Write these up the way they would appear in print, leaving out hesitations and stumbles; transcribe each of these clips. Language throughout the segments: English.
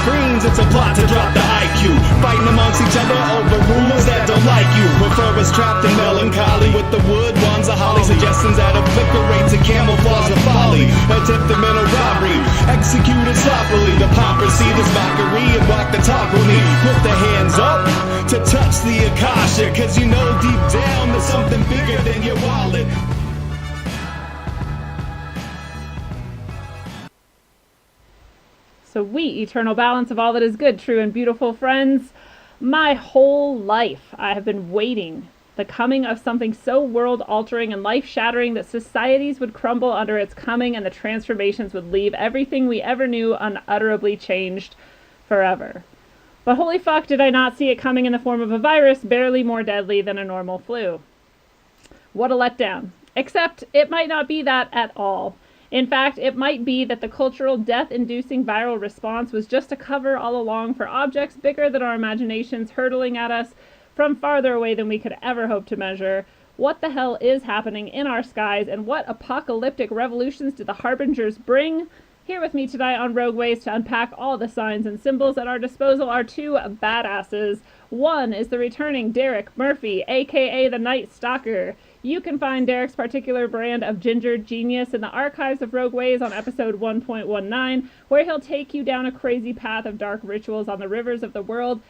screens, it's a plot to drop the IQ. Fighting amongst each other over rumors that don't like you. Prefer us trapped in melancholy with the wood ones of holly. Suggestions that obliterate to camouflage the folly. Attempted mental robbery, executed sloppily. The hypocrisy, this mockery, and walk the talk with me. Put the hands up to touch the Akasha, cause you know deep down there's something bigger than your wallet. Sweet eternal balance of all that is good, true, and beautiful, friends. My whole life I have been waiting the coming of something so world-altering and life-shattering that societies would crumble under its coming and the transformations would leave everything we ever knew unutterably changed forever. But holy fuck, did I not see it coming in the form of a virus barely more deadly than a normal flu. What a letdown. Except it might not be that at all. In fact, it might be that the cultural death-inducing viral response was just a cover all along for objects bigger than our imaginations hurtling at us from farther away than we could ever hope to measure. What the hell is happening in our skies, and what apocalyptic revolutions do the harbingers bring? Here with me tonight on Rogue Ways to unpack all the signs and symbols at our disposal are two badasses. One is the returning Derek Murphy, aka the Night Stalker. You can find Derek's particular brand of ginger genius in the archives of Rogue Ways on episode 1.19, where he'll take you down a crazy path of dark rituals on the rivers of the world.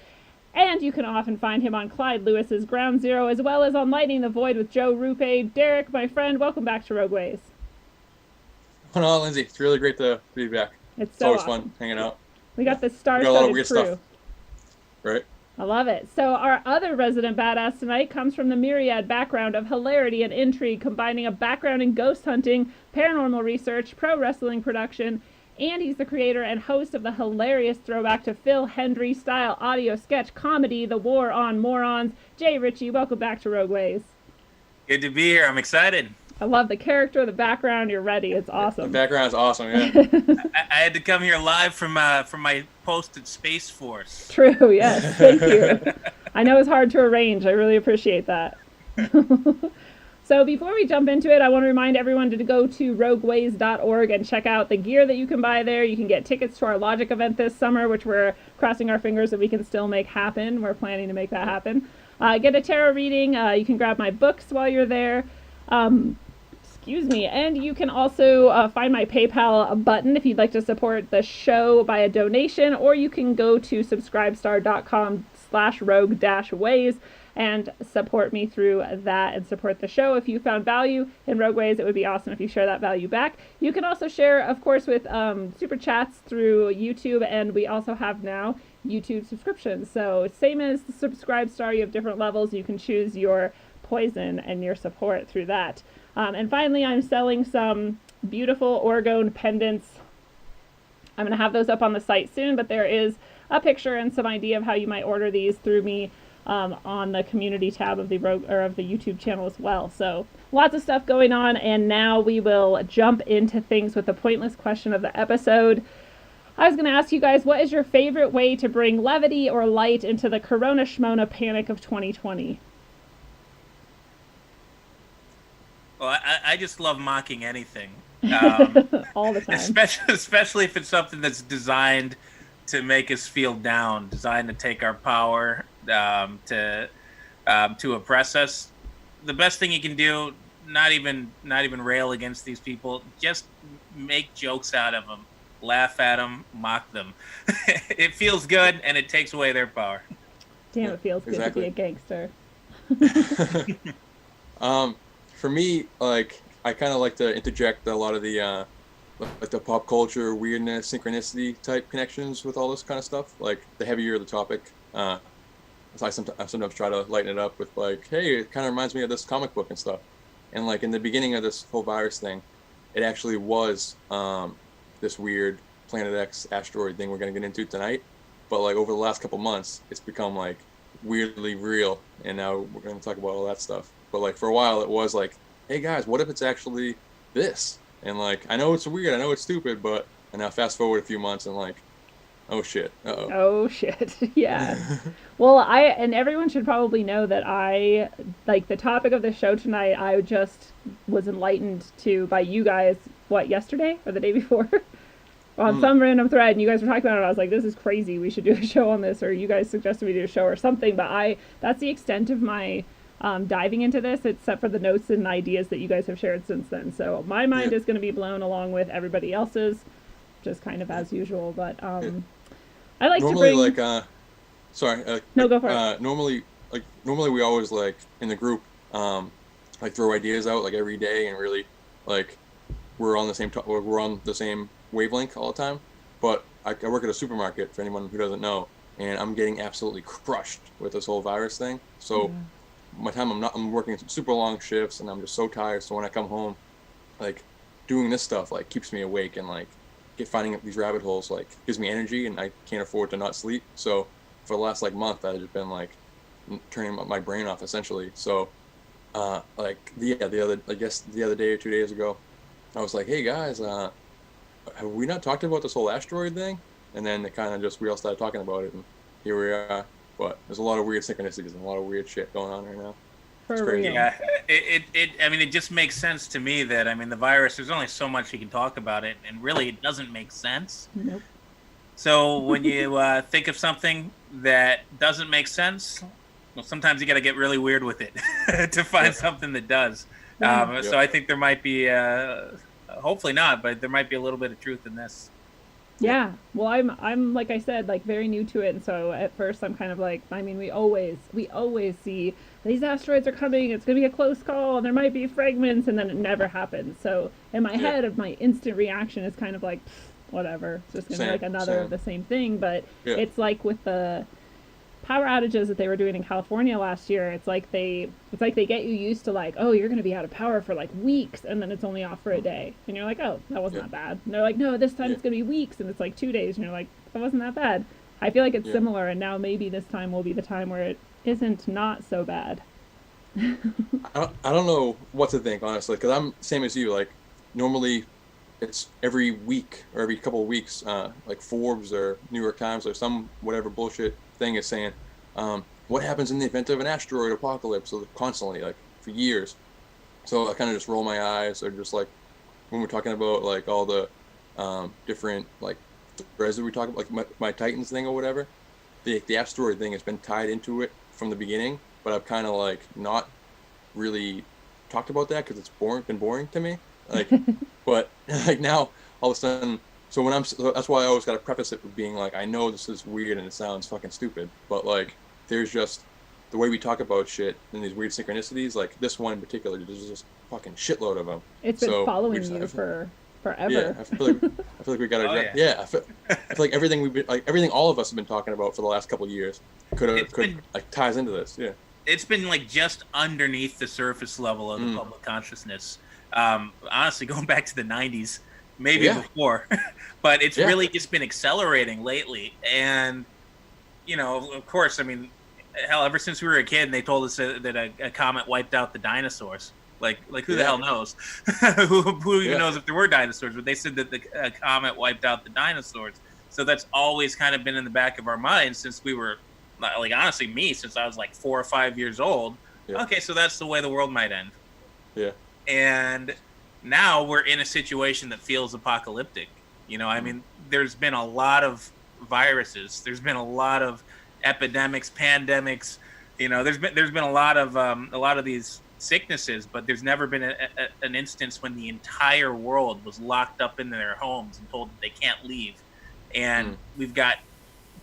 And you can often find him on Clyde Lewis's Ground Zero, as well as on Lightning the Void with Joe Rupe. Derek, my friend, welcome back to Rogue Ways. No, Lindsay, it's really great to be back. It's so always awesome. Fun hanging out. We got the Got a lot of star-studded weird crew. stuff. Right? I love it. So our other resident badass tonight comes from the myriad background of hilarity and intrigue, combining a background in ghost hunting, paranormal research, pro wrestling production, and he's the creator and host of the hilarious throwback to Phil Hendry style audio sketch comedy, The War on Morons. Jay Ritchie, welcome back to Rogue Ways. Good to be here. I'm excited. I love the character, the background. You're ready. It's awesome. The background is awesome, yeah. I had to come here live from my post at Space Force. True, yes. Thank you. I know it's hard to arrange. I really appreciate that. So before we jump into it, I want to remind everyone to go to rogueways.org and check out the gear that you can buy there. You can get tickets to our Logic event this summer, which we're crossing our fingers that we can still make happen. We're planning to make that happen. Get a tarot reading. You can grab my books while you're there. And you can also find my PayPal button if you'd like to support the show by a donation, or you can go to subscribestar.com/rogue-ways and support me through that and support the show. If you found value in Rogue Ways, it would be awesome if you share that value back. You can also share, of course, with super chats through YouTube, and we also have now YouTube subscriptions. So same as the Subscribe Star, you have different levels. You can choose your poison and your support through that. And finally, I'm selling some beautiful orgone pendants. I'm going to have those up on the site soon, but there is a picture and some idea of how you might order these through me on the community tab of the YouTube channel as well. So lots of stuff going on, and now we will jump into things with the pointless question of the episode. I was going to ask you guys, what is your favorite way to bring levity or light into the Corona Shmona panic of 2020? Well, I just love mocking anything. All the time. Especially if it's something that's designed to make us feel down, designed to take our power, to oppress us. The best thing you can do, not even rail against these people, just make jokes out of them, laugh at them, mock them. It feels good, and it takes away their power. Damn, it feels good to be a gangster. For me, like, I kind of like to interject a lot of the like the pop culture, weirdness, synchronicity type connections with all this kind of stuff. Like, the heavier the topic, so I sometimes try to lighten it up with, like, hey, it kind of reminds me of this comic book and stuff. And, like, in the beginning of this whole virus thing, it actually was this weird Planet X asteroid thing we're going to get into tonight. But, like, over the last couple months, it's become, like, weirdly real. And now we're going to talk about all that stuff. But, like, for a while, it was like, hey, guys, what if it's actually this? And, like, I know it's weird, I know it's stupid, but and now fast forward a few months and, like, oh, shit. Uh-oh. Oh, shit. Yeah. Well, and everyone should probably know that I, like, the topic of the show tonight, I just was enlightened to by you guys, what, yesterday or the day before? on some random thread, and you guys were talking about it. I was like, this is crazy. We should do a show on this, or you guys suggested we do a show or something. But that's the extent of my diving into this, except for the notes and ideas that you guys have shared since then. So my mind is going to be blown along with everybody else's, just kind of as usual. But I like normally to bring... no, go for it. Normally we always like in the group like throw ideas out like every day, and really like we're on the same wavelength all the time. But I work at a supermarket, for anyone who doesn't know, and I'm getting absolutely crushed with this whole virus thing. So I'm working super long shifts, and I'm just so tired. So when I come home, like doing this stuff like keeps me awake, and like finding these rabbit holes like gives me energy, and I can't afford to not sleep. So for the last like month, I've just been like turning my brain off essentially. So the other day or 2 days ago, I was like, hey guys, have we not talked about this whole asteroid thing? And then we all started talking about it, and here we are. But there's a lot of weird synchronicities and a lot of weird shit going on right now. It's crazy. Yeah, it just makes sense to me that, the virus, there's only so much you can talk about it, and really it doesn't make sense. Nope. So when you think of something that doesn't make sense, well, sometimes you got to get really weird with it to find something that does. So I think there might be, hopefully not, but there might be a little bit of truth in this. Yeah, well, I'm like I said, like very new to it, and so at first I'm kind of like, we always see these asteroids are coming, it's gonna be a close call, and there might be fragments, and then it never happens. So in my head, my instant reaction is kind of like, whatever, it's just gonna be like another of the same thing. But it's like with the power outages that they were doing in California last year, it's like they get you used to like, oh, you're going to be out of power for like weeks, and then it's only off for a day, and you're like, oh, that wasn't that bad. And they're like, no, this time it's going to be weeks, and it's like 2 days, and you're like, that wasn't that bad. I feel like it's similar, and now maybe this time will be the time where it isn't not so bad. I don't know what to think, honestly, because I'm same as you. Like normally it's every week or every couple of weeks, like Forbes or New York Times or some whatever bullshit thing is saying, what happens in the event of an asteroid apocalypse, so constantly, like for years. So I kind of just roll my eyes, or just like when we're talking about like all the different like threads that we talk about, like my Titans thing or whatever, the asteroid thing has been tied into it from the beginning, but I've kind of like not really talked about that because it's been boring to me. Like, but like now all of a sudden, so that's why I always got to preface it with being like, I know this is weird and it sounds fucking stupid, but like there's just the way we talk about shit and these weird synchronicities, like this one in particular, there's just fucking shitload of them. It's been following you for forever. Yeah, I feel like we got to. I feel like everything all of us have been talking about for the last couple of years could ties into this. Yeah, it's been like just underneath the surface level of the public consciousness. Honestly, going back to the 90s, maybe before, but it's really just been accelerating lately. And, of course, hell, ever since we were a kid and they told us that a comet wiped out the dinosaurs, like who the hell knows? who even knows if there were dinosaurs? But they said that a comet wiped out the dinosaurs. So that's always kind of been in the back of our minds since we were, like, honestly, since I was like 4 or 5 years old. Yeah. Okay, so that's the way the world might end. Yeah. And now we're in a situation that feels apocalyptic. There's been a lot of viruses. There's been a lot of epidemics, pandemics. There's been a lot of these sicknesses, but there's never been an instance when the entire world was locked up in their homes and told that they can't leave. And we've got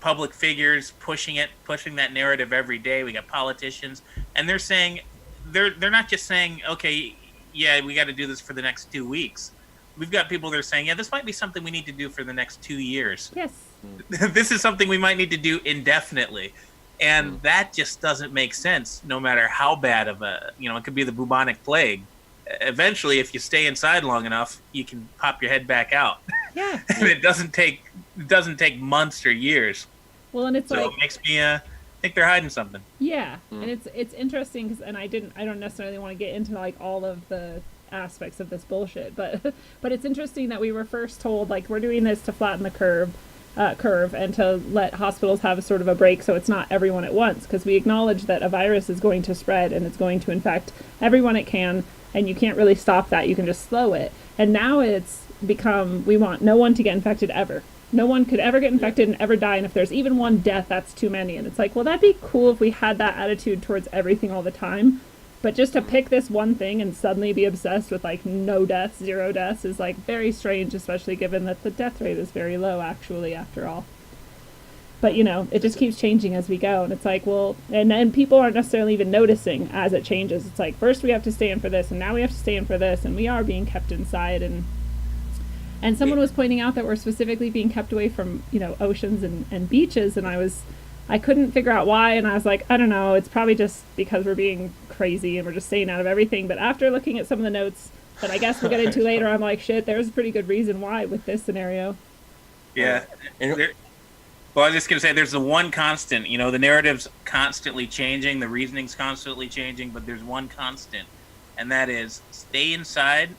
public figures pushing that narrative every day. We got politicians, and they're saying they're not just saying, okay, yeah, we got to do this for the next 2 weeks. We've got people that are saying, yeah, this might be something we need to do for the next 2 years. Yes. This is something we might need to do indefinitely. And that just doesn't make sense, no matter how bad of it could be the bubonic plague. Eventually, if you stay inside long enough, you can pop your head back out. Yeah. And it doesn't take months or years. Well, and it makes me think they're hiding something. Yeah, and it's interesting because, and I don't necessarily want to get into like all of the aspects of this bullshit, but it's interesting that we were first told like we're doing this to flatten the curve and to let hospitals have a sort of a break so it's not everyone at once, because we acknowledge that a virus is going to spread and it's going to infect everyone it can, and you can't really stop that. You can just slow it. And now it's we want no one to get infected ever. No one could ever get infected and ever die, and if there's even one death, that's too many. And it's like, well, that'd be cool if we had that attitude towards everything all the time. But just to pick this one thing and suddenly be obsessed with, like, no deaths, 0 deaths is, like, very strange, especially given that the death rate is very low, actually, after all. But, you know, it just keeps changing as we go. And it's like, well, and then people aren't necessarily even noticing as it changes. It's like, first we have to stay in for this, and now we have to stay in for this, and we are being kept inside. And someone was pointing out that we're specifically being kept away from, you know, oceans and beaches, and I couldn't figure out why, and I was like, I don't know, it's probably just because we're being crazy and we're just staying out of everything. But after looking at some of the notes that I guess we'll get into later, I'm like, shit, there's a pretty good reason why with this scenario. Yeah. Well, I was just going to say, there's the one constant, you know, the narrative's constantly changing, the reasoning's constantly changing, but there's one constant, and that is stay inside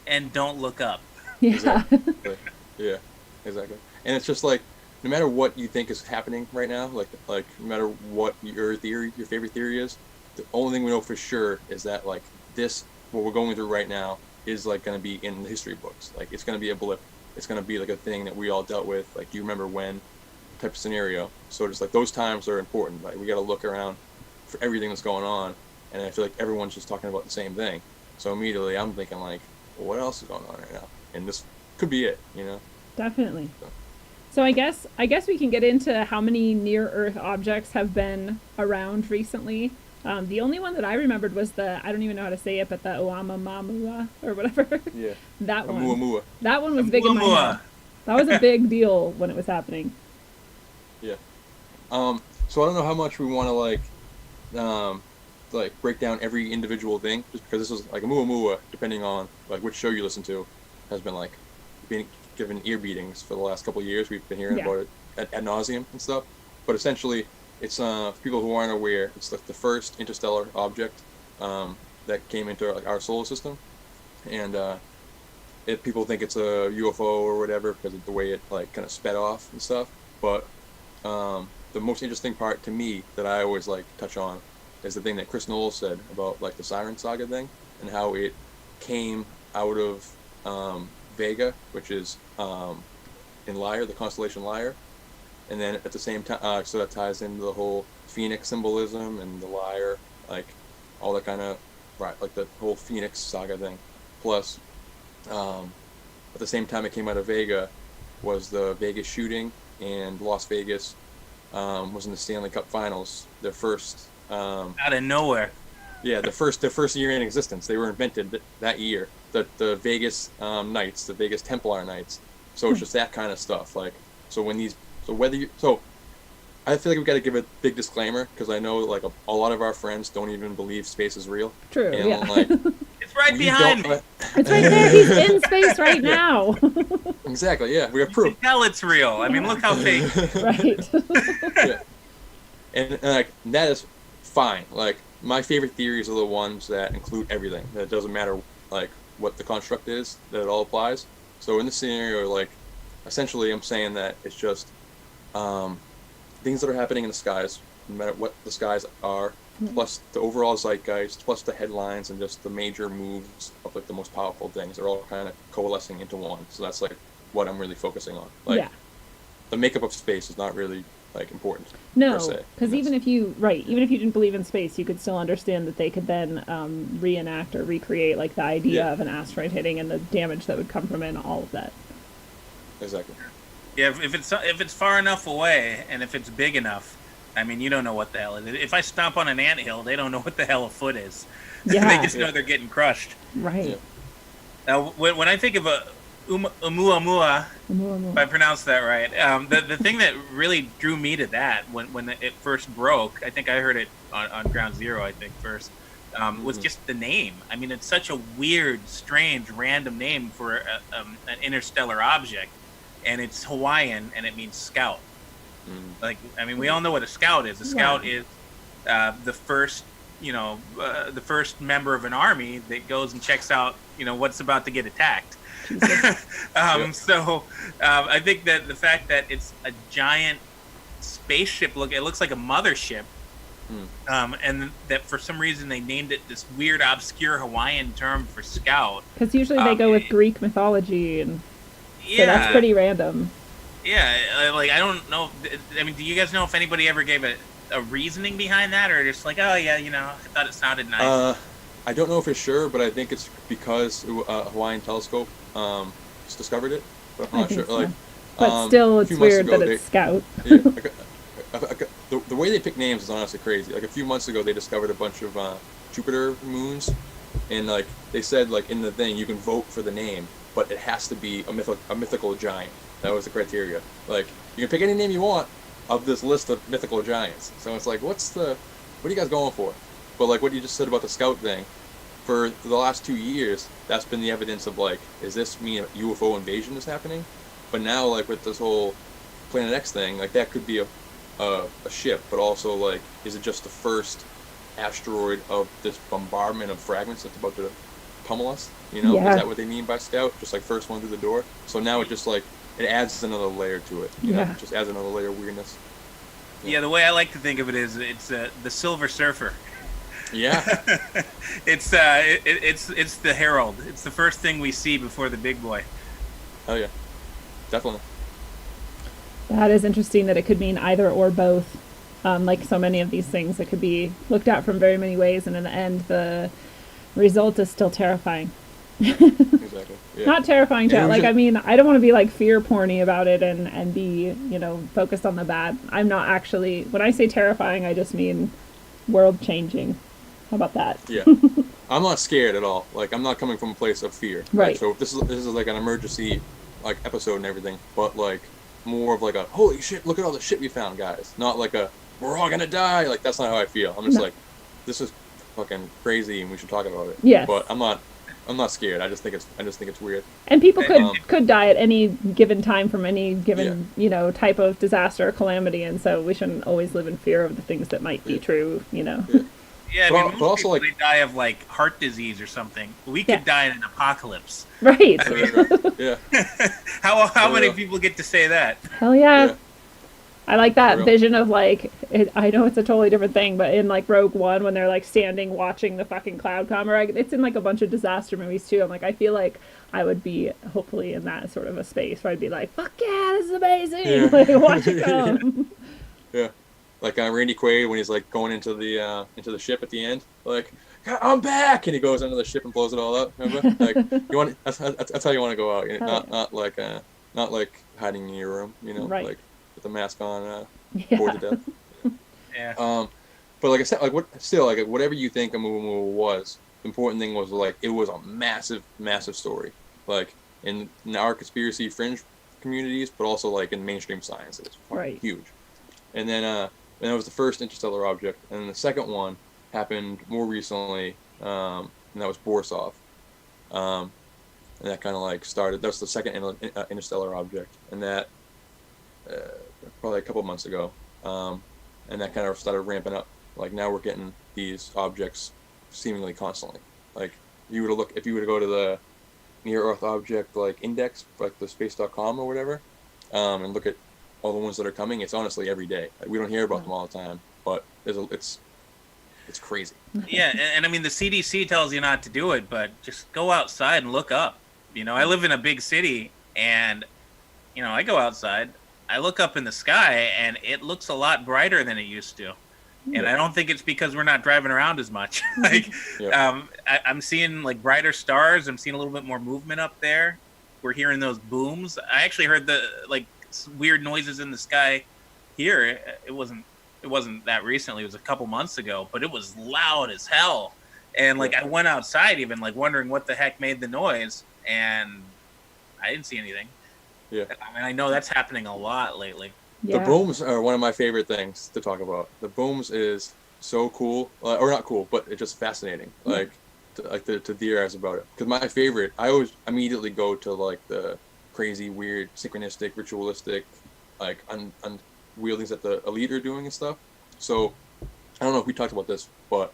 and don't look up. Yeah. Exactly. Yeah, exactly. And it's just like, no matter what you think is happening right now, like no matter what your favorite theory is, the only thing we know for sure is that, like, this, what we're going through right now, is, like, going to be in the history books. Like, it's going to be a blip. It's going to be, like, a thing that we all dealt with. Like, do you remember when? Type of scenario. So just, like, those times are important. Like, we got to look around for everything that's going on, and I feel like everyone's just talking about the same thing. So immediately I'm thinking, like, well, what else is going on right now? And this could be it, you know? Definitely. So I guess we can get into how many near-Earth objects have been around recently. The only one that I remembered was I don't even know how to say it, but the Oumuamua or whatever. Yeah. That one. Oumuamua. That one was big in my head. That was a big deal when it was happening. Yeah. So I don't know how much we want to break down every individual thing, just because this is like Oumuamua, depending on like which show you listen to, has been like being given ear beatings for the last couple of years. We've been hearing about it ad nauseum and stuff. But essentially, it's for people who aren't aware, it's like the first interstellar object that came into like our solar system, and people think it's a UFO or whatever because of the way it like kind of sped off and stuff. But the most interesting part to me that I always like touch on is the thing that Chris Knowles said about like the Siren Saga thing and how it came out of Vega, which is in Lyre, the constellation Lyre, and then at the same time, so that ties into the whole Phoenix symbolism and the Lyre, like all that kind of like the whole Phoenix saga thing. Plus, at the same time it came out of Vega was the Vegas shooting, and Las Vegas was in the Stanley Cup Finals. Their first out of nowhere. Yeah, their first year in existence. They were invented that year. The Vegas Knights, the Vegas Templar Knights. So it's just that kind of stuff. Like, so I feel like we've got to give a big disclaimer because I know like a lot of our friends don't even believe space is real. True. And, yeah. like, it's right behind me. It's right there. He's in space right now. Exactly. Yeah, we have proof. You can tell it's real. I mean, look how fake. Right. Yeah. And like that is fine. Like my favorite theories are the ones that include everything. That it doesn't matter like what the construct is, that it all applies. So in this scenario, like essentially I'm saying that it's just things that are happening in the skies, no matter what the skies are, plus the overall zeitgeist, plus the headlines and just the major moves of like the most powerful things are all kind of coalescing into one. So that's like what I'm really focusing on. Like the makeup of space is not really like important. No, because even if you didn't believe in space, you could still understand that they could then reenact or recreate like the idea of an asteroid hitting and the damage that would come from it and all of that. Exactly. Yeah, if it's far enough away and if it's big enough, I mean, you don't know what the hell it is. If I stomp on an anthill, they don't know what the hell a foot is. Yeah. They just know they're getting crushed. Right. Yeah. Now, when I think of a Oumuamua, if I pronounced that right, the thing that really drew me to that when it first broke, I think I heard it on Ground Zero, I think, first, was just the name. I mean, it's such a weird, strange, random name for an interstellar object, and it's Hawaiian, and it means scout. Like, I mean, we all know what a scout is. A scout is the first, the first member of an army that goes and checks out, what's about to get attacked. So I think that the fact that it's a giant spaceship, it looks like a mothership, and that for some reason they named it this weird, obscure Hawaiian term for scout. Because usually they go with Greek mythology and So that's pretty random. Yeah, like I don't know. I mean, do you guys know if anybody ever gave a reasoning behind that, or just like, oh yeah, I thought it sounded nice. I don't know for sure, but I think it's because Hawaiian Telescope just discovered it, but I'm not sure. So. Like, but still, it's weird that it's Scout. Yeah, the way they pick names is honestly crazy. Like a few months ago, they discovered a bunch of Jupiter moons, and like they said, like in the thing, you can vote for the name, but it has to be a mythical giant. That was the criteria. Like you can pick any name you want of this list of mythical giants. So it's like, what are you guys going for? But like what you just said about the Scout thing, for the last 2 years, that's been the evidence of like, is this mean a UFO invasion is happening? But now like with this whole Planet X thing, like that could be a ship, but also like, is it just the first asteroid of this bombardment of fragments that's about to pummel us? Is that what they mean by Scout? Just like first one through the door. So now it just like it adds another layer to it. You know, it just adds another layer of weirdness. Yeah, the way I like to think of it is it's the Silver Surfer. Yeah. it's the herald. It's the first thing we see before the big boy. Oh yeah, definitely. That is interesting that it could mean either or both. Like so many of these things, it could be looked at from very many ways, and in the end, the result is still terrifying. Exactly. Yeah. Not terrifying to like. I mean, I don't want to be like fear porny about it and be focused on the bad. I'm not actually. When I say terrifying, I just mean world changing. How about that? Yeah. I'm not scared at all. Like I'm not coming from a place of fear. Right. Like, so this is like an emergency like episode and everything, but like more of like a holy shit, look at all the shit we found, guys. Not like a we're all gonna die. Like that's not how I feel. I'm just like, this is fucking crazy and we should talk about it. Yes. But I'm not scared. I just think it's weird. And people could die at any given time from any given type of disaster or calamity, and so we shouldn't always live in fear of the things that might be true. Yeah, I mean, most people, they die of like heart disease or something. We could die in an apocalypse. Right. I mean, yeah. How many people get to say that? Hell yeah. I like that vision of like, I know it's a totally different thing, but in like Rogue One when they're like standing watching the fucking cloud come, or it's in like a bunch of disaster movies too. I'm like, I feel like I would be hopefully in that sort of a space where I'd be like, fuck yeah, this is amazing. Yeah. Like, watch it come. Yeah. Like Randy Quaid when he's like going into the ship at the end, like I'm back, and he goes into the ship and blows it all up. Remember? Like that's how you want to go out. Not like hiding in your room. Right. Like with the mask on, bored to death. Yeah. But like I said, like whatever you think a movie was, the important thing was like it was a massive story. Like in our conspiracy fringe communities, but also like in mainstream science, it's huge. And then it was the first interstellar object, and then the second one happened more recently, and that was Borisov. And that kind of like started. That was the second interstellar object, and that probably a couple months ago. And that kind of started ramping up. Like now we're getting these objects seemingly constantly. Like if you were to go to the Near Earth Object like index, like the space.com or whatever, and look at all the ones that are coming, it's honestly every day. Like, we don't hear about them all the time, but it's crazy. Yeah, and I mean the CDC tells you not to do it, but just go outside and look up. I live in a big city, and I go outside, I look up in the sky, and it looks a lot brighter than it used to. And I don't think it's because we're not driving around as much. Like, I'm seeing like brighter stars. I'm seeing a little bit more movement up there. We're hearing those booms. I actually heard the like weird noises in the sky here. It wasn't that recently. It was a couple months ago, but it was loud as hell. And like I went outside even like wondering what the heck made the noise, and I didn't see anything. Yeah. I mean, I know that's happening a lot lately. Yeah. The booms are one of my favorite things to talk about. The booms is so cool, or not cool, but it's just fascinating. Like to theorize about it. Because my favorite, I always immediately go to like the crazy, weird, synchronistic, ritualistic, like unwieldings that the elite are doing and stuff. So I don't know if we talked about this, but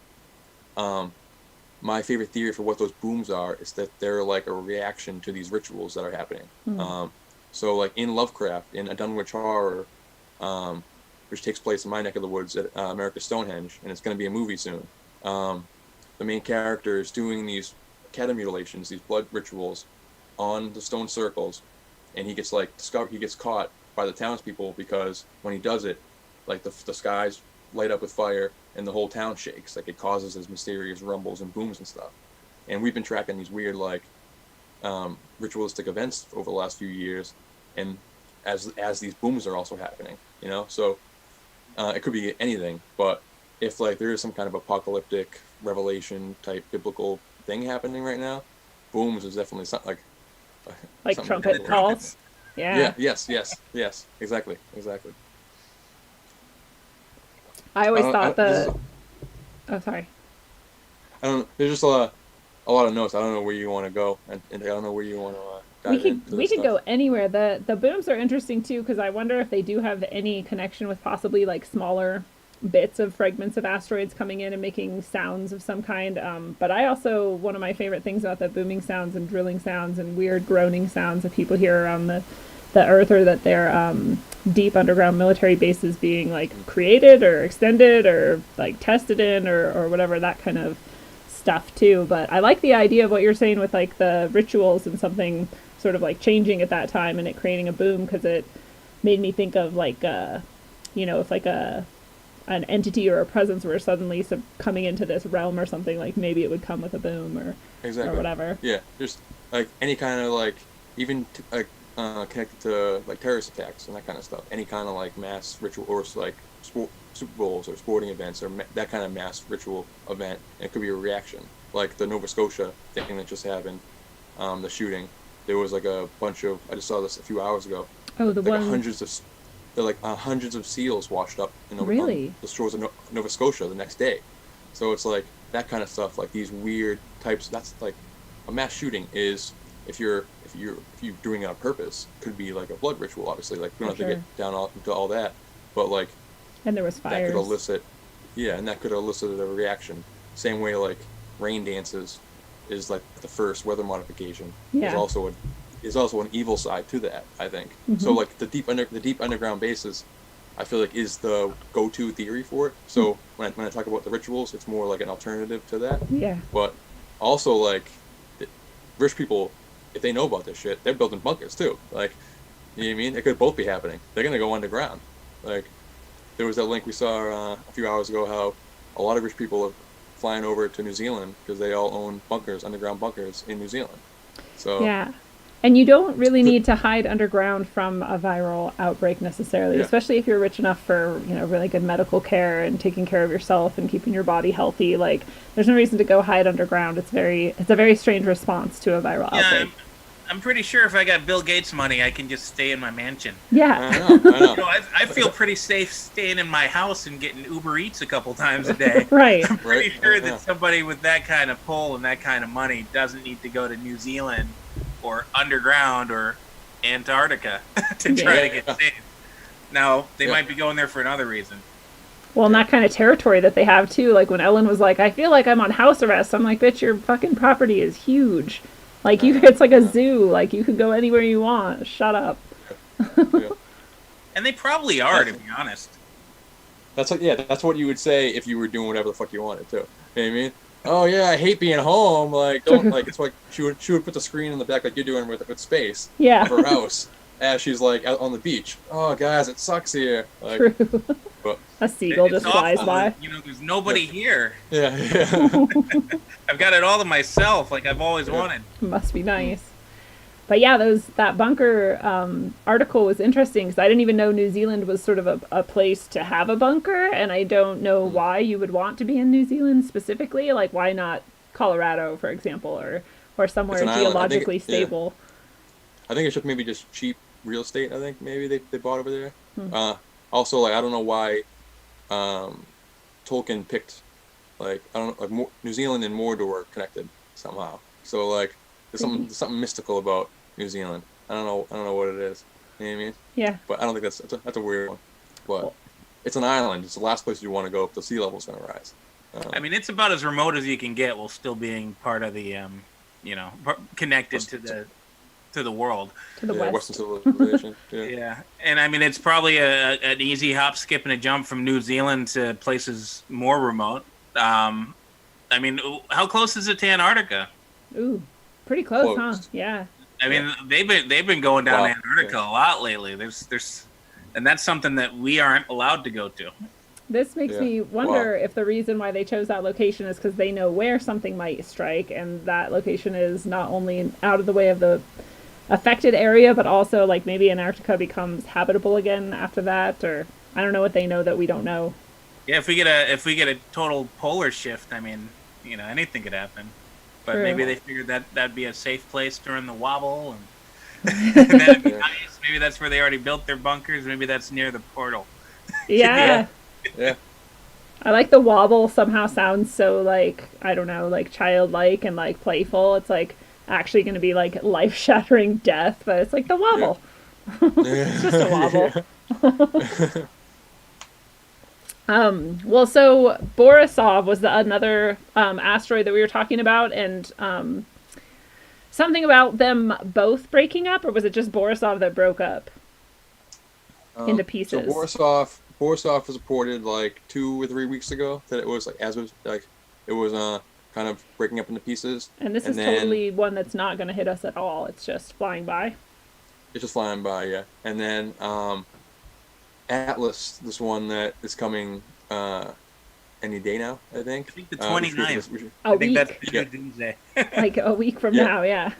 my favorite theory for what those booms are is that they're like a reaction to these rituals that are happening. So like in Lovecraft, in A Dunwich Horror, which takes place in my neck of the woods at America's Stonehenge, and it's going to be a movie soon. The main character is doing these cattle mutilations, these blood rituals on the stone circles, and he gets like he gets caught by the townspeople because when he does it, like the skies light up with fire and the whole town shakes. Like it causes these mysterious rumbles and booms and stuff. And we've been tracking these weird like ritualistic events over the last few years, and as these booms are also happening, you know. So it could be anything, but if like there is some kind of apocalyptic revelation type biblical thing happening right now, booms is definitely something like something trumpet calls. Yeah. Yes. Exactly. I always thought oh, sorry. I don't. There's just a lot of notes. I don't know where you want to go, and I don't know where you want to dive into. We could go anywhere. The booms are interesting too, because I wonder if they do have any connection with possibly like smaller bits of fragments of asteroids coming in and making sounds of some kind. But I also, one of my favorite things about the booming sounds and drilling sounds and weird groaning sounds that people hear around the Earth, or that they're deep underground military bases being like created or extended or like tested in or whatever, that kind of stuff too. But I like the idea of what you're saying with like the rituals and something sort of like changing at that time and it creating a boom, because it made me think of like if like an entity or a presence were suddenly coming into this realm or something, like maybe it would come with a boom or whatever. Yeah, just like any kind of like even connected to like terrorist attacks and that kind of stuff. Any kind of like mass ritual or like Super Bowls or sporting events or that kind of mass ritual event. And it could be a reaction, like the Nova Scotia thing that just happened, the shooting. There was like a bunch of, I just saw this a few hours ago. Oh, the like one. Hundreds of seals washed up on the shores of Nova Scotia the next day. So it's like that kind of stuff, like these weird types. That's like a mass shooting is if you're doing it on purpose, could be like a blood ritual. Obviously, like we don't have to get down into all that, but like. And there was fires. That could elicit, and that could elicit a reaction. Same way like rain dances is like the first weather modification. Yeah. Is also an evil side to that, I think. Mm-hmm. So like the deep underground bases, I feel like is the go-to theory for it. So when I talk about the rituals, it's more like an alternative to that. Yeah. But also like rich people, if they know about this shit, they're building bunkers too. Like, you know what I mean? It could both be happening. They're gonna go underground. Like, there was that link we saw a few hours ago how a lot of rich people are flying over to New Zealand because they all own bunkers, underground bunkers in New Zealand. So yeah. And you don't really need to hide underground from a viral outbreak necessarily, especially if you're rich enough for, really good medical care and taking care of yourself and keeping your body healthy. Like, there's no reason to go hide underground. It's a very strange response to a viral outbreak. I'm pretty sure if I got Bill Gates money, I can just stay in my mansion. Yeah. I know. I feel pretty safe staying in my house and getting Uber Eats a couple times a day. Right. I'm pretty sure that somebody with that kind of pull and that kind of money doesn't need to go to New Zealand or underground or Antarctica to try to get safe. Now, they might be going there for another reason. Well, and that kind of territory that they have, too. Like, when Ellen was like, I feel like I'm on house arrest. I'm like, bitch, your fucking property is huge. Like, it's like a zoo. Like, you could go anywhere you want. Shut up. And they probably are, to be honest. That's what you would say if you were doing whatever the fuck you wanted to. You know what I mean? Oh yeah, I hate being home. Like, don't like. It's like she would put the screen in the back like you're doing with space. Yeah. Of her house as she's like out on the beach. Oh guys, it sucks here. Like, true. But a seagull just flies by. There's nobody here. Yeah. I've got it all to myself, like I've always wanted. Must be nice. But yeah, that bunker article was interesting because I didn't even know New Zealand was sort of a place to have a bunker, and I don't know why you would want to be in New Zealand specifically. Like, why not Colorado, for example, or somewhere geologically stable? I think it's just maybe just cheap real estate. I think maybe they bought over there. Also, like I don't know why Tolkien picked New Zealand and Mordor are connected somehow. So like there's something mystical about New Zealand. I don't know what it is. You know what I mean? Yeah. But I don't think that's a weird one. But it's an island. It's the last place you want to go if the sea level's going to rise. I mean, it's about as remote as you can get while still being part of the, connected to the world. To the west. Western civilization. Yeah. And I mean, it's probably an easy hop, skip, and a jump from New Zealand to places more remote. I mean, how close is it to Antarctica? Ooh, pretty close, huh? Yeah. I mean, they've been going down Wow. Antarctica a lot lately. There's, and that's something that we aren't allowed to go to. This makes Yeah. me wonder if the reason why they chose that location is because they know where something might strike, and that location is not only out of the way of the affected area, but also like maybe Antarctica becomes habitable again after that, or I don't know what they know that we don't know. Yeah, if we get a total polar shift, I mean, anything could happen. But True. maybe they figured that'd be a safe place during the wobble, and that'd be nice. Maybe that's where they already built their bunkers. Maybe that's near the portal. Yeah. Yeah. I like the wobble somehow sounds so like, I don't know, like childlike and like playful. It's like actually going to be like life-shattering death, but it's like the wobble. It's just a wobble. Well, so Borisov was another asteroid that we were talking about, and something about them both breaking up, or was it just Borisov that broke up into pieces? So Borisov was reported like 2 or 3 weeks ago that it was kind of breaking up into pieces. And this is totally one that's not going to hit us at all. It's just flying by. It's just flying by, yeah. And then Atlas, this one that is coming any day now, I think. I think the 29th. A I think week. that's the new doomsday. Like a week from now, yeah.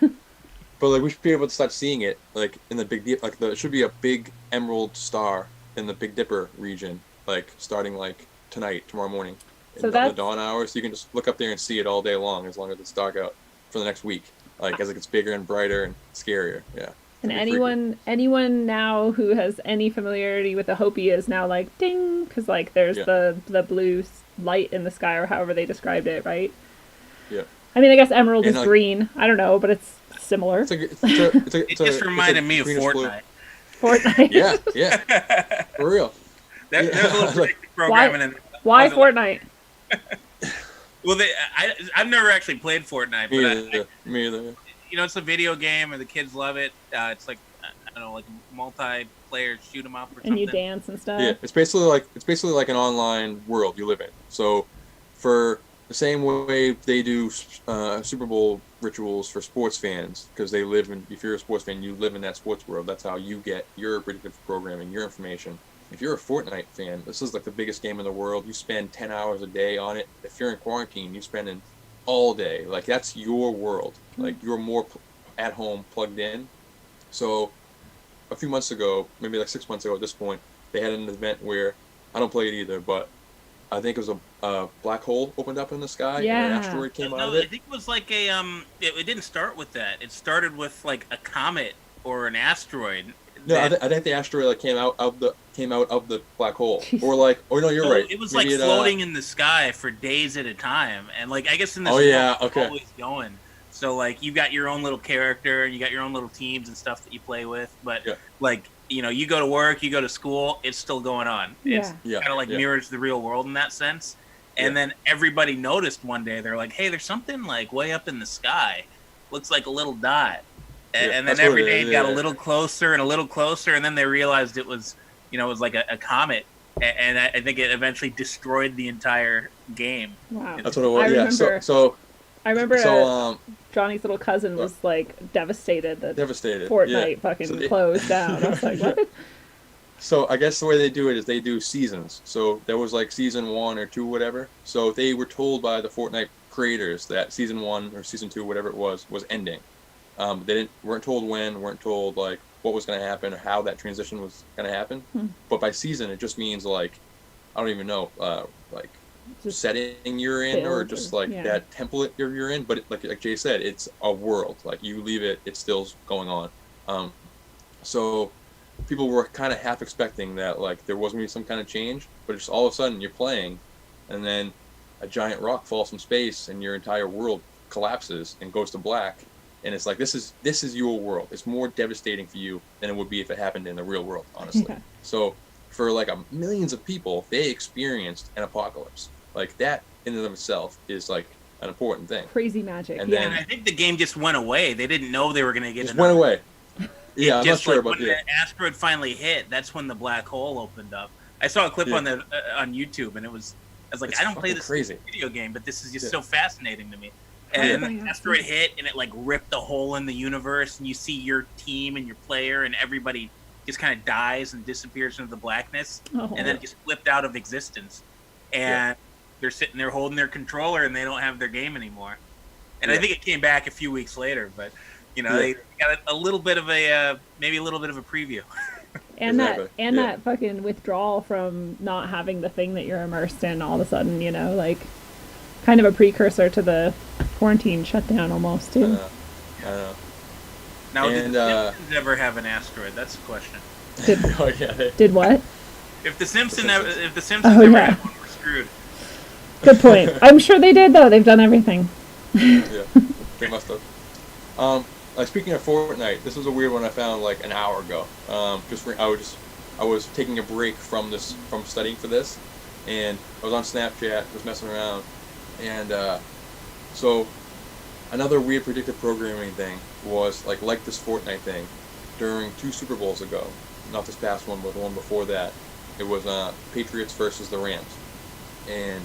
But like we should be able to start seeing it like in the Big Dip. Like it should be a big emerald star in the Big Dipper region, like starting like tomorrow morning, in So the dawn hours. So you can just look up there and see it all day long, as long as it's dark out for the next week. Like as it gets bigger and brighter and scarier. Yeah. And Pretty freaky. anyone now who has any familiarity with the Hopi is now like ding, because like there's the blue light in the sky, or however they described it, right? Yeah. I mean, I guess emerald And, is like, green. I don't know, but it's similar. It just reminded me of Fortnite. Fortnite. Yeah. For real. There's a little predictive programming in there. Why Wasn't Fortnite? Well, I've never actually played Fortnite, but Me either. it's a video game and the kids love it. It's like I don't know, like a multiplayer shoot 'em up or something. And you dance and stuff. Yeah, it's basically like an online world you live in. So, for the same way they do Super Bowl rituals for sports fans, because they live in. If you're a sports fan, you live in that sports world. That's how you get your predictive programming, your information. If you're a Fortnite fan, this is like the biggest game in the world. You spend 10 hours a day on it. If you're in quarantine, you spend it all day. Like that's your world. Like you're more at home, plugged in. So, a few months ago, maybe like 6 months ago at this point, they had an event where I don't play it either, but I think it was a black hole opened up in the sky and an asteroid came out of I it. think it was like a It didn't start with that. It started with like a comet or an asteroid. No, I think the asteroid like came out of the black hole, or like, oh no, you're right. It was Maybe like floating in the sky for days at a time, and like I guess in this world, it's always going. So like you got your own little character, and you got your own little teams and stuff that you play with, but like you go to work, you go to school, it's still going on. It's kind of like mirrors the real world in that sense. And then everybody noticed one day, they're like, hey, there's something like way up in the sky, looks like a little dot. And then every day it got a little closer and a little closer, and then they realized it was, it was like a comet, and I think it eventually destroyed the entire game. Wow, that's what it was. I remember Johnny's little cousin was like devastated that Fortnite fucking closed down. I was like, what? So I guess the way they do it is they do seasons. So there was like season 1 or 2, whatever. So they were told by the Fortnite creators that season 1 or season 2, whatever it was ending. They weren't told when, weren't told like what was going to happen or how that transition was going to happen. But by season, it just means like, I don't even know, like just setting you're in, or just like that template you're in. But like Jay said, it's a world. Like you leave it, it's still going on. So people were kind of half expecting that like there was going to be some kind of change, but just all of a sudden you're playing, and then a giant rock falls from space, and your entire world collapses and goes to black. And it's like this is your world. It's more devastating for you than it would be if it happened in the real world, honestly. Yeah. So for like millions of people, they experienced an apocalypse. Like that in and of itself is like an important thing. Crazy magic. And then I think the game just went away. They didn't know they were going to get. Just went away. Yeah, I'm not sure about that. When the asteroid finally hit, that's when the black hole opened up. I saw a clip on YouTube, and I was like, I don't play this video game, but this is just so fascinating to me. And Yeah. the asteroid hit, and it like ripped a hole in the universe, and you see your team and your player, and everybody just kind of dies and disappears into the blackness, Oh. and then it just flipped out of existence. And they're sitting there holding their controller, and they don't have their game anymore. And I think it came back a few weeks later, but they got a little bit of a maybe a little bit of a preview. And that fucking withdrawal from not having the thing that you're immersed in all of a sudden, like kind of a precursor to the quarantine shutdown almost too. I know. Now, did the Simpsons ever have an asteroid? That's the question. Did what? If the Simpsons Oh, ever had one, we're screwed. Good point. I'm sure they did though. They've done everything. Yeah, they must have. Speaking of Fortnite, this was a weird one I found like an hour ago. I was taking a break from studying for this, and I was on Snapchat, was messing around, and so another weird predictive programming thing was like this Fortnite thing during 2 Super Bowls ago. Not this past one, but the one before that. It was Patriots versus the Rams, and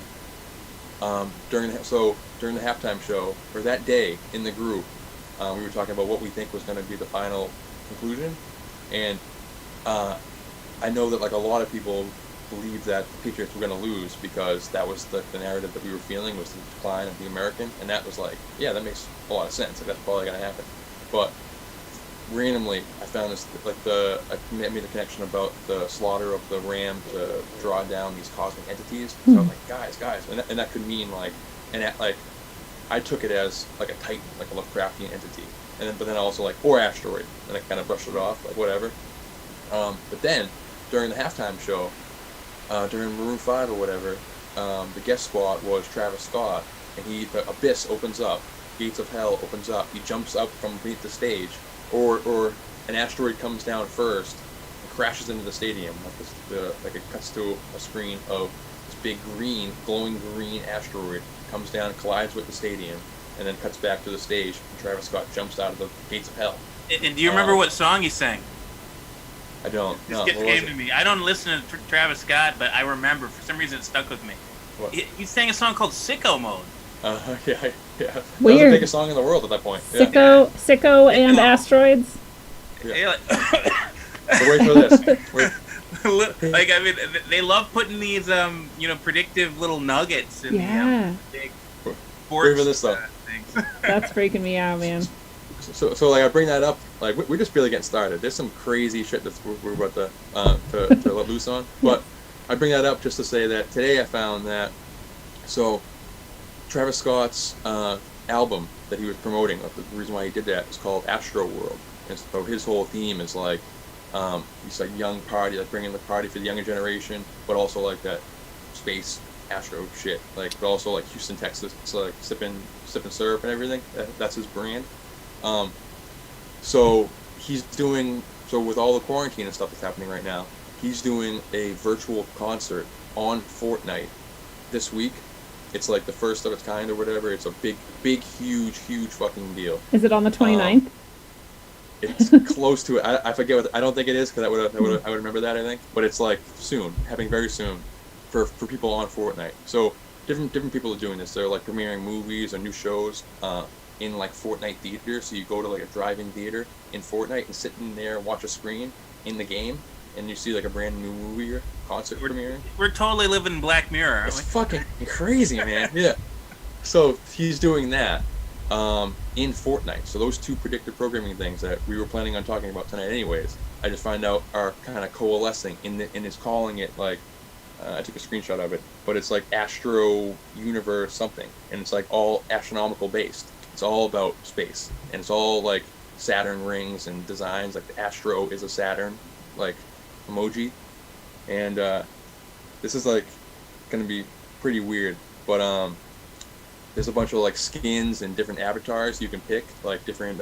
during the halftime show, or that day in the group, we were talking about what we think was going to be the final conclusion, and I know that like a lot of people believed that the Patriots were going to lose because that was the narrative that we were feeling, was the decline of the American, and that was like, yeah, that makes a lot of sense. Like, that's probably going to happen. But randomly, I found this, I made the connection about the slaughter of the ram to draw down these cosmic entities. So I'm like, guys, and that could mean I took it as like a Titan, like a Lovecraftian entity, but then also like, or asteroid, and I kind of brushed it off, like whatever. But then during the halftime show, during Maroon 5 or whatever, the guest spot was Travis Scott, and the abyss opens up, gates of hell opens up, he jumps up from beneath the stage, or an asteroid comes down first and crashes into the stadium, like it cuts to a screen of this big glowing green asteroid comes down, collides with the stadium, and then cuts back to the stage, and Travis Scott jumps out of the gates of hell. And do you remember what song he sang? I don't. This just came to me. I don't listen to Travis Scott, but I remember, for some reason it stuck with me. What? He sang a song called Sicko Mode. Yeah. That was the Weird. biggest song in the world at that point. Sicko and asteroids. Yeah. So wait for this. Like, I mean, they love putting these, predictive little nuggets in the big sports Wait for this though. Things. That's freaking me out, man. So like I bring that up, like we're just really getting started. There's some crazy shit that we're about to let loose on, but I bring that up just to say that today I found that Travis Scott's album that he was promoting, the reason why he did that is called Astro World, and so his whole theme is like he's like young party, like bringing the party for the younger generation, but also like that space astro shit, like but also like Houston, Texas, so like sipping syrup and everything. That's his brand. So he's doing, with all the quarantine and stuff that's happening right now, he's doing a virtual concert on Fortnite this week. It's like the first of its kind or whatever. It's a big, huge fucking deal. Is it on the 29th? It's close to it. I forget what, I don't think it is, because I would remember that, I think. But it's like soon, happening very soon for people on Fortnite. So different people are doing this. They're like premiering movies or new shows in like Fortnite theaters. So you go to like a drive-in theater in Fortnite and sit in there and watch a screen in the game, and you see like a brand new movie or concert premiering. We're totally living in Black Mirror, aren't we? It's fucking crazy, man. Yeah. So he's doing that in Fortnite. So those two predictive programming things that we were planning on talking about tonight anyways, I just find out are kind of coalescing and it's calling it like, I took a screenshot of it, but it's like Astro Universe something, and it's like all astronomical based. It's all about space, and it's all like Saturn rings and designs, like the Astro is a Saturn like emoji, and this is like gonna be pretty weird, but there's a bunch of like skins and different avatars you can pick, like different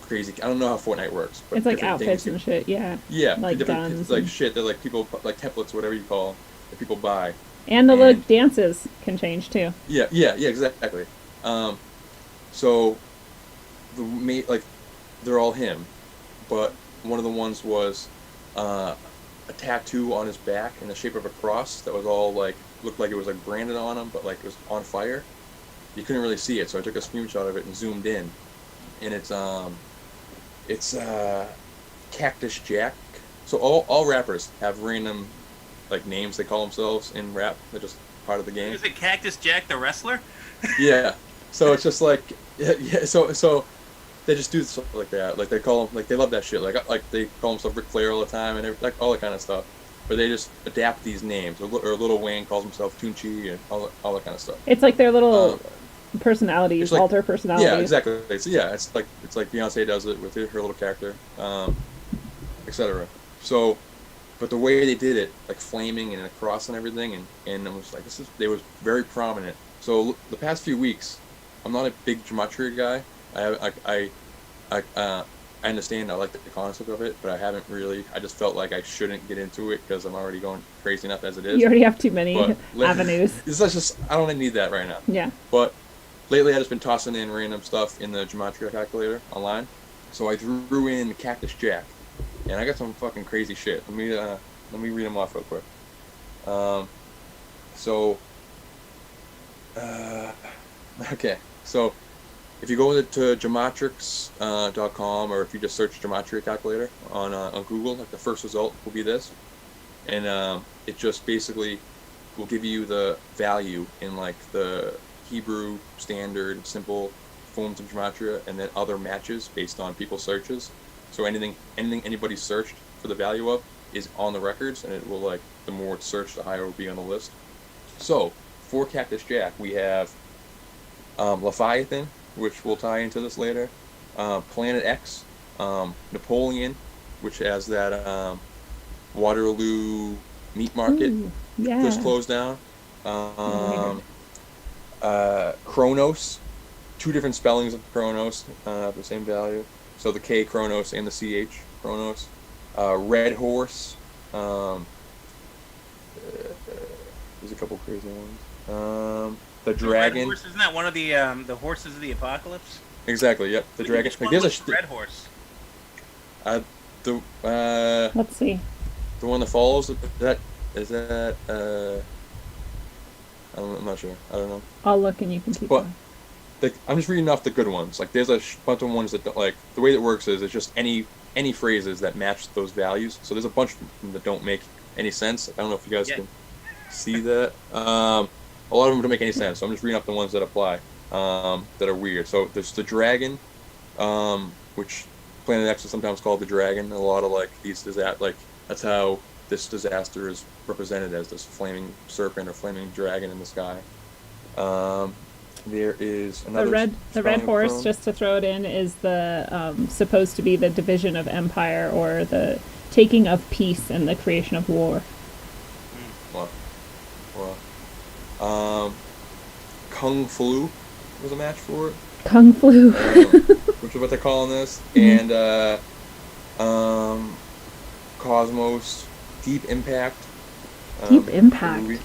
crazy, I don't know how Fortnite works, but it's like outfits and shit, yeah, like different guns, like shit that like people, like templates, whatever you call them, that people buy, and the little dances can change too. Yeah, exactly. So like they're all him, but one of the ones was a tattoo on his back in the shape of a cross that was all like, looked like it was like branded on him, but like it was on fire. you couldn't really see it, so I took a screenshot of it and zoomed in, and it's Cactus Jack. So all rappers have random like names they call themselves in rap. They're just part of the game. Is it Cactus Jack the wrestler? Yeah. So it's just like yeah. So they just do stuff like that. Like they call them, like they love that shit. Like they call themselves Ric Flair all the time and like all that kind of stuff. But they just adapt these names. Or Lil Wayne calls himself Tunchi and all that kind of stuff. It's like their little personalities, like, alter personalities. Yeah, exactly. So yeah, it's like Beyonce does it with her little character, etc. So, but the way they did it, like flaming and a cross and everything, and it was like they was very prominent. So the past few weeks, I'm not a big gematria guy. I understand. I like the concept of it, but I haven't really. I just felt like I shouldn't get into it because I'm already going crazy enough as it is. You already have too many avenues. It's just I don't need that right now. Yeah. But lately, I've just been tossing in random stuff in the gematria calculator online. So I threw in Cactus Jack, and I got some fucking crazy shit. Let me read them off real quick. Okay. So if you go to gematrix.com, or if you just search gematria calculator on Google, like the first result will be this, and it just basically will give you the value in like the Hebrew standard simple forms of gematria, and then other matches based on people's searches. So anything anybody searched for the value of is on the records, and it will, like, the more it's searched, the higher it will be on the list. So for Cactus Jack, we have Leviathan, which will tie into this later, Planet X, Napoleon, which has that Waterloo meat market. Ooh, yeah. Just closed down. Kronos, two different spellings of Kronos have the same value. So the K Kronos and the CH Kronos. Red Horse. There's a couple crazy ones. The Dragon. Red Horse, isn't that one of the horses of the apocalypse? Exactly. Yep. The Dragon. Which one was the Red Horse? Let's see. The one that follows. I'm not sure. I don't know. I'll look and you can keep going. I'm just reading off the good ones. Like, there's a bunch of ones that don't, like, the way it works is it's just any phrases that match those values. So there's a bunch of them that don't make any sense. I don't know if you guys can see that. A lot of them don't make any sense. So I'm just reading off the ones that apply, that are weird. So there's the Dragon, which Planet X is sometimes called the Dragon. A lot of, like, that's how this disaster is represented, as this flaming serpent or flaming dragon in the sky. There is another. The red horse, just to throw it in, is the supposed to be the division of empire, or the taking of peace and the creation of war. Well, Kung Flu was a match for it. Kung Flu. Which is what they're calling this, and Cosmos, Deep Impact. Deep Impact.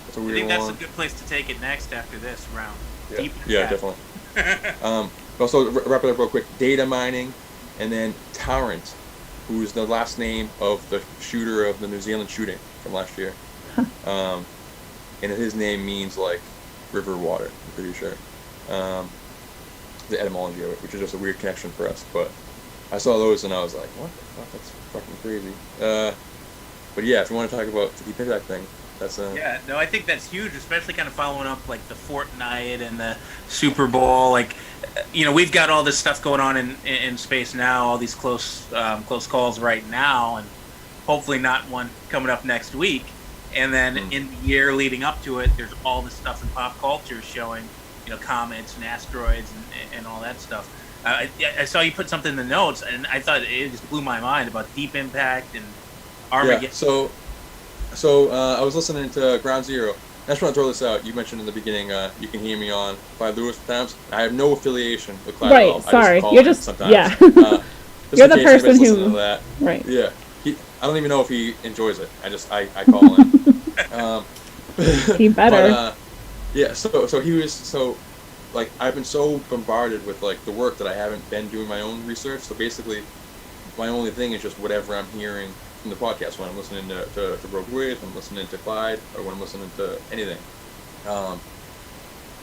That's a weird I think that's one. a good place to take it next after this round. Yeah, Deep yeah, Impact. definitely. Also, wrap it up real quick. Data mining, and then Tarrant, who's the last name of the shooter of the New Zealand shooting from last year. And his name means, like, river water, I'm pretty sure. The etymology of it, which is just a weird connection for us. But I saw those and I was like, what the fuck? That's fucking crazy. But yeah, if you want to talk about the Deep Impact thing, that's Yeah, no, I think that's huge, especially kind of following up like the Fortnite and the Super Bowl. Like, you know, we've got all this stuff going on in space now, all these close calls right now, and hopefully not one coming up next week. And then in the year leading up to it, there's all this stuff in pop culture showing, you know, comets and asteroids and all that stuff. I saw you put something in the notes, and I thought it just blew my mind about Deep Impact and Armageddon. Yeah, so I was listening to Ground Zero. I just want to throw this out. You mentioned in the beginning, you can hear me on Clyde Lewis sometimes. I have no affiliation with Clyde at all. Right, sorry. You're You're just, sometimes. yeah. You're the person who, right. Yeah. I don't even know if he enjoys it. I call him. He better. Yeah, so he was, like, I've been so bombarded with, like, the work that I haven't been doing my own research. So basically, my only thing is just whatever I'm hearing from the podcast. When I'm listening to Rogue Waves, when I'm listening to Clyde, or when I'm listening to anything.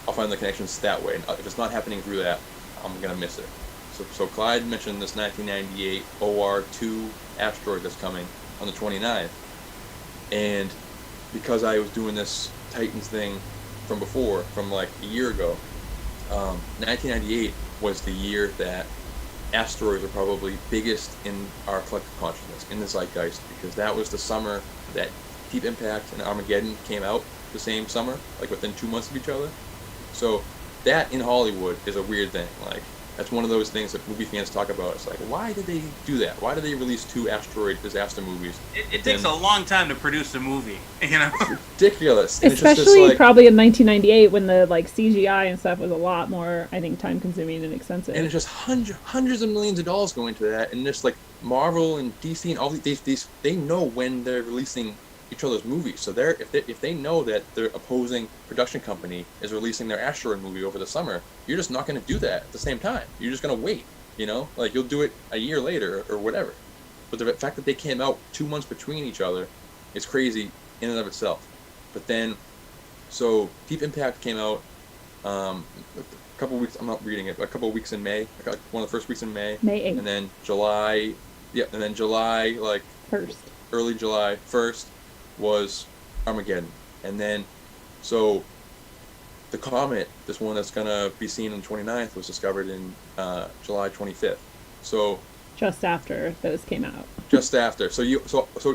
I'll find the connections that way. And if it's not happening through that, I'm gonna miss it. So Clyde mentioned this 1998 OR2 asteroid that's coming on the 29th, and because I was doing this Titans thing from before, from like a year ago, 1998 was the year that asteroids are probably biggest in our collective consciousness, in the zeitgeist, because that was the summer that Deep Impact and Armageddon came out the same summer, like within 2 months of each other. So that in Hollywood is a weird thing. Like, that's one of those things that movie fans talk about. It's like, why did they do that? Why did they release 2 asteroid disaster movies? It takes a long time to produce a movie, you know? It's ridiculous. And Especially it's just this, like, probably in 1998 when the like CGI and stuff was a lot more, I think, time consuming and expensive. and it's just hundreds of millions of dollars go into that, and just like Marvel and DC and all these they know when they're releasing each other's movies. So if they know that their opposing production company is releasing their asteroid movie over the summer, you're just not going to do that at the same time. You're just going to wait, you know? Like, you'll do it a year later or whatever. But the fact that they came out 2 months between each other is crazy in and of itself. But then, so Deep Impact came out a couple weeks, I'm not reading it, but a couple of weeks in May, like one of the first weeks in May. May 8th. And then July, like 1st. early July 1st was Armageddon. And then, so the comet, this one that's going to be seen on the 29th, was discovered in July 25th. So Just after those came out. just after. So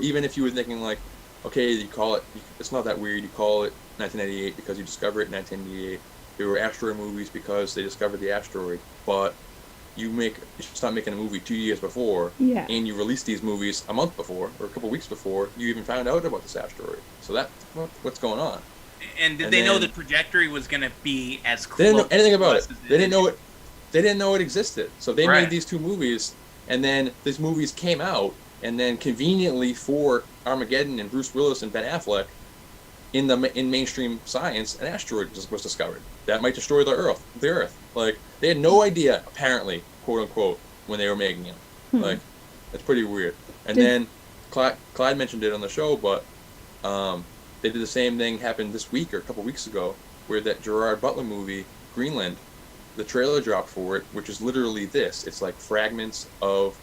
even if you were thinking like, okay, you call it, it's not that weird, you call it 1998 because you discovered it in 1988. There were asteroid movies because they discovered the asteroid, but you start making a movie 2 years before, Yeah. and you release these movies a month before or a couple weeks before you even found out about this asteroid. So that's what's going on. And did they know the trajectory was going to be as close? They didn't know anything about as it. They didn't know it. They didn't know it existed. So they Right. made these 2 movies, and then these movies came out, and then conveniently for Armageddon and Bruce Willis and Ben Affleck, in mainstream science, an asteroid was discovered that might destroy the Earth. Like, they had no idea, apparently, quote unquote, when they were making it. Like, it's pretty weird. And then Clyde mentioned it on the show, but they did the same thing happened this week or a couple weeks ago, where that Gerard Butler movie, Greenland, the trailer dropped for it, which is literally this. It's like fragments of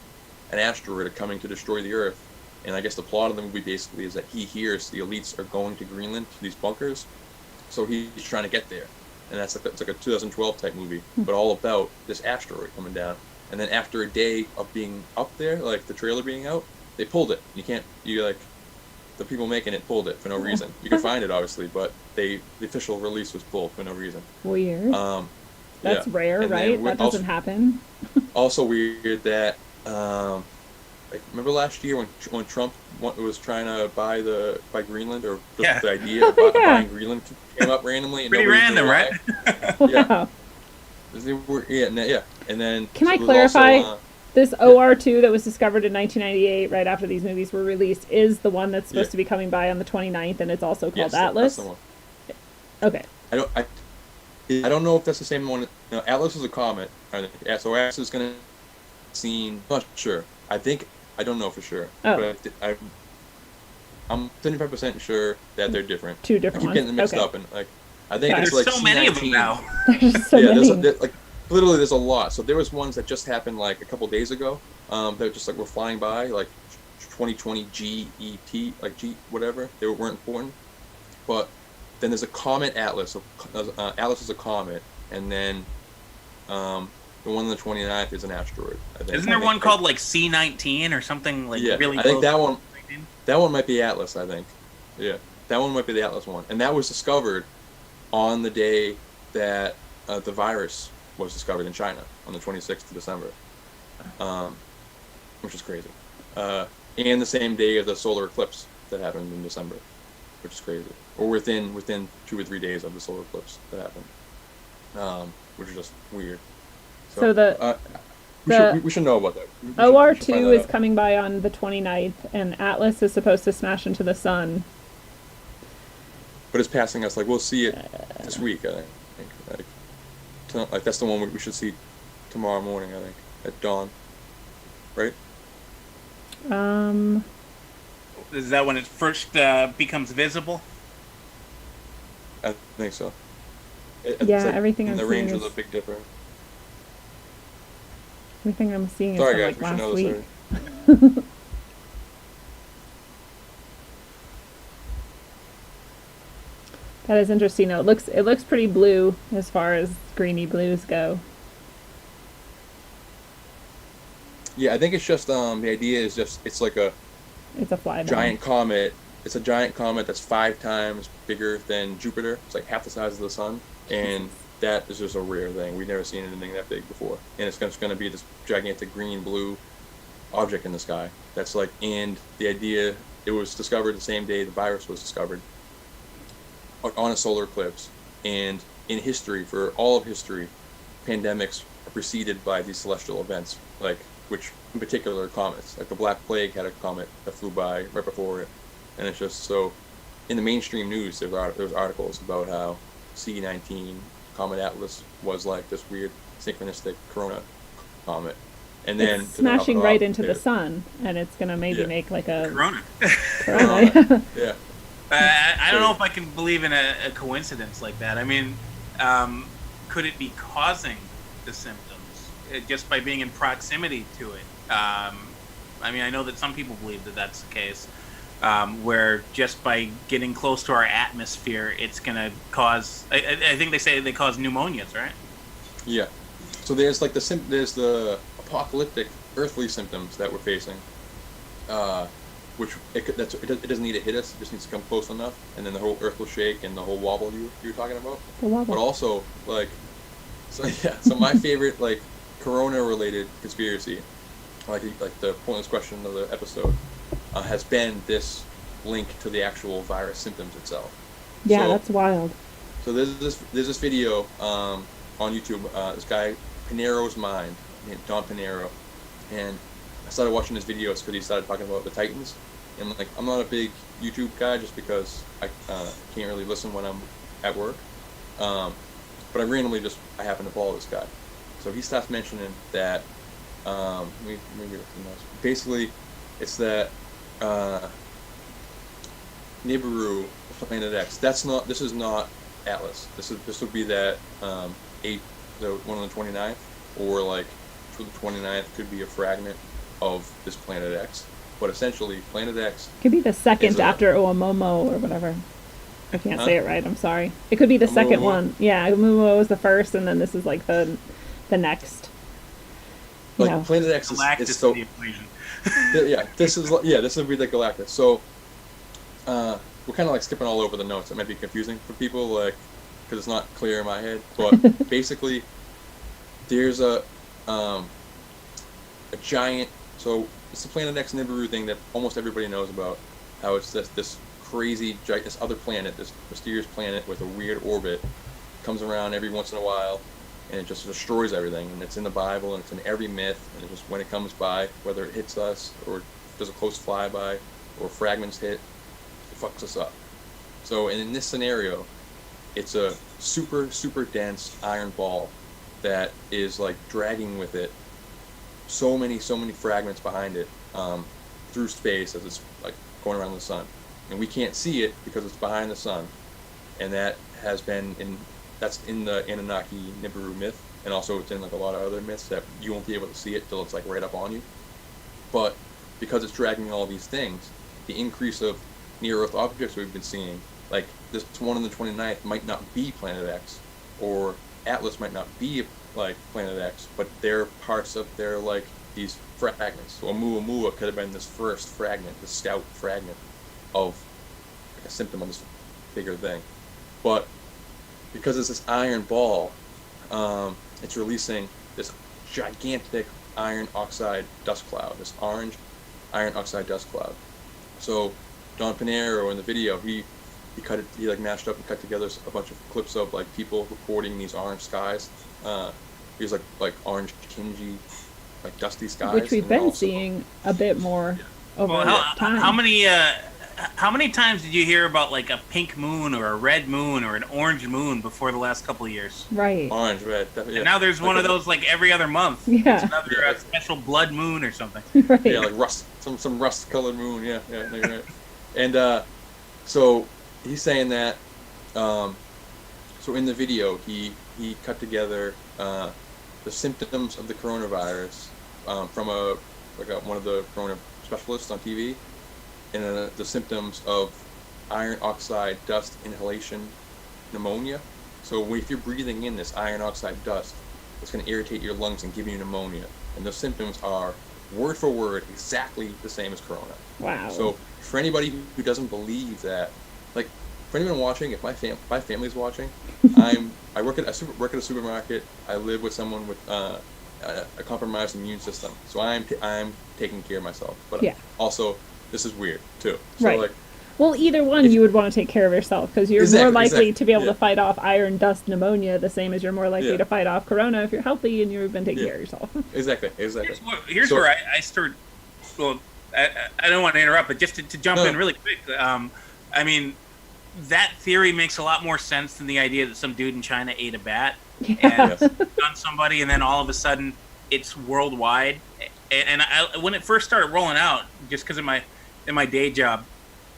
an asteroid coming to destroy the Earth. And I guess the plot of the movie basically is that he hears the elites are going to Greenland, to these bunkers, so he's trying to get there. And it's like a 2012 type movie, but all about this asteroid coming down. And then after a day of being up there, like the trailer being out, they pulled it. The people making it pulled it for no reason. You can find it obviously, but the official release was pulled for no reason. Weird. That's rare, and right? That doesn't happen. Also weird that, like, remember last year when Trump was trying to buy Greenland, or the idea of buying Greenland came up randomly? And pretty random, right? Wow. Yeah. And then Can I clarify? This OR2 that was discovered in 1998, right after these movies were released, is the one that's supposed to be coming by on the 29th, and it's also called Atlas? That's the one. Okay. I don't know if that's the same one. No, Atlas is a comet. So Atlas is going to be seen. I'm not sure. I don't know for sure. Oh. But I'm 75% sure that they're different. 2 different I keep ones. getting them mixed up, and like I think it's There's like so C19. many of them now. There's so many. Like literally there's a lot. So there was ones that just happened like a couple days ago. That just like were flying by, like 2020 GET, like G whatever. They weren't important. But then there's a comet Atlas. Atlas is a comet, and then the one on the 29th is an asteroid, I think. Isn't there one called like C19 or something like really I think close? that one might be Atlas, I think. Yeah, that one might be the Atlas one. And that was discovered on the day that the virus was discovered in China, on the 26th of December, which is crazy. And the same day of the solar eclipse that happened in December, which is crazy. Or within 2 or 3 days of the solar eclipse that happened, which is just weird. So we should know about that. OR2 is coming by on the 29th, and Atlas is supposed to smash into the sun. But it's passing us. Like, we'll see it this week, I think. Like that's the one we should see tomorrow morning, I think, at dawn. Right? Is that when it first becomes visible? I think so. Yeah, like everything in I'm the seeing range of is the Big Dipper. everything I'm seeing is Sorry from guys, like we should last know week. this already. That is interesting. Though. It looks pretty blue as far as greeny blues go. Yeah, I think it's just the idea is just it's like a It's a flyby. giant comet. It's a giant comet that's 5 times bigger than Jupiter. It's like half the size of the sun, and that is just a rare thing. We've never seen anything that big before, and it's just going to be this gigantic green-blue object in the sky. That's like, and the idea it was discovered the same day the virus was discovered on a solar eclipse. And in history, for all of history, pandemics are preceded by these celestial events, like which in particular are comets. Like the Black Plague had a comet that flew by right before it, and it's just so. In the mainstream news, there's articles about how C19 Comet Atlas was like this weird synchronistic corona comet, and then It's smashing right into the there's- sun, and it's gonna maybe Yeah. make like a Corona. corona. Yeah. I don't know if I can believe in a coincidence like that. I mean, could it be causing the symptoms just by being in proximity to it? I mean, I know that some people believe that that's the case, where just by getting close to our atmosphere, it's going to cause. I think they say they cause pneumonias, right? Yeah. So there's like there's the apocalyptic earthly symptoms that we're facing, which it doesn't need to hit us. It just needs to come close enough, and then the whole earth will shake and the whole wobble you were talking about. The wobble. But also like, so yeah. So my favorite like corona related conspiracy, like the pointless question of the episode, has been this link to the actual virus symptoms itself. Yeah, So- that's wild. So there's this video on YouTube. This guy Pinero's Mind, named Don Pinero, and I started watching his videos because he started talking about the Titans. And like, I'm not a big YouTube guy just because I can't really listen when I'm at work. But I randomly I happen to follow this guy. So he starts mentioning that basically it's that Nibiru, Planet X. This is not Atlas. This would be that one on the 29th, or like for the 29th could be a fragment of this Planet X. But essentially, Planet X. Could be the second is a- after Oumuamua or whatever. I can't Huh? say it right. I'm sorry. It could be the second Oumuamua? one. Yeah, Oumuamua was the first, and then this is like the next. You Like know. Planet X Galactus is so in the equation. this would be the Galactus. So we're kind of like skipping all over the notes. It might be confusing for people, like because it's not clear in my head. But basically, there's a giant. So it's the Planet X Nibiru thing that almost everybody knows about. How it's this crazy, this other planet, this mysterious planet with a weird orbit, comes around every once in a while, and it just destroys everything. And it's in the Bible, and it's in every myth. And it just when it comes by, whether it hits us or does a close flyby, or fragments hit, it fucks us up. So, and in this scenario, it's a super dense iron ball that is like dragging with it so many fragments behind it through space as it's like going around the sun, and we can't see it because it's behind the sun. And that has been that's in the Anunnaki Nibiru myth, and also it's in like a lot of other myths that you won't be able to see it till it's like right up on you. But because it's dragging all these things, the increase of near-Earth objects we've been seeing, like this one on the 29th might not be Planet X, or Atlas might not be like Planet X, but they're parts of their like these fragments. So Oumuamua could have been this first fragment, this scout fragment of like a symptom of this bigger thing. But because it's this iron ball, it's releasing this gigantic iron oxide dust cloud, this orange iron oxide dust cloud. So Don Pinero in the video, he like mashed up and cut together a bunch of clips of like people reporting these orange skies. These like orange kingy, like dusty skies, Which we've and then been also- seeing a bit more over Well, time. how many times did you hear about like a pink moon or a red moon or an orange moon before the last couple of years? Right. Orange, red. Yeah. And now there's one of those like every other month. Yeah. It's another special blood moon or something. Right. Yeah, like rust, some rust-colored moon. Yeah, no, you're right. And so he's saying that. So So in the video, he cut together the symptoms of the coronavirus from one of the corona specialists on TV, and the symptoms of iron oxide dust inhalation pneumonia. So if you're breathing in this iron oxide dust, it's going to irritate your lungs and give you pneumonia. And those symptoms are word for word exactly the same as corona. Wow. So for anybody who doesn't believe that, like for anyone watching, if my family's watching, I work at a supermarket. I live with someone with a compromised immune system, so I'm taking care of myself. But Yeah. also, this is weird too. So Right. like, Well, either one, you would want to take care of yourself because you're more likely to be able to fight off iron dust pneumonia, the same as you're more likely to fight off corona if you're healthy and you've been taking care of yourself. Exactly. Here's where I start. Well, I don't want to interrupt, but just to jump in really quick. I mean, that theory makes a lot more sense than the idea that some dude in China ate a bat and done somebody, and then all of a sudden it's worldwide. And when it first started rolling out, just because in my day job,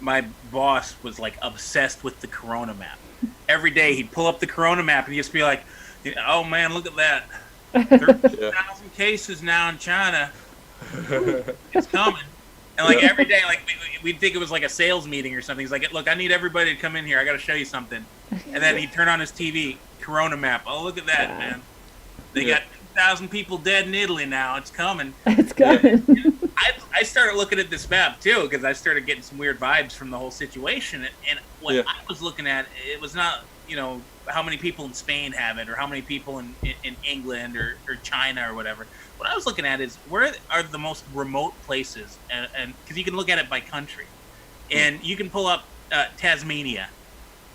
my boss was like obsessed with the corona map. Every day he'd pull up the corona map and he'd just be like, "Oh man, look at that! 13,000 cases now in China. It's coming." And like every day, like we'd think it was like a sales meeting or something. He's like, "Look, I need everybody to come in here. I got to show you something." And then he'd turn on his TV, corona map. "Oh, look at that, man! They got 2,000 people dead in Italy now. It's coming." It's coming. I started looking at this map too because I started getting some weird vibes from the whole situation. And what I was looking at, it was not, how many people in Spain have it or how many people in England or China or whatever. What I was looking at is where are the most remote places, and because you can look at it by country, and you can pull up Tasmania,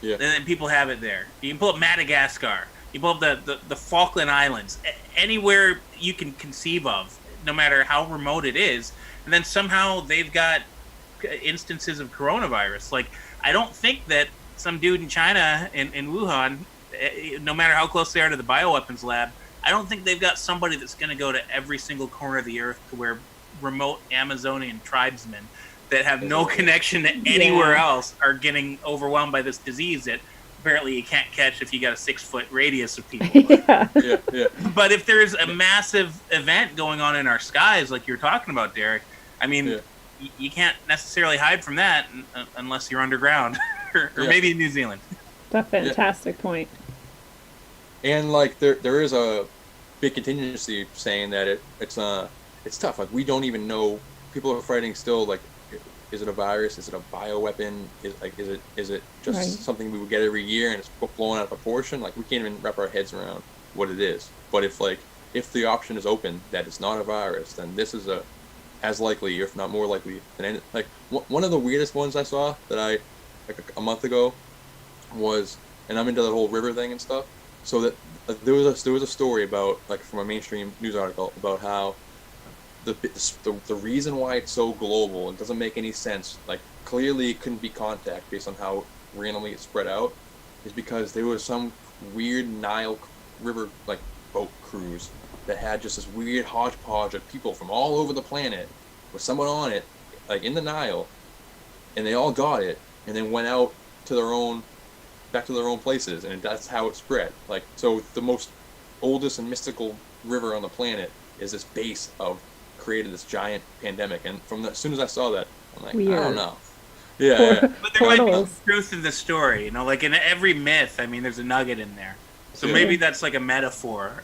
and then people have it there. You can pull up Madagascar. You pull up the Falkland Islands. Anywhere you can conceive of, no matter how remote it is, and then somehow they've got instances of coronavirus. Like, I don't think that some dude in China, in Wuhan, no matter how close they are to the bioweapons lab, I don't think they've got somebody that's going to go to every single corner of the earth to where remote Amazonian tribesmen that have no connection to anywhere else are getting overwhelmed by this disease that apparently you can't catch if you got a 6-foot radius of people. But if there's a massive event going on in our skies, like you're talking about, Derek, I mean, you can't necessarily hide from that unless you're underground or maybe in New Zealand. That's a fantastic point. And like there is a big contingency saying that it's tough. Like we don't even know. People are fighting still. Like, is it a virus? Is it a bioweapon? Is it just something we would get every year and it's blown out of proportion? Like we can't even wrap our heads around what it is. But if the option is open that it's not a virus, then this is as likely, if not more likely than any. Like one of the weirdest ones I saw that a month ago was, and I'm into the whole river thing and stuff. So that there was a story about, like, from a mainstream news article about how the reason why it's so global and doesn't make any sense, like clearly it couldn't be contact based on how randomly it spread out, is because there was some weird Nile river like boat cruise that had just this weird hodgepodge of people from all over the planet with someone on it, like in the Nile, and they all got it and then went out to back to their own places, and that's how it spread. Like, so the most oldest and mystical river on the planet is this base of created this giant pandemic. And as soon as I saw that, I'm like, weird. I don't know. But there might be truth in the story, like in every myth. I mean, there's a nugget in there. So maybe that's like a metaphor.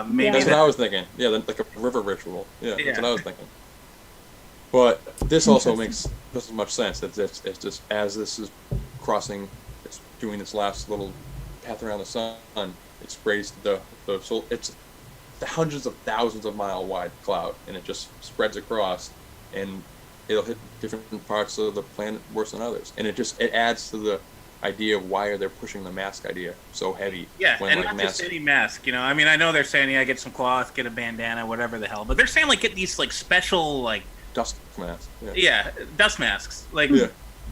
Maybe that's what I was thinking. Yeah, like a river ritual. Yeah, that's what I was thinking. But this also makes just as much sense. That it's just as this is crossing, it's doing its last little path around the sun. It sprays the soul. It's the hundreds of thousands of mile wide cloud, and it just spreads across, and it'll hit different parts of the planet worse than others. And it adds to the idea of why they're pushing the mask idea so heavy. Yeah, when, and like, not just any mask. I mean, I know they're saying, get some cloth, get a bandana, whatever the hell. But they're saying, like, get these, like, special, like... dust masks. Yeah, dust masks. Like,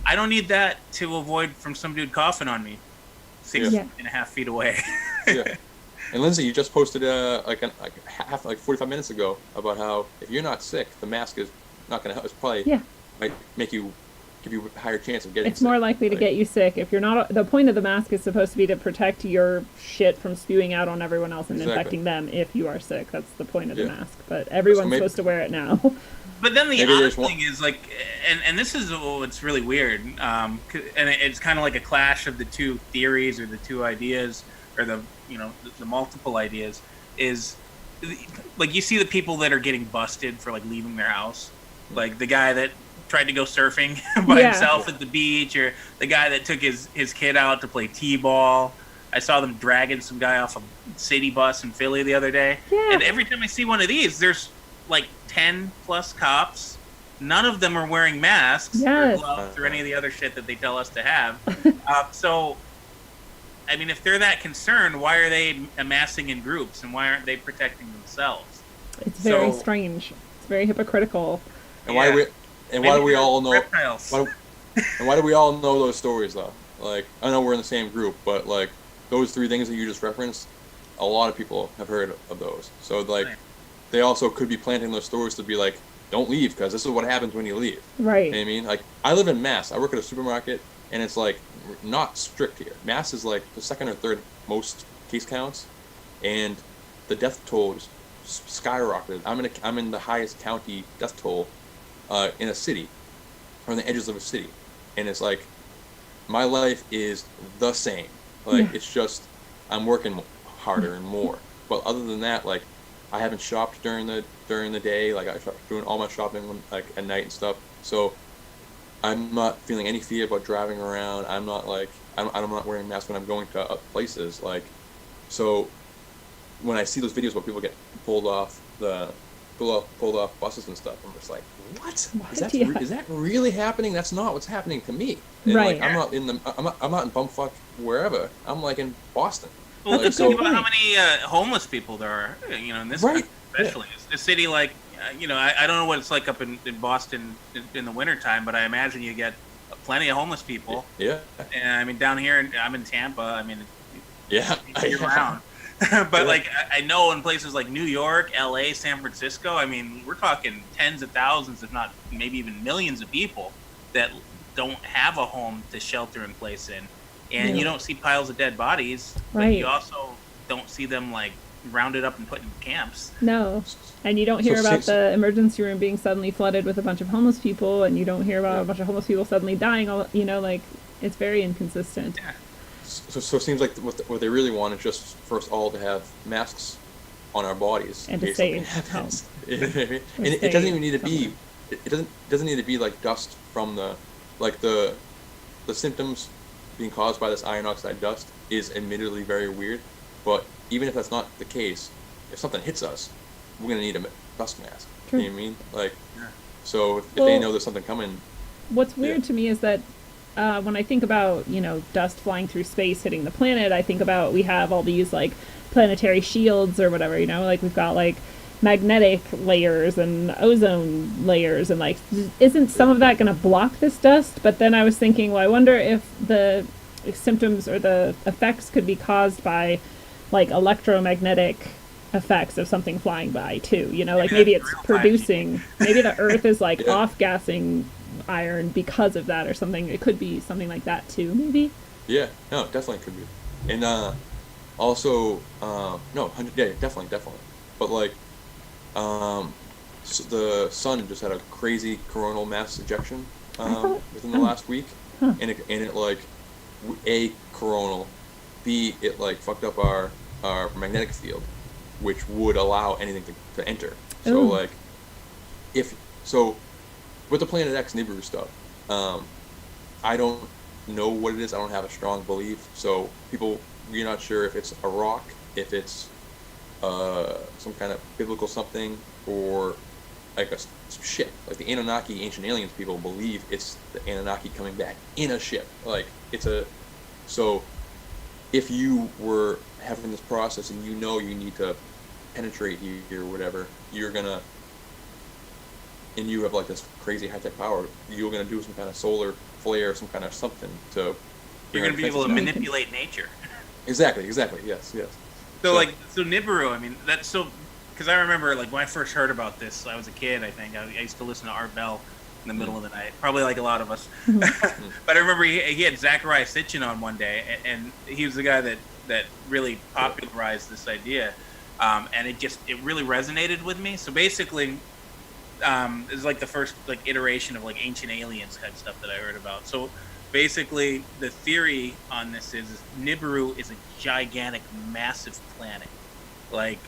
I don't need that to avoid from some dude coughing on me 6.5 feet away. And Lindsay, you just posted like 45 minutes ago about how if you're not sick, the mask is not going to help. It's probably might make you give you a higher chance of getting It's sick. more likely to get you sick if you're not. The point of the mask is supposed to be to protect your shit from spewing out on everyone else and infecting them if you are sick. That's the point of the mask. But everyone's supposed to wear it now. But then the other thing is like, and this is what's really weird, and it's kind of like a clash of the two theories or the two ideas or the multiple ideas is like you see the people that are getting busted for like leaving their house, like the guy that tried to go surfing by himself at the beach, or the guy that took his kid out to play t-ball. I saw them dragging some guy off a city bus in Philly the other day, and every time I see one of these, there's like 10 plus cops. None of them are wearing masks or gloves or any of the other shit that they tell us to have. So, I mean, if they're that concerned, why are they amassing in groups and why aren't they protecting themselves? It's very strange. It's very hypocritical. And why do we all know? Why do we all know those stories though? Like, I know we're in the same group, but like those three things that you just referenced, a lot of people have heard of those. So like. They also could be planting those stories to be like, don't leave because this is what happens when you leave. Right. You know what I mean? Like, I live in Mass. I work at a supermarket, and it's like not strict here. Mass is like the second or third most case counts, and the death toll is skyrocketed. I'm in the highest county death toll in a city, on the edges of a city, and it's like my life is the same. Like it's just I'm working harder and more. But other than that, like. I haven't shopped during the day. Like I doing all my shopping like at night and stuff. So I'm not feeling any fear about driving around. I'm not like I'm not wearing masks when I'm going to places. Like so when I see those videos where people get pulled off buses and stuff, I'm just like, what? Is that really happening? That's not what's happening to me. And right. Like, I'm not in bumfuck wherever. I'm like in Boston. Well, think about how many homeless people there are, in this country, especially. Yeah. A city like, I don't know what it's like up in Boston in the wintertime, but I imagine you get plenty of homeless people. Yeah. And I mean, down here, I'm in Tampa. I mean, year round. But like, I know in places like New York, LA, San Francisco, I mean, we're talking tens of thousands, if not maybe even millions of people that don't have a home to shelter in place in. And you don't see piles of dead bodies, but you also don't see them like rounded up and put in camps. No. And you don't hear about the emergency room being suddenly flooded with a bunch of homeless people, and you don't hear about a bunch of homeless people suddenly dying. Like it's very inconsistent. Yeah. So it seems like what they really want is just for us all to have masks on our bodies and in to case stay home. And it doesn't even need to be. It doesn't need to be like dust from the symptoms being caused by this iron oxide dust is admittedly very weird, but even if that's not the case, if something hits us, we're gonna need a dust mask. True. You know what I mean? Like, so if they know there's something coming. What's weird to me is that when I think about dust flying through space hitting the planet, I think about we have all these like planetary shields or whatever. Like we've got like magnetic layers and ozone layers, and like isn't some of that going to block this dust? But then I was thinking, well, I wonder if the symptoms or the effects could be caused by like electromagnetic effects of something flying by too, like maybe it's producing, maybe the earth is like off-gassing iron because of that or something. It could be something like that too, maybe. No, it definitely could be. And also definitely, but like so the sun just had a crazy coronal mass ejection within the last week, and it like A, coronal, B, it like fucked up our magnetic field, which would allow anything to enter. So like with the Planet X Nibiru stuff, I don't know what it is. I don't have a strong belief. So we're not sure if it's a rock, if it's some kind of biblical something, or like a ship. Like the Anunnaki, ancient aliens people believe it's the Anunnaki coming back in a ship. Like so if you were having this process and you need to penetrate here or whatever, and you have like this crazy high-tech power, you're gonna do some kind of solar flare, some kind of something to. You're gonna be able to manipulate nature. Exactly. Yes. So Nibiru, I mean, that's so, because I remember like when I first heard about this, I was a kid. I think I used to listen to Art Bell, in the middle of the night, probably like a lot of us. But I remember he had Zecharia Sitchin on one day, and he was the guy that really popularized this idea, and it really resonated with me. So basically, it was like the first like iteration of like ancient aliens type stuff that I heard about. So basically, the theory on this is Nibiru is a gigantic, massive planet, like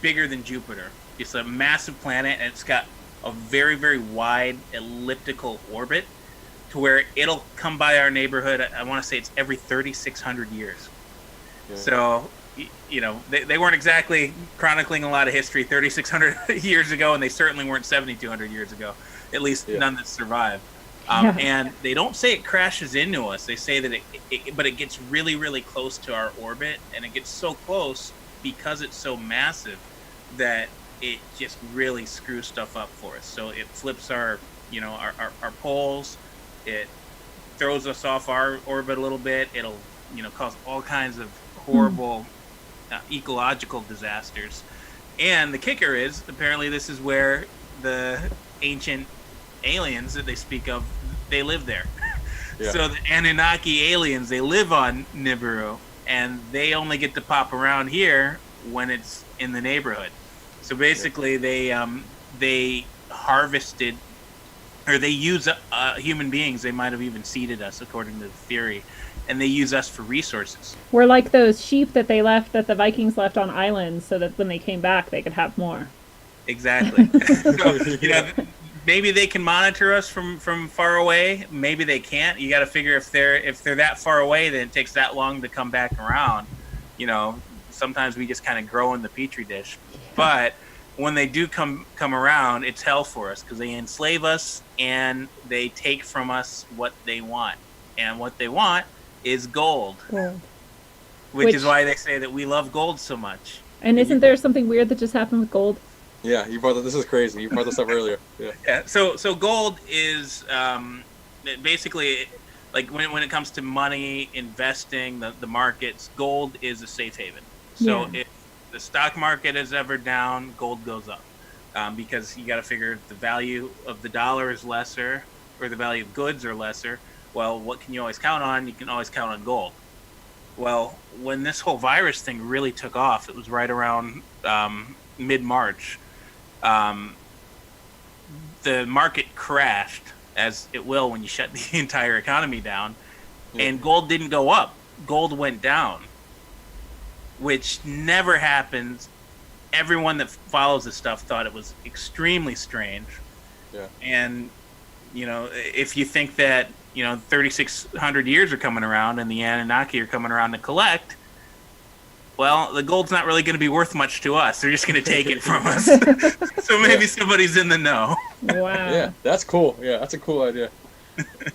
bigger than Jupiter. It's a massive planet, and it's got a very, very wide elliptical orbit to where it'll come by our neighborhood. I want to say it's every 3,600 years. Yeah. So, they weren't exactly chronicling a lot of history 3,600 years ago, and they certainly weren't 7,200 years ago, at least none that survived. And they don't say it crashes into us. They say that but it gets really, really close to our orbit, and it gets so close because it's so massive that it just really screws stuff up for us. So it flips our poles. It throws us off our orbit a little bit. It'll, cause all kinds of horrible ecological disasters. And the kicker is, apparently this is where the ancient aliens that they speak of, they live there. Yeah. So the Anunnaki aliens, they live on Nibiru, and they only get to pop around here when it's in the neighborhood. So basically, they harvested, or they use human beings. They might have even seeded us, according to the theory, and they use us for resources. We're like those sheep that the Vikings left on islands, so that when they came back, they could have more. Exactly. So, maybe they can monitor us from far away. Maybe they can't. You got to figure if they're that far away, then it takes that long to come back around. Sometimes we just kind of grow in the petri dish. But when they do come around, it's hell for us because they enslave us and they take from us what they want. And what they want is gold. Which is why they say that we love gold so much. And isn't there something weird that just happened with gold? Yeah, this is crazy. You brought this up earlier. Yeah. So gold is basically, like when it comes to money, investing, the markets, gold is a safe haven. So if the stock market is ever down, gold goes up, because you got to figure the value of the dollar is lesser, or the value of goods are lesser. Well, what can you always count on? You can always count on gold. Well, when this whole virus thing really took off, it was right around mid-March. The market crashed, as it will when you shut the entire economy down, and gold didn't go up. Gold went down, which never happens. Everyone that follows this stuff thought it was extremely strange. Yeah. And, if you think that, 3,600 years are coming around and the Anunnaki are coming around to collect, well, the gold's not really going to be worth much to us. They're just going to take it from us. So maybe somebody's in the know. Wow. Yeah, that's cool. Yeah, that's a cool idea.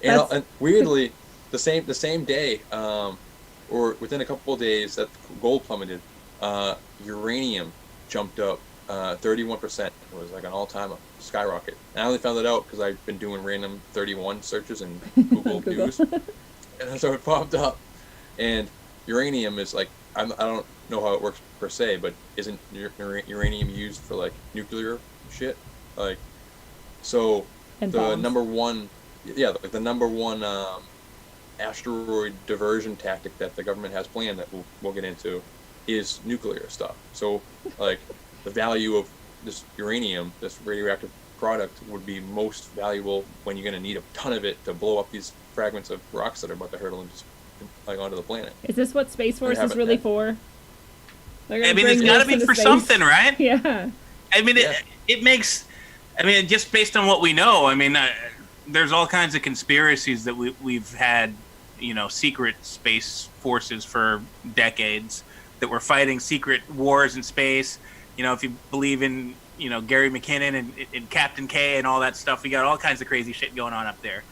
And weirdly, the same day, or within a couple of days that gold plummeted, uranium jumped up 31%. It was like an all-time skyrocket. And I only found that out because I've been doing random 31 searches in Google News. And so it popped up. And uranium is like, I don't know how it works per se, but isn't uranium used for like nuclear shit? Like, so and the bombs. the number one asteroid diversion tactic that the government has planned that we'll get into is nuclear stuff. So like the value of this uranium, this radioactive product, would be most valuable when you're going to need a ton of it to blow up these fragments of rocks that are about to hurtle and just like onto the planet. Is this what Space Force is really for? I mean, it's got to be for something, right? Yeah. I mean, it makes. I mean, just based on what we know, I mean, there's all kinds of conspiracies that we've had, secret space forces for decades that were fighting secret wars in space. If you believe in, Gary McKinnon and Captain K and all that stuff, we got all kinds of crazy shit going on up there.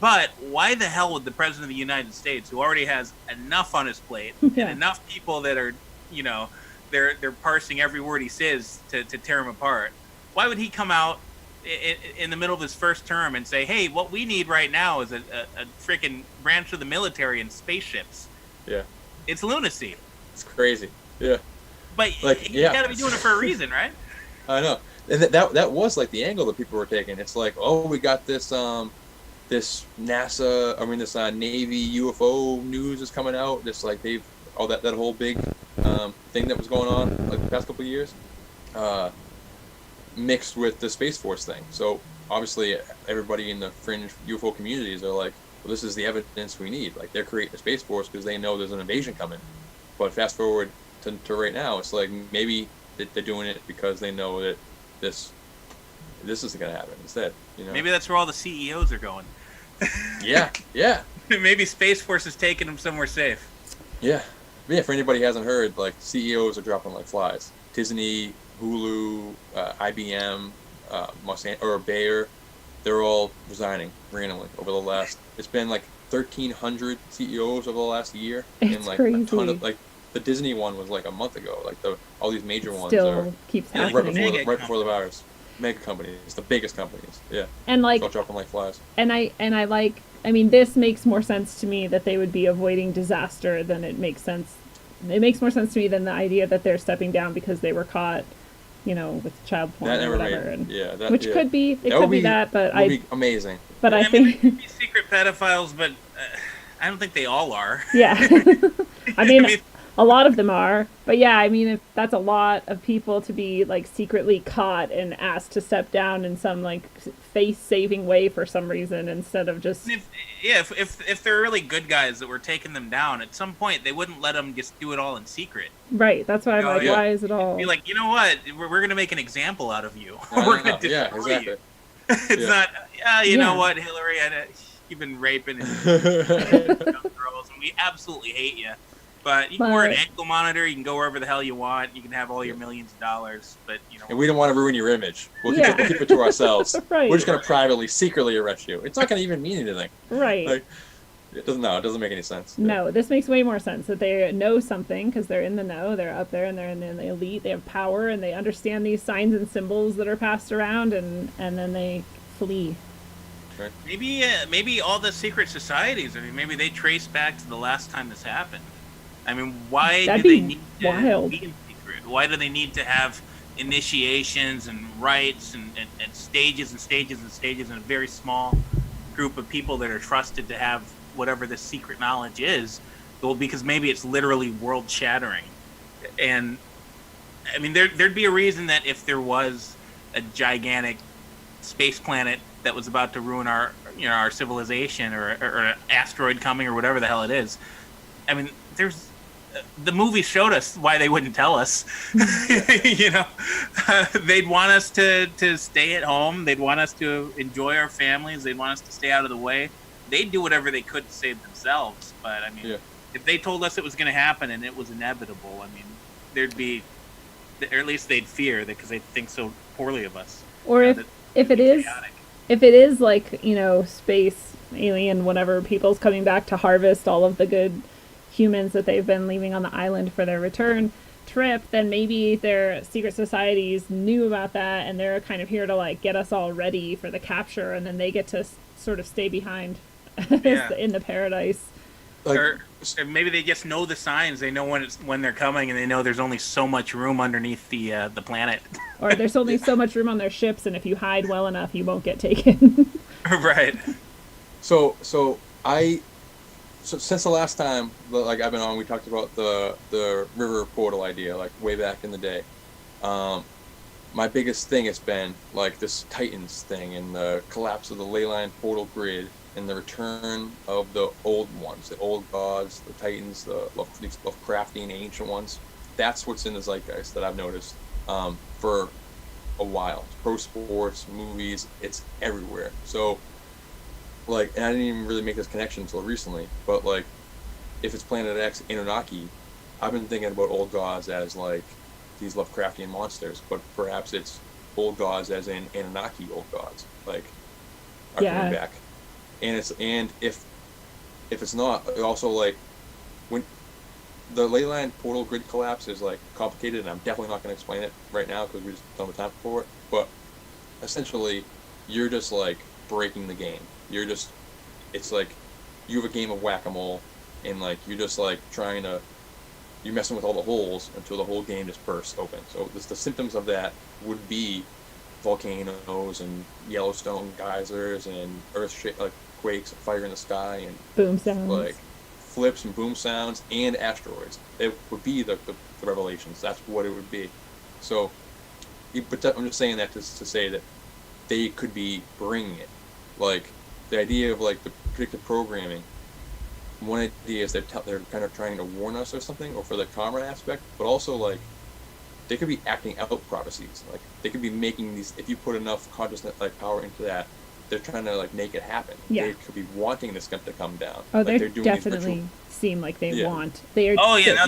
But why the hell would the President of the United States, who already has enough on his plate and enough people that are, they're parsing every word he says to tear him apart, why would he come out in the middle of his first term and say, hey, what we need right now is a freaking branch of the military and spaceships? Yeah. It's lunacy. It's crazy. Yeah. But you got to be doing it for a reason, right? I know. and that was like the angle that people were taking. It's like, oh, we got this this NASA, I mean this Navy UFO news is coming out. This like they've all that whole big thing that was going on like the past couple of years, mixed with the Space Force thing. So obviously everybody in the fringe UFO communities are like, well, this is the evidence we need. Like they're creating a Space Force because they know there's an invasion coming. But fast forward to right now, it's like maybe they're doing it because they know that this isn't going to happen instead. You know? Maybe that's where all the CEOs are going. Yeah. Maybe Space Force is taking them somewhere safe. Yeah. For anybody who hasn't heard, like CEOs are dropping like flies. Disney, Hulu, IBM, or Bayer, they're all resigning randomly over the last. It's been like 1,300 CEOs over the last year, It's and like crazy. a ton of like the Disney one was like a month ago. Like all these major ones Still are keeps Yeah, happening. right before the virus. Mega companies, the biggest companies, yeah. And like, It's all dropping like flies. and I like, I mean, this makes more sense to me that they would be avoiding disaster than it makes sense. It makes more sense to me than the idea that they're stepping down because they were caught, you know, with child porn That or never whatever. made. And, Yeah, that, which yeah. could be, it That could would be that, but would be amazing. but I I mean, they think, could be secret pedophiles, but I don't think they all are. yeah. I mean, a lot of them are, but yeah, I mean, if that's a lot of people to be like secretly caught and asked to step down in some like face-saving way for some reason instead of just If they're really good guys that were taking them down, at some point they wouldn't let them just do it all in secret. right. That's why I'm like, yeah. why is it all? Be like, you know what? We're gonna make an example out of you. No, We're no, gonna no. destroy Yeah, exactly. you. It's Yeah. not. You Yeah. know what, Hillary? You've been raping and girls, and we absolutely hate you. But you can wear an But- ankle monitor. You can go wherever the hell you want. You can have all your millions of dollars. But you know, And we don't want to ruin your image. We'll Yeah. keep it to ourselves. Right. We're just going to privately, secretly arrest you. It's not going to even mean anything. Right. Like, it doesn't make any sense. No, this makes way more sense that they know something because they're in the know, they're up there and they're in the elite, they have power and they understand these signs and symbols that are passed around and then they flee. maybe all the secret societies. I mean, maybe they trace back to the last time this happened. I mean, why That'd do they be need to wild. be in secret? Why do they need to have initiations and rites and stages and stages and stages in a very small group of people that are trusted to have whatever this secret knowledge is? Well, because maybe it's literally world shattering. And I mean, there'd be a reason that if there was a gigantic space planet that was about to ruin our civilization or an asteroid coming or whatever the hell it is. I mean, the movie showed us why they wouldn't tell us. They'd want us to stay at home. They'd want us to enjoy our families. They'd want us to stay out of the way. They'd do whatever they could to save themselves. But I mean, if they told us it was going to happen and it was inevitable, I mean, there'd be, or at least they'd fear that because they think so poorly of us. Or You know, if it is chaotic. if it is like, space alien whatever, people's coming back to harvest all of the good humans that they've been leaving on the island for their return trip, then maybe their secret societies knew about that and they're kind of here to like get us all ready for the capture and then they get to sort of stay behind in the paradise. Like, or maybe they just know the signs. They know when they're coming, and they know there's only so much room underneath the planet. Or there's only so much room on their ships, and if you hide well enough, you won't get taken. Right. So since the last time like I've been on, we talked about the river portal idea, like way back in the day. My biggest thing has been like this Titans thing and the collapse of the ley line portal grid and the return of the old ones, the old gods, the Titans, these Lovecraftian ancient ones. That's what's in the zeitgeist that I've noticed for a while. Pro sports, movies, it's everywhere. So, like, and I didn't even really make this connection until recently, but like, if it's Planet X, Anunnaki, I've been thinking about old gods as like these Lovecraftian monsters, but perhaps it's old gods as in Anunnaki old gods, like, are coming back. And if it's not, also like when the ley line portal grid collapse is like complicated, and I'm definitely not going to explain it right now because we just don't have time for it. But essentially, you're just like breaking the game. It's like you have a game of whack-a-mole, and like you're just like you're messing with all the holes until the whole game just bursts open. So the symptoms of that would be volcanoes and Yellowstone geysers and like quakes and fire in the sky and Boom sounds. like flips and boom sounds and asteroids. It would be the revelations. That's what it would be. So, but I'm just saying that to say that they could be bringing it. Like the idea of like the predictive programming. One idea is they're kind of trying to warn us or something, or for the camera aspect, but also like they could be acting out prophecies. Like they could be making these. If you put enough consciousness like power into that, they're trying to like make it happen. Yeah. They could be wanting this to come down. Oh, like, they're doing definitely seem like they Yeah. want. They are. Oh yeah,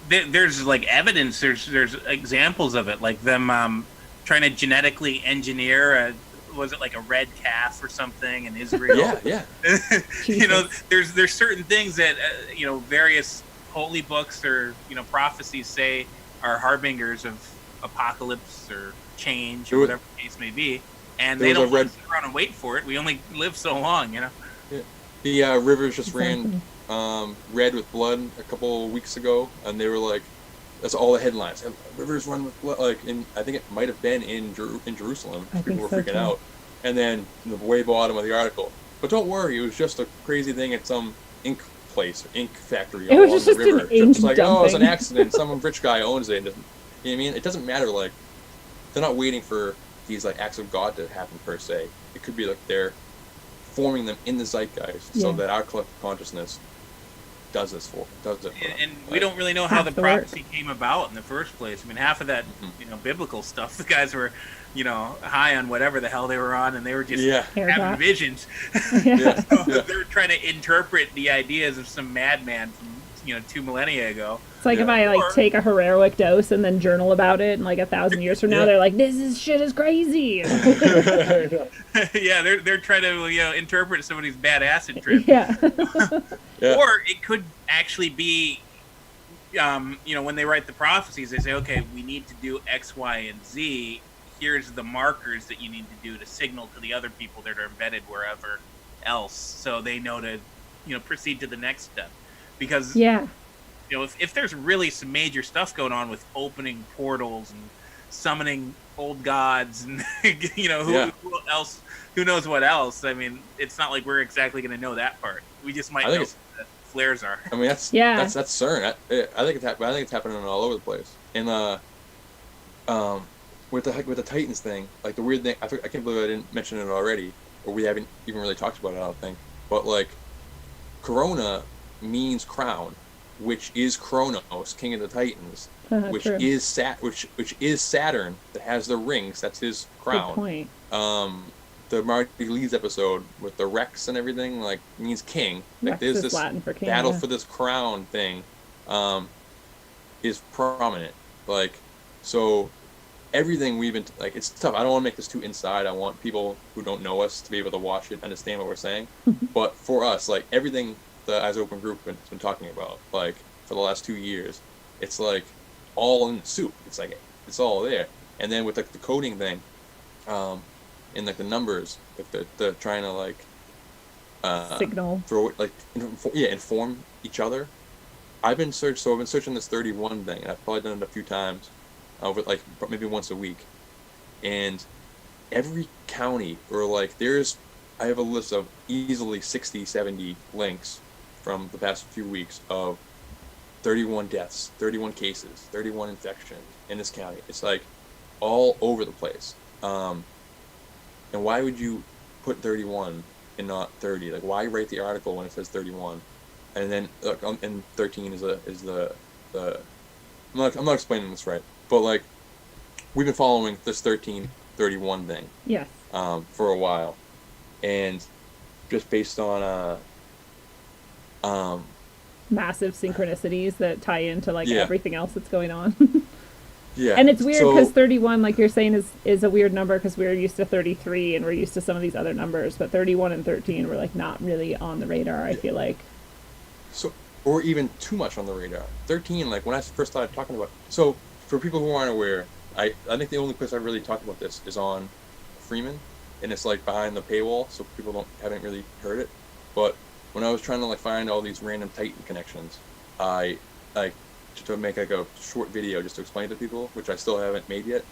there's like evidence. There's examples of it, like them trying to genetically engineer was it like a red calf or something in Israel? Yeah. You know, there's certain things that you know, various holy books or, you know, prophecies say are harbingers of apocalypse or change or whatever the case may be, and they don't sit around and wait for it. We only live so long, you know. Yeah. The rivers just ran red with blood a couple weeks ago, and they were like, that's all the headlines. Rivers run with blood. Like, I think it might have been in Jerusalem. People were freaking out. And then in the way bottom of the article, but don't worry, it was just a crazy thing at some ink place, ink factory along the river. Just like, oh, it's an accident. Some rich guy owns it. You know what I mean? It doesn't matter. Like, they're not waiting for these like acts of God to happen per se. It could be like they're forming them in the zeitgeist so that our collective consciousness does it for and we don't really know how the prophecy came about in the first place. I mean, half of that, you know, biblical stuff, the guys were, you know, high on whatever the hell they were on, and they were just having visions. So they were trying to interpret the ideas of some madman from, you know, 2 millennia ago. It's like if I like take a heroic dose and then journal about it, and like 1,000 years from now, they're like, shit is crazy. Yeah, they're trying to, you know, interpret somebody's bad acid trip. Or it could actually be, you know, when they write the prophecies, they say, okay, we need to do X, Y, and Z. Here's the markers that you need to do to signal to the other people that are embedded wherever else, so they know to, you know, proceed to the next step. Because you know, if there's really some major stuff going on with opening portals and summoning old gods and you know, who else, who knows what else? I mean, it's not like we're exactly going to know that part. We just might know what the flares are. I mean, that's CERN. I think it's happening all over the place. And with the Titans thing, like the weird thing, I can't believe I didn't mention it already, or we haven't even really talked about it. I don't think, but like, Corona means crown, which is Kronos, king of the Titans, which is Saturn that has the rings. That's his crown. Good point. The Marty Leeds episode with the Rex and everything, like, means king. Like, there's this Latin for king, battle for this crown thing, is prominent. Like, so everything we've been like, it's tough. I don't want to make this too inside. I want people who don't know us to be able to watch it, understand what we're saying. But for us, like, everything the Eyes Open group has been talking about, like, for the last 2 years, it's like all in the soup. It's like it's all there. And then with like the coding thing, and like the numbers, like they're trying to like signal, throw it, like inform each other. I've been searching this 31 thing, and I've probably done it a few times, over like maybe once a week. And every county, or like I have a list of easily 60, 70 links from the past few weeks of 31 deaths, 31 cases, 31 infections in this county. It's like all over the place. And why would you put 31 and not 30? Like, why write the article when it says 31? And then and 13 is the I'm not explaining this right, but like, we've been following this 1331 thing. Yes. For a while, and just based on massive synchronicities that tie into like everything else that's going on. And it's weird because 31, like you're saying, is a weird number because we're used to 33 and we're used to some of these other numbers, but 31 and 13 were like not really on the radar, I feel like. So, or even too much on the radar. 13, like when I first started talking about, so for people who aren't aware, I think the only place I've really talked about this is on Freeman, and it's like behind the paywall, so people haven't really heard it. But when I was trying to like find all these random Titan connections, I like to make like a short video just to explain to people, which I still haven't made yet.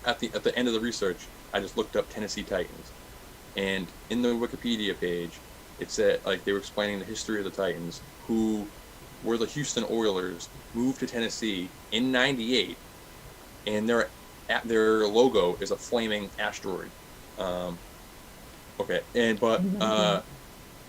at the end of the research, I just looked up Tennessee Titans, and in the Wikipedia page, it said like they were explaining the history of the Titans, who were the Houston Oilers, moved to Tennessee in '98, and their logo is a flaming asteroid. Okay, and but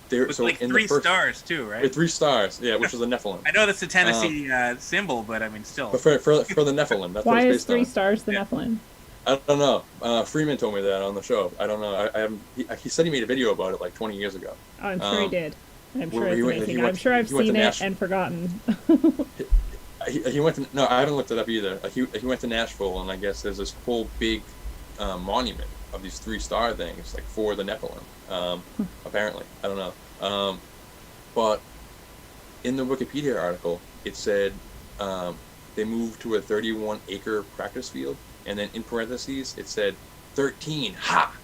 With so like in three the first, stars too, right? with 3 stars, yeah, which is a Nephilim. I know that's the Tennessee symbol, but I mean, still. But for the Nephilim, that's what Why it's is based 3 on. stars the Nephilim? I don't know. Freeman told me that on the show. I don't know. I haven't. He said he made a video about it like 20 years ago. Oh, I'm sure he did. I'm sure where it's he went- amazing. he went- I'm sure I've he went to seen it Nash- and forgotten. He went to no. I haven't looked it up either. He went to Nashville, and I guess there's this whole big monument of these 3-star things, like for the Nephilim. Apparently, I don't know. But in the Wikipedia article, it said they moved to a 31-acre practice field, and then in parentheses it said 13. Ha!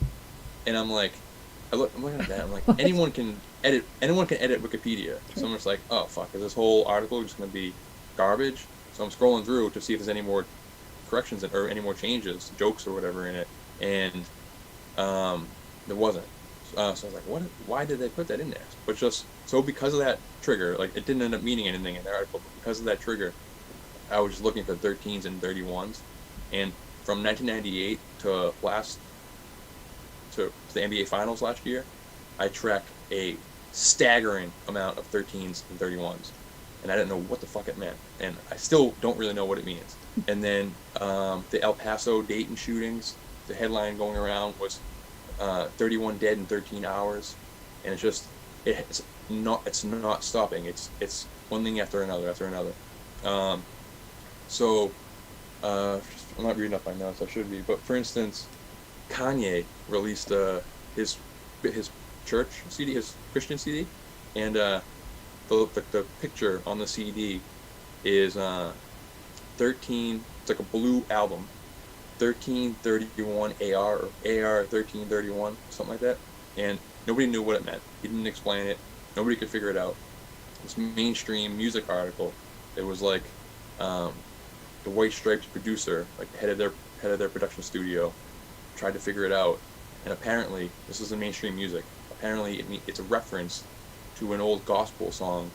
And I'm like, I'm looking at that. I'm like, anyone can edit Wikipedia. So I'm just like, oh fuck, is this whole article just going to be garbage? So I'm scrolling through to see if there's any more corrections or any more changes, jokes or whatever in it, and there wasn't. So I was like, what? Why did they put that in there? But just so because of that trigger, like it didn't end up meaning anything in the article, but because of that trigger, I was just looking for 13s and 31s, and from 1998 to the NBA Finals last year, I tracked a staggering amount of 13s and 31s, and I didn't know what the fuck it meant, and I still don't really know what it means. And then the El Paso Dayton shootings, the headline going around was 31 dead in 13 hours, and it's not stopping. It's one thing after another. So I'm not reading up my notes. I should be, but for instance, Kanye released his church CD, his Christian CD, and the picture on the CD is 13. It's like a blue album, 1331 AR or AR 1331, something like that. And nobody knew what it meant. He didn't explain it. Nobody could figure it out. This mainstream music article, it was like the White Stripes producer, like the head of their production studio, tried to figure it out. And apparently, this is in mainstream music. Apparently, it's a reference to an old gospel song,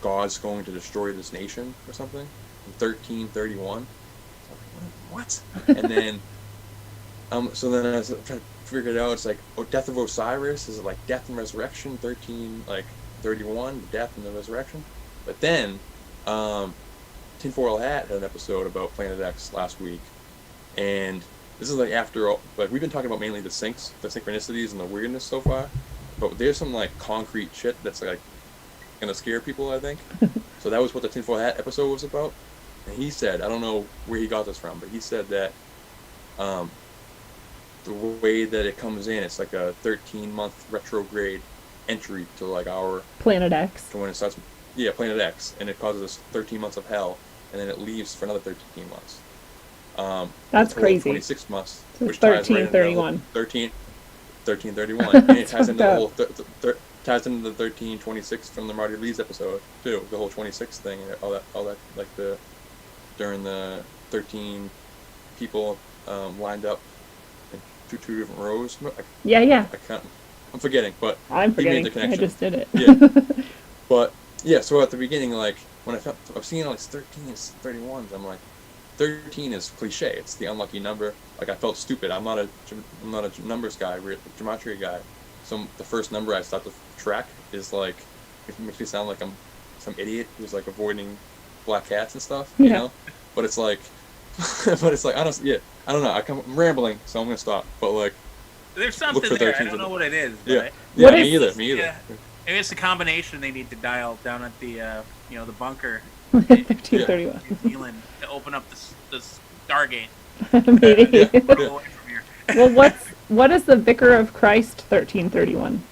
God's going to destroy this nation or something, in 1331. What? And then, so then I was trying to figure it out. It's like, death of Osiris. Is it like death and resurrection? 31, death and the resurrection. But then, Tinfoil Hat had an episode about Planet X last week, and this is like after all, like we've been talking about mainly the synchronicities and the weirdness so far, but there's some like concrete shit that's like gonna scare people, I think. So that was what the Tinfoil Hat episode was about. And he said, I don't know where he got this from, but he said that the way that it comes in, it's like a 13-month retrograde entry to like our Planet X. to when it starts. Yeah, Planet X, and it causes us 13 months of hell, and then it leaves for another 13 months. That's crazy. 26 months, So which ties right into the 1331. 1331, and it ties into the whole ties into the 1326 from the Marty Lee's episode too. The whole 26 thing, and all that, like during the 13 people lined up in two different rows. Yeah. I'm forgetting, but I'm he made forgetting. the I connection. just did it. Yeah. But yeah, so at the beginning, like when I've seen all these 13s, 31s, I'm like, 13 is cliche. It's the unlucky number. Like I felt stupid. I'm not a numbers guy, gematria guy. So the first number I start to track is like, it makes me sound like I'm some idiot who's like avoiding black cats and stuff, you know. But it's like, I don't know. I'm rambling, so I'm gonna stop. But like, there's something there. I don't know what it is. But Yeah, me either. Yeah. Maybe it's a combination they need to dial down at the the bunker 1531. in New Zealand to open up the Stargate. Maybe. Go away from here. Well, what is the Vicar of Christ 1331?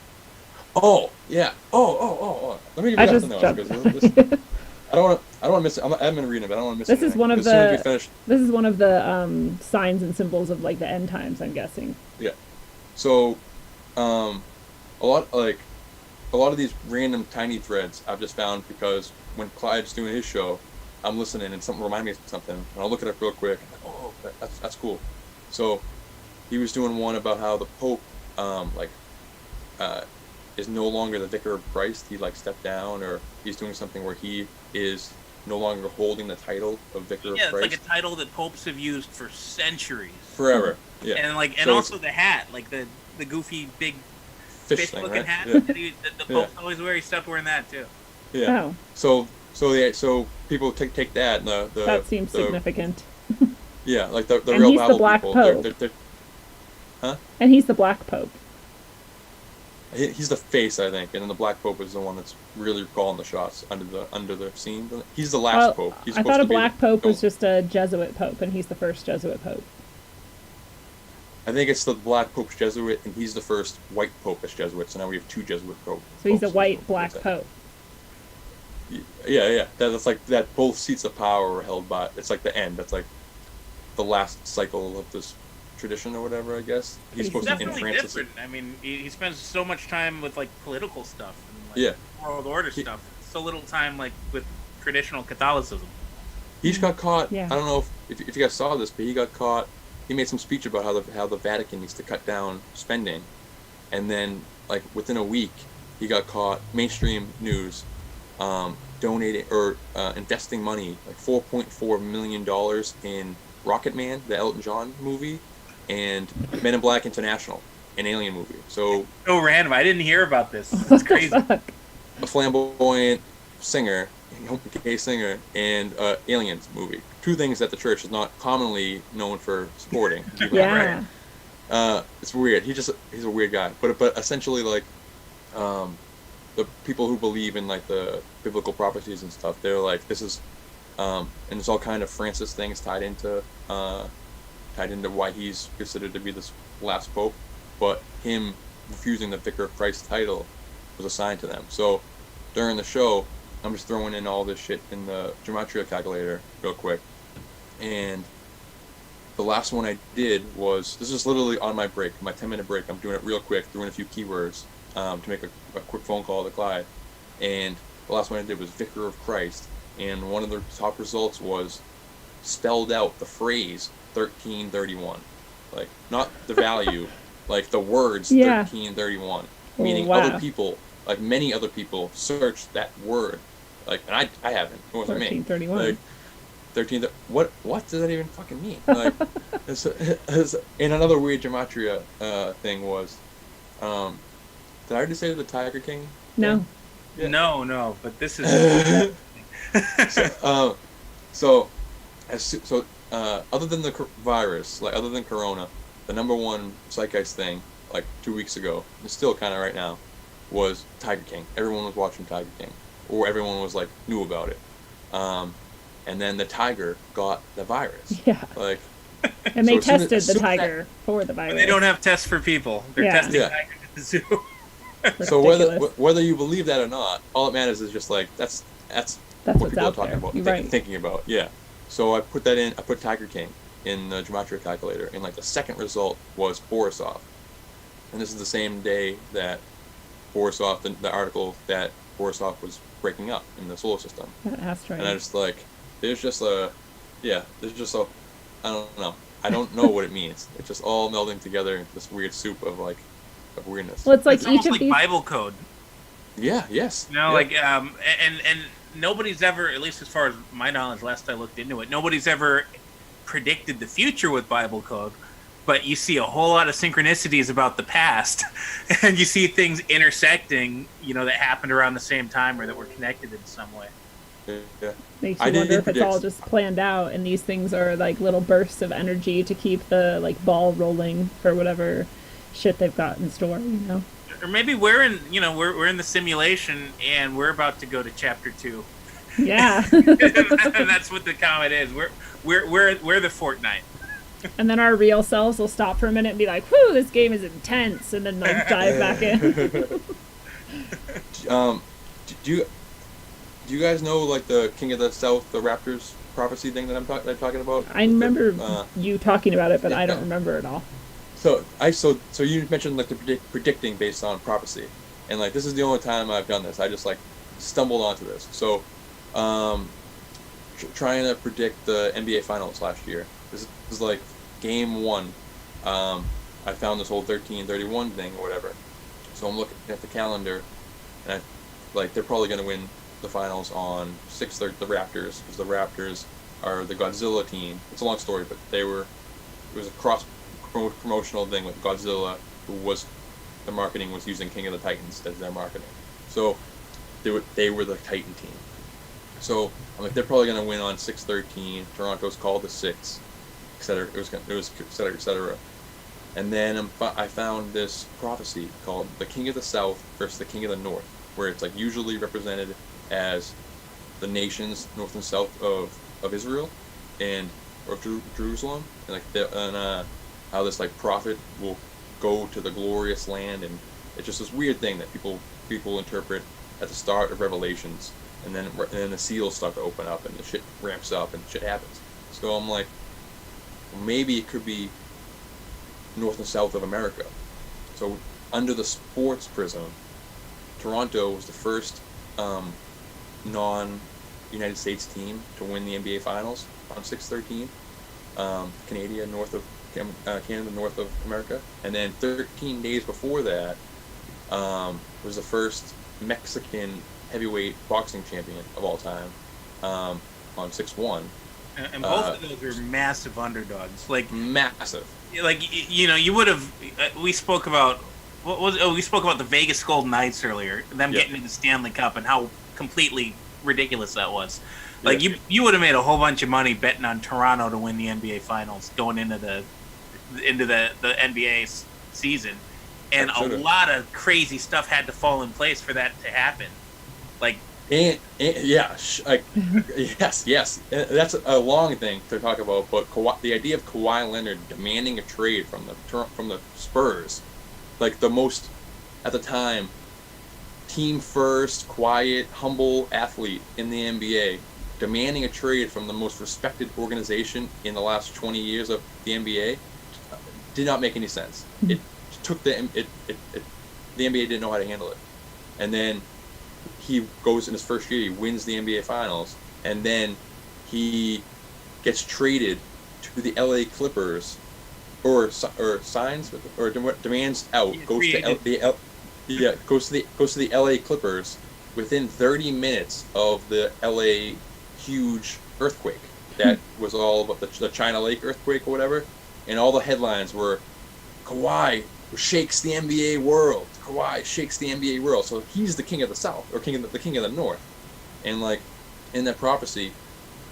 Oh yeah. Oh. Let me give you I that just to know, because I don't want to miss it. I've been reading it, but I don't want to miss it. This is one of as soon as we finish. This is one of the signs and symbols of like the end times, I'm guessing. Yeah. So, a lot of these random tiny threads I've just found because when Clyde's doing his show, I'm listening and something reminded me of something, and I'll look it up real quick. And oh, that's cool. So he was doing one about how the Pope is no longer the vicar of Christ. He like stepped down, or he's doing something where he is no longer holding the title of vicar of Christ. Yeah, it's like a title that popes have used for centuries. Forever. Yeah. And also the hat, like the goofy big fish looking right? hat yeah. that the popes always wear. He stopped wearing that too. Yeah. Oh. So people take that and that seems significant. Yeah, like the and real he's Bible the Black people. Pope. Huh? And he's the Black Pope. He's the face, I think, and then the Black Pope is the one that's really calling the shots under the scene. He's the last Pope. He's I thought a Black Pope was just a Jesuit Pope, and he's the first Jesuit Pope. I think it's the Black Pope's Jesuit, and he's the first white Pope that's Jesuit. So now we have two Jesuit popes. So he's a white Black Pope. Yeah. That's like that. Both seats of power were held by. It's like the end. That's like the last cycle of this tradition or whatever, I guess. He's supposed to definitely different. I mean, he spends so much time with like political stuff and like world order stuff. So little time like with traditional Catholicism. He just got caught. Yeah. I don't know if you guys saw this, but he got caught. He made some speech about how the Vatican needs to cut down spending, and then like within a week, he got caught. Mainstream news, donating or investing money like $4.4 million in Rocket Man, the Elton John movie, and Men in Black International, an alien movie. So random. I didn't hear about this. It's crazy. A flamboyant singer, gay singer, and aliens movie. Two things that the church is not commonly known for supporting. Yeah. It's weird. He's a weird guy. But essentially like the people who believe in like the biblical prophecies and stuff, they're like, this is and there's all kind of Francis things tied into why he's considered to be this last pope, but him refusing the Vicar of Christ title was assigned to them. So during the show, I'm just throwing in all this shit in the gematria calculator real quick, and the last one I did was, this is literally on my break, my 10-minute break. I'm doing it real quick, throwing a few keywords to make a quick phone call to Clyde, and the last one I did was Vicar of Christ, and one of the top results was spelled out the phrase 1331, like not the value, like the words 1331, meaning other people, like many other people, searched that word, like, and I haven't. It wasn't me. 1331. Like, 13. What does that even fucking mean? Like, and another weird gematria thing was, did I already say the Tiger King? No. Yeah. No, but this is. So other than the virus, like other than Corona, the number one zeitgeist thing, like 2 weeks ago, and still kind of right now, was Tiger King. Everyone was watching Tiger King, or everyone was like knew about it. And then the tiger got the virus. Yeah. Like, and they tested the tiger for the virus. They don't have tests for people. They're testing tigers at the zoo. So whether you believe that or not, all that matters is just like that's what people are talking about, thinking about. Yeah. So I put that in. I put Tiger King in the gematria calculator, and like the second result was Borisov, and this is the same day that Borisov, the article that Borisov was breaking up in the solar system. Asteroid. And I just like, there's just a I don't know. I don't know what it means. It's just all melding together into this weird soup of weirdness. Well, it's like it's each almost of like these Bible code. Yeah. Yes. You know, like and nobody's ever, at least as far as my knowledge, last I looked into it, nobody's ever predicted the future with Bible code. But you see a whole lot of synchronicities about the past, and you see things intersecting, that happened around the same time or that were connected in some way. Yeah. Makes you wonder if it's all just planned out, and these things are like little bursts of energy to keep the ball rolling for whatever shit they've got in store, Or maybe we're in, we're in the simulation, and we're about to go to chapter 2. Yeah. And that's what the comment is. We're the Fortnite. And then our real selves will stop for a minute and be like, "Whew, this game is intense," and then dive back in. Do you guys know like the King of the South, the Raptors prophecy thing that I'm talking about? I remember you talking about it, but I don't remember it all. So you mentioned like the predicting based on prophecy, and like this is the only time I've done this. I just like stumbled onto this. So, trying to predict the NBA Finals last year. This is like game one. I found this whole 13-31 thing or whatever. So I'm looking at the calendar, and they're probably going to win the finals on 6/30, the Raptors, because the Raptors are the Godzilla team. It's a long story, but it was a cross promotional thing with Godzilla, who was, the marketing was using King of the Titans as their marketing. So they were the Titan team. So I'm like, they're probably going to win on 6/13. Toronto's called the 6, etc. It was etc. etc. And then I found this prophecy called the King of the South versus the King of the North, where it's like usually represented as the nations north and south of Israel and or Jerusalem, and how this like prophet will go to the glorious land, and it's just this weird thing that people interpret at the start of Revelations, and then the seals start to open up and the shit ramps up and shit happens. So I'm like, maybe it could be north and south of America. So under the sports prism, Toronto was the first non-United States team to win the NBA Finals on 6/13. Canada north of America, and then 13 days before that was the first Mexican heavyweight boxing champion of all time on 6/1. And both of those are massive underdogs. Like massive. Like you would have. We spoke about we spoke about the Vegas Golden Knights earlier. Them getting in the Stanley Cup and how completely ridiculous that was. Like you would have made a whole bunch of money betting on Toronto to win the NBA Finals going into the NBA season, and a lot of crazy stuff had to fall in place for that to happen. Like yes, that's a long thing to talk about. But the idea of Kawhi Leonard demanding a trade from the Spurs, like the most at the time team first, quiet, humble athlete in the NBA, demanding a trade from the most respected organization in the last 20 years of the NBA, did not make any sense. It took the NBA didn't know how to handle it, and then he goes in his first year, he wins the NBA Finals, and then he gets traded to the LA Clippers, or demands out, goes to the LA Clippers within 30 minutes of the LA huge earthquake that was all about the China Lake earthquake or whatever, and all the headlines were Kawhi shakes the NBA world. Kawhi shakes the NBA world. So he's the king of the South, or the king of the North. And like in that prophecy,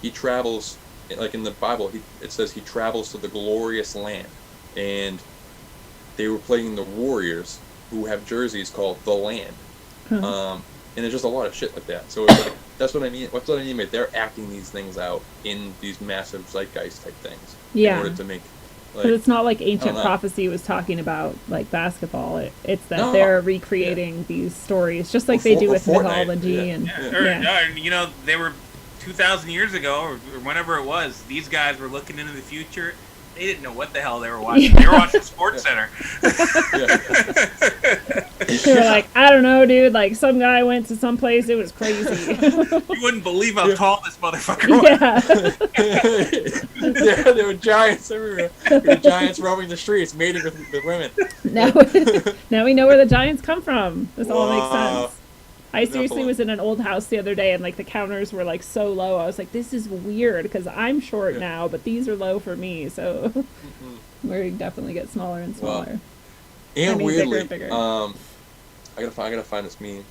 he travels, like in the Bible, it says he travels to the glorious land. And they were playing the Warriors, who have jerseys called the Land. And there's just a lot of shit like that. So it's like, that's what I mean. What's what I mean? They're acting these things out in these massive zeitgeist type things in order to make. Because it's not like ancient prophecy was talking about like basketball. It's that they're recreating these stories, just like they do with mythology and they were 2,000 years ago or whenever it was. These guys were looking into the future. They didn't know what the hell they were watching. They were watching Sports Center. They were like, I don't know, dude. Like some guy went to some place. It was crazy. You wouldn't believe how tall this motherfucker was. Yeah, there were giants everywhere. There were giants roaming the streets, mating with women. Now we know where the giants come from. This all makes sense. I seriously was in an old house the other day, and like the counters were like so low. I was like, this is weird because I'm short now, but these are low for me. So we definitely get smaller and smaller. And weirdly, bigger. I gotta find this meme.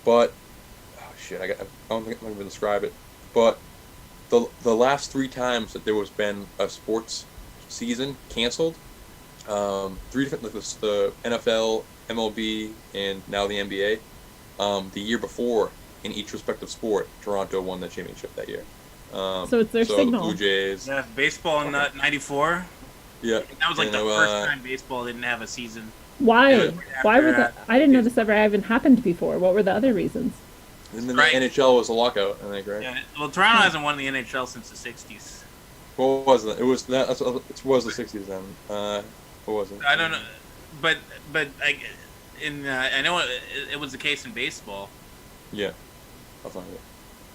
But I don't think I'm gonna describe it. But the last 3 times that there was been a sports season canceled, 3 different, like the NFL, MLB, and now the NBA. The year before, in each respective sport, Toronto won the championship that year. So it's their signal. The Blue Jays. Yeah, baseball in '94. Yeah. That was like the first time baseball didn't have a season. Why? Why was that? I didn't know this ever even happened before. What were the other reasons? And then the NHL was a lockout, I think, right? Yeah. Well, Toronto hasn't won the NHL since the '60s. What was it? It was the '60s then. What was it? I don't know, but I know it was the case in baseball. Yeah, I'll find it.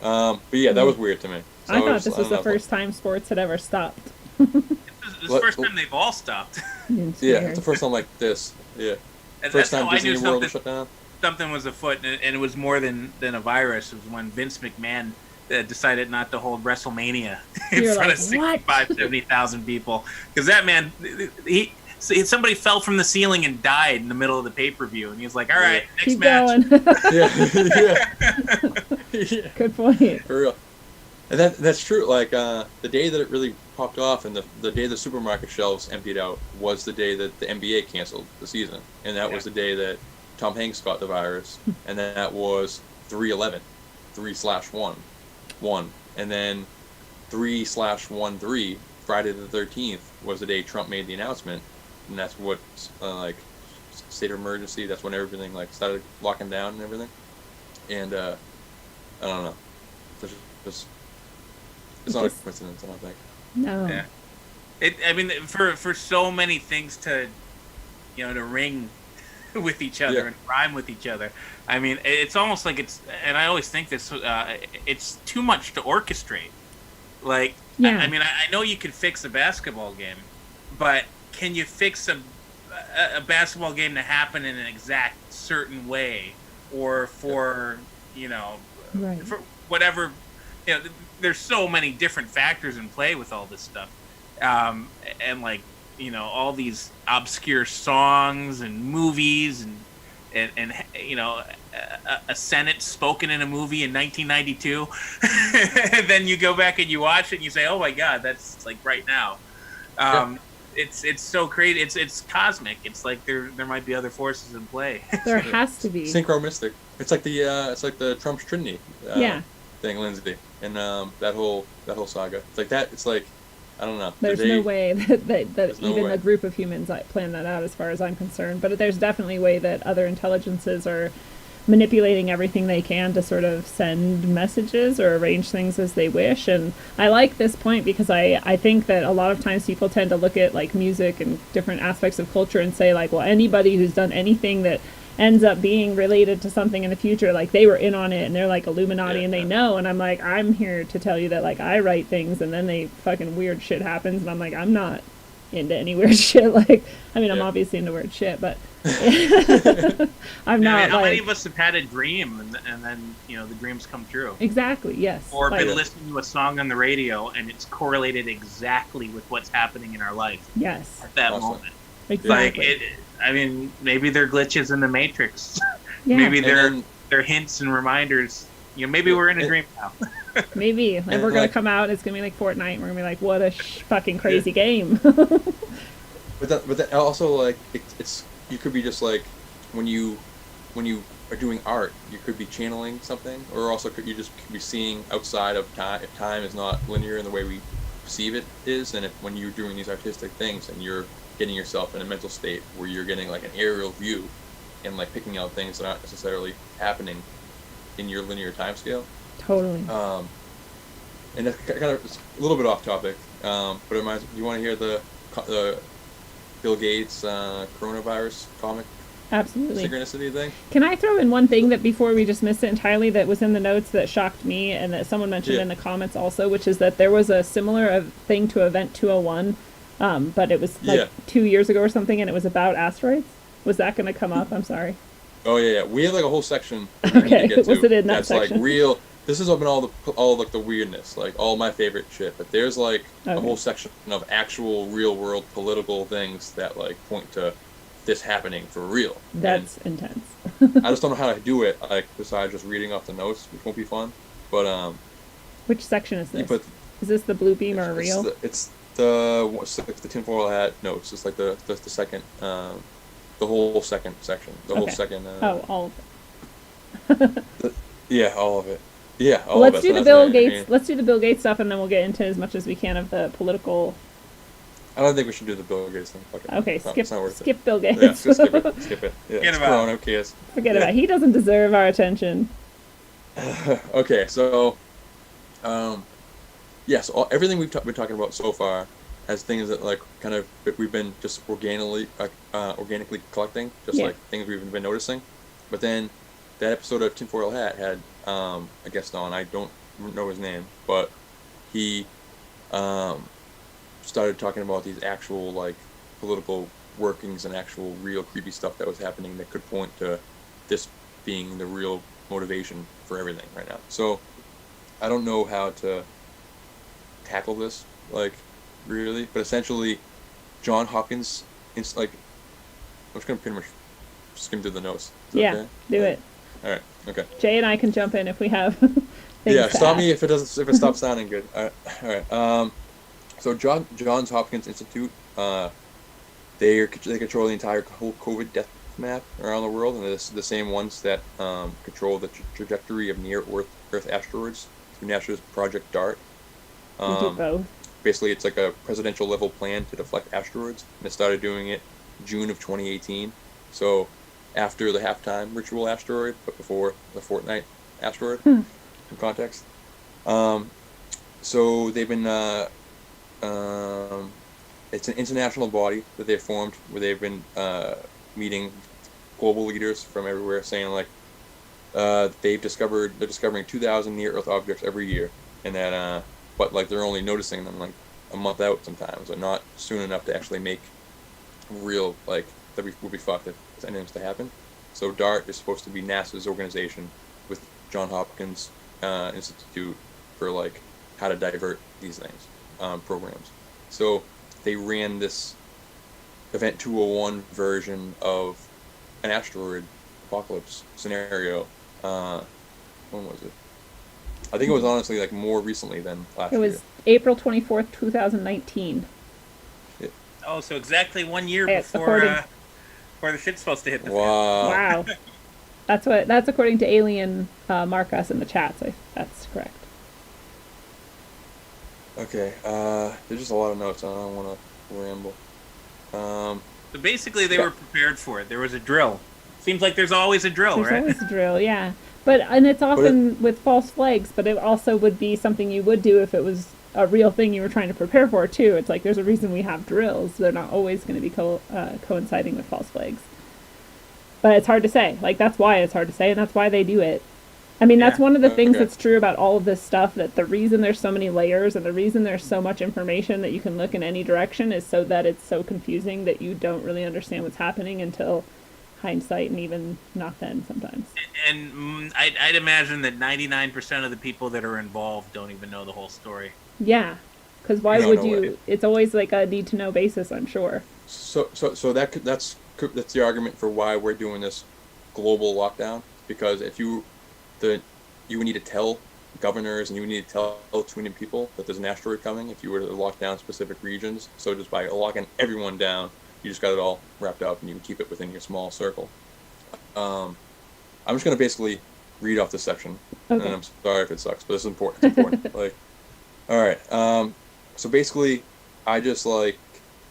But yeah, that was weird to me. So I thought this was the first time sports had ever stopped. It's the first time they've all stopped. Yeah, it's the first time like this. Yeah. And First that's time how I knew Disney World was shut down. something was afoot, and it was more than a virus. It was when Vince McMahon decided not to hold WrestleMania in You're front like, of 65, 70,000 people. Because that man, somebody fell from the ceiling and died in the middle of the pay-per-view. And he was like, all right, next Keep match. going. Yeah. Good point. For real. And that's true. Like the day that it really popped off and the day the supermarket shelves emptied out was the day that the NBA canceled the season. And that was the day that Tom Hanks got the virus. And then that was 3/11, 3/1. And then 3/13, Friday the 13th, was the day Trump made the announcement. And that's what, like, state of emergency, that's when everything, like, started locking down and everything. And, I don't know. It's not a coincidence, I don't think. No. Yeah. I mean, for so many things to ring with each other and rhyme with each other. I mean, it's almost like and I always think this, it's too much to orchestrate. Like, yeah. I mean, I know you can fix a basketball game, but can you fix a basketball game to happen in an exact certain way, or for right. for whatever, there's so many different factors in play with all this stuff, and like all these obscure songs and movies and a sentence spoken in a movie in 1992, and then you go back and you watch it and you say, oh my god, that's like right now. It's so crazy. It's cosmic. It's like there might be other forces in play. There has to be. Synchromistic. It's like the Trump's Trinity thing, Lindsay, and that whole saga. It's like that. It's like, I don't know. There's no way that even a group of humans plan that out, as far as I'm concerned. But there's definitely a way that other intelligences are manipulating everything they can to sort of send messages or arrange things as they wish. And I like this point because I think that a lot of times people tend to look at like music and different aspects of culture and say like, well, anybody who's done anything that ends up being related to something in the future, like they were in on it and they're like Illuminati and they know. And I'm like, I'm here to tell you that like I write things and then they fucking weird shit happens and I'm like, I'm not into any weird shit. Like, I mean, I'm obviously into weird shit, but I'm not. I mean, how many of us have had a dream and then the dreams come true? Exactly. Yes. Or been listening to a song on the radio and it's correlated exactly with what's happening in our life. Yes. At that moment. Exactly. Like I mean, maybe they're glitches in the Matrix. Yeah. Maybe they're hints and reminders. Maybe we're in a dream now. Maybe, and we're gonna come out. And it's gonna be like Fortnite. And we're gonna be like, what a fucking crazy game. But that also, like, it's you could be just like when you are doing art, you could be channeling something, or also you could be seeing outside of time. If time is not linear in the way we perceive it is, and when you're doing these artistic things and you're getting yourself in a mental state where you're getting like an aerial view and like picking out things that aren't necessarily happening in your linear time scale. Totally. And that's kind of it's a little bit off topic, but it reminds me, you want to hear the Bill Gates coronavirus comic? Absolutely. Synchronicity thing? Can I throw in one thing that before we just missed it entirely that was in the notes that shocked me and that someone mentioned in the comments also, which is that there was a similar thing to Event 201, but it was like 2 years ago or something, and it was about asteroids. Was that going to come up? I'm sorry. Oh yeah. We have like a whole section. Okay, was it in that section? That's like real. This is open all like the weirdness, like all my favorite shit. But there's like a whole section of actual real world political things that like point to this happening for real. That's intense. I just don't know how to do it, like besides just reading off the notes, which won't be fun. But which section is this? Is this the blue beam or real? It's the tinfoil hat notes. It's like the second, the whole second section. The whole second. All of it. All of it. Yeah, all let's of do it. the Bill Gates. Let's do the Bill Gates stuff, and then we'll get into as much as we can of the political. I don't think we should do the Bill Gates thing. Okay, skip Bill Gates. Yeah, just skip it. Skip it. Yeah, it's Corona, who cares? Forget about it. He doesn't deserve our attention. Okay, so, so everything we've been talking about so far has things that like kind of we've been just organically collecting, like things we've been noticing. But then that episode of Tinfoil Hat had a guest on. I don't know his name, but he started talking about these actual like political workings and actual real creepy stuff that was happening that could point to this being the real motivation for everything right now. So I don't know how to tackle this, like, really, but essentially John Hopkins, it's like, I'm just gonna pretty much skim through the notes. Yeah, okay? do it. All right. Okay. Jay and I can jump in if we have things Yeah, to stop add. me if it stops sounding good. All right. So Johns Hopkins Institute, they control the entire whole COVID death map around the world, and it's the same ones that control the trajectory of near Earth asteroids through NASA's Project DART. We do both. Basically, it's like a presidential level plan to deflect asteroids, and it started doing it June of 2018. So after the halftime ritual asteroid, but before the Fortnite asteroid, some context. So they've been, it's an international body that they formed where they've been meeting global leaders from everywhere, saying like they're discovering 2,000 near Earth objects every year, and that but like they're only noticing them like a month out sometimes, or not soon enough to actually make real, like, that would be fucked if anything was to happen. So DART is supposed to be NASA's organization with John Hopkins Institute for like how to divert these things, programs. So they ran this Event 201 version of an asteroid apocalypse scenario. When was it? I think it was honestly like more recently than last year. It was April 24th, 2019. Oh, so exactly 1 year According- before the shit's supposed to hit the fan. Wow. That's according to Alien Marcus in the chat, so that's correct. Okay, there's just a lot of notes. I don't want to ramble. So basically, they were prepared for it. There was a drill. Seems like there's always a drill, There's right? always a drill, yeah. And it's often with false flags, but it also would be something you would do if it was a real thing you were trying to prepare for, too. It's like there's a reason we have drills. They're not always going to be coinciding with false flags. But it's hard to say. Like, that's why it's hard to say, and that's why they do it. I mean, that's one of the things that's true about all of this stuff, that the reason there's so many layers and the reason there's so much information that you can look in any direction is so that it's so confusing that you don't really understand what's happening until hindsight, and even not then sometimes. And I'd imagine that 99% of the people that are involved don't even know the whole story. Yeah, because why No, would no you? way. It's always like a need-to-know basis, I'm sure. So that's the argument for why we're doing this global lockdown, because if you would need to tell governors and you would need to tell too many people that there's an asteroid coming if you were to lock down specific regions. So just by locking everyone down, you just got it all wrapped up and you can keep it within your small circle. I'm just going to basically read off this section, Okay. and I'm sorry if it sucks, but it's important. It's important. Like, all right. So basically, I just like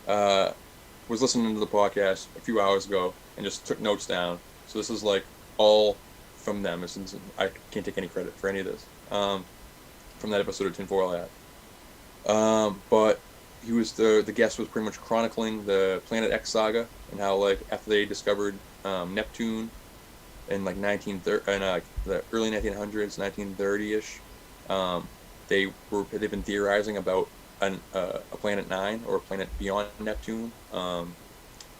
was listening to the podcast a few hours ago and just took notes down. So this is like all from them. I can't take any credit for any of this from that episode of Tinfoil Hat. But he was the guest was pretty much chronicling the Planet X saga and how, like, after they discovered Neptune in like the early 1900s, 1930ish, they've been theorizing about a planet 9 or a planet beyond Neptune